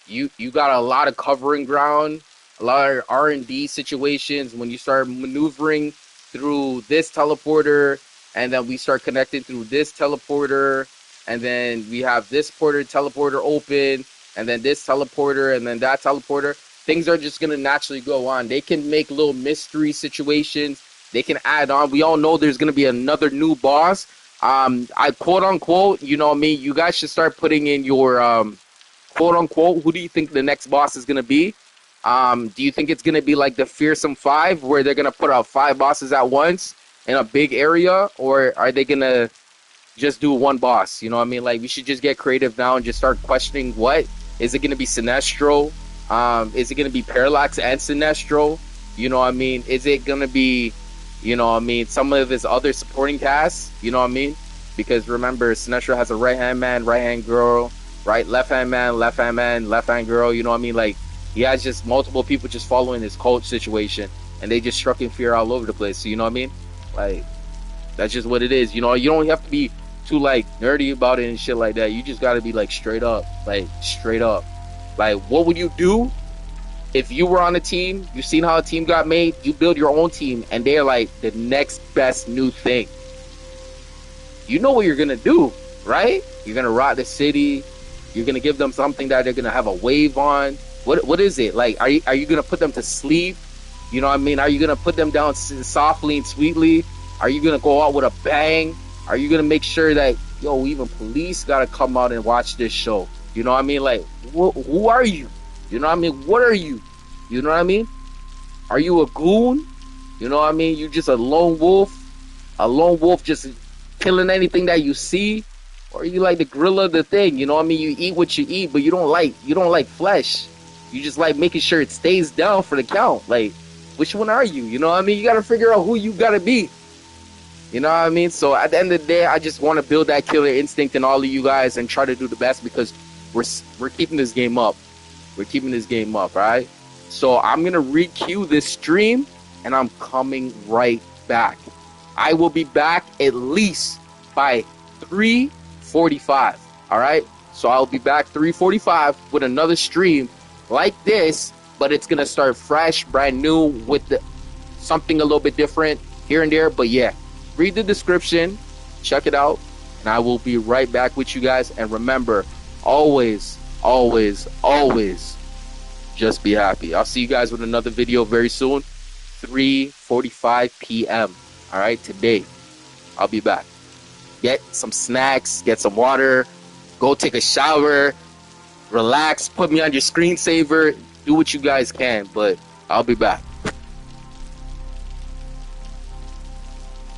you got a lot of covering ground, a lot of R&D situations when you start maneuvering through this teleporter, and then we start connecting through this teleporter, and then we have this teleporter open, and then this teleporter, and then that teleporter. Things are just going to naturally go on. They can make little mystery situations They can add on. We all know there's going to be another new boss. I quote unquote, you know what I mean? You guys should start putting in your quote unquote, who do you think the next boss is going to be? Do you think it's going to be like the Fearsome 5 where they're going to put out 5 bosses at once in a big area? Or are they going to just do one boss? You know what I mean? Like, we should just get creative now and just start questioning what. Is it going to be Sinestro? Is it going to be Parallax and Sinestro? You know what I mean? Is it going to be, you know what I mean, some of his other supporting casts? You know what I mean? Because remember, Sinestro has a right-hand man, right-hand girl, left-hand man, left-hand girl. You know what I mean? Like, he has just multiple people just following his cult situation, and they just struck in fear all over the place. So, you know what I mean? Like, that's just what it is. You know, you don't have to be too, like, nerdy about it and shit like that. You just got to be, like, straight up. Like, straight up. Like, what would you do if you were on a team? You've seen how a team got made. You build your own team, and they're, like, the next best new thing. You know what you're going to do, right? You're going to rock the city. You're going to give them something that they're going to have a wave on. What is it? Like, are you going to put them to sleep? You know what I mean? Are you going to put them down softly and sweetly? Are you going to go out with a bang? Are you going to make sure that, yo, even police got to come out and watch this show? You know what I mean? Like, who are you? You know what I mean? What are you? You know what I mean? Are you a goon? You know what I mean? You just a lone wolf? A lone wolf just killing anything that you see? Or are you like the gorilla, the thing? You know what I mean? You eat what you eat, but you don't like flesh. You just like making sure it stays down for the count. Like, which one are you? You know what I mean? You got to figure out who you got to be. You know what I mean? So at the end of the day, I just want to build that killer instinct in all of you guys and try to do the best, because we're keeping this game up. We're keeping this game up, all right? So I'm going to re-queue this stream, and I'm coming right back. I will be back at least by 3:45, all right? So I'll be back 3:45 with another stream like this, but it's going to start fresh, brand new, with something a little bit different here and there. But yeah, read the description, check it out, and I will be right back with you guys. And remember, always, always, always just be happy. I'll see you guys with another video very soon, 3:45 p.m. All right, today. I'll be back. Get some snacks, get some water, go take a shower, relax, put me on your screensaver, do what you guys can, but I'll be back.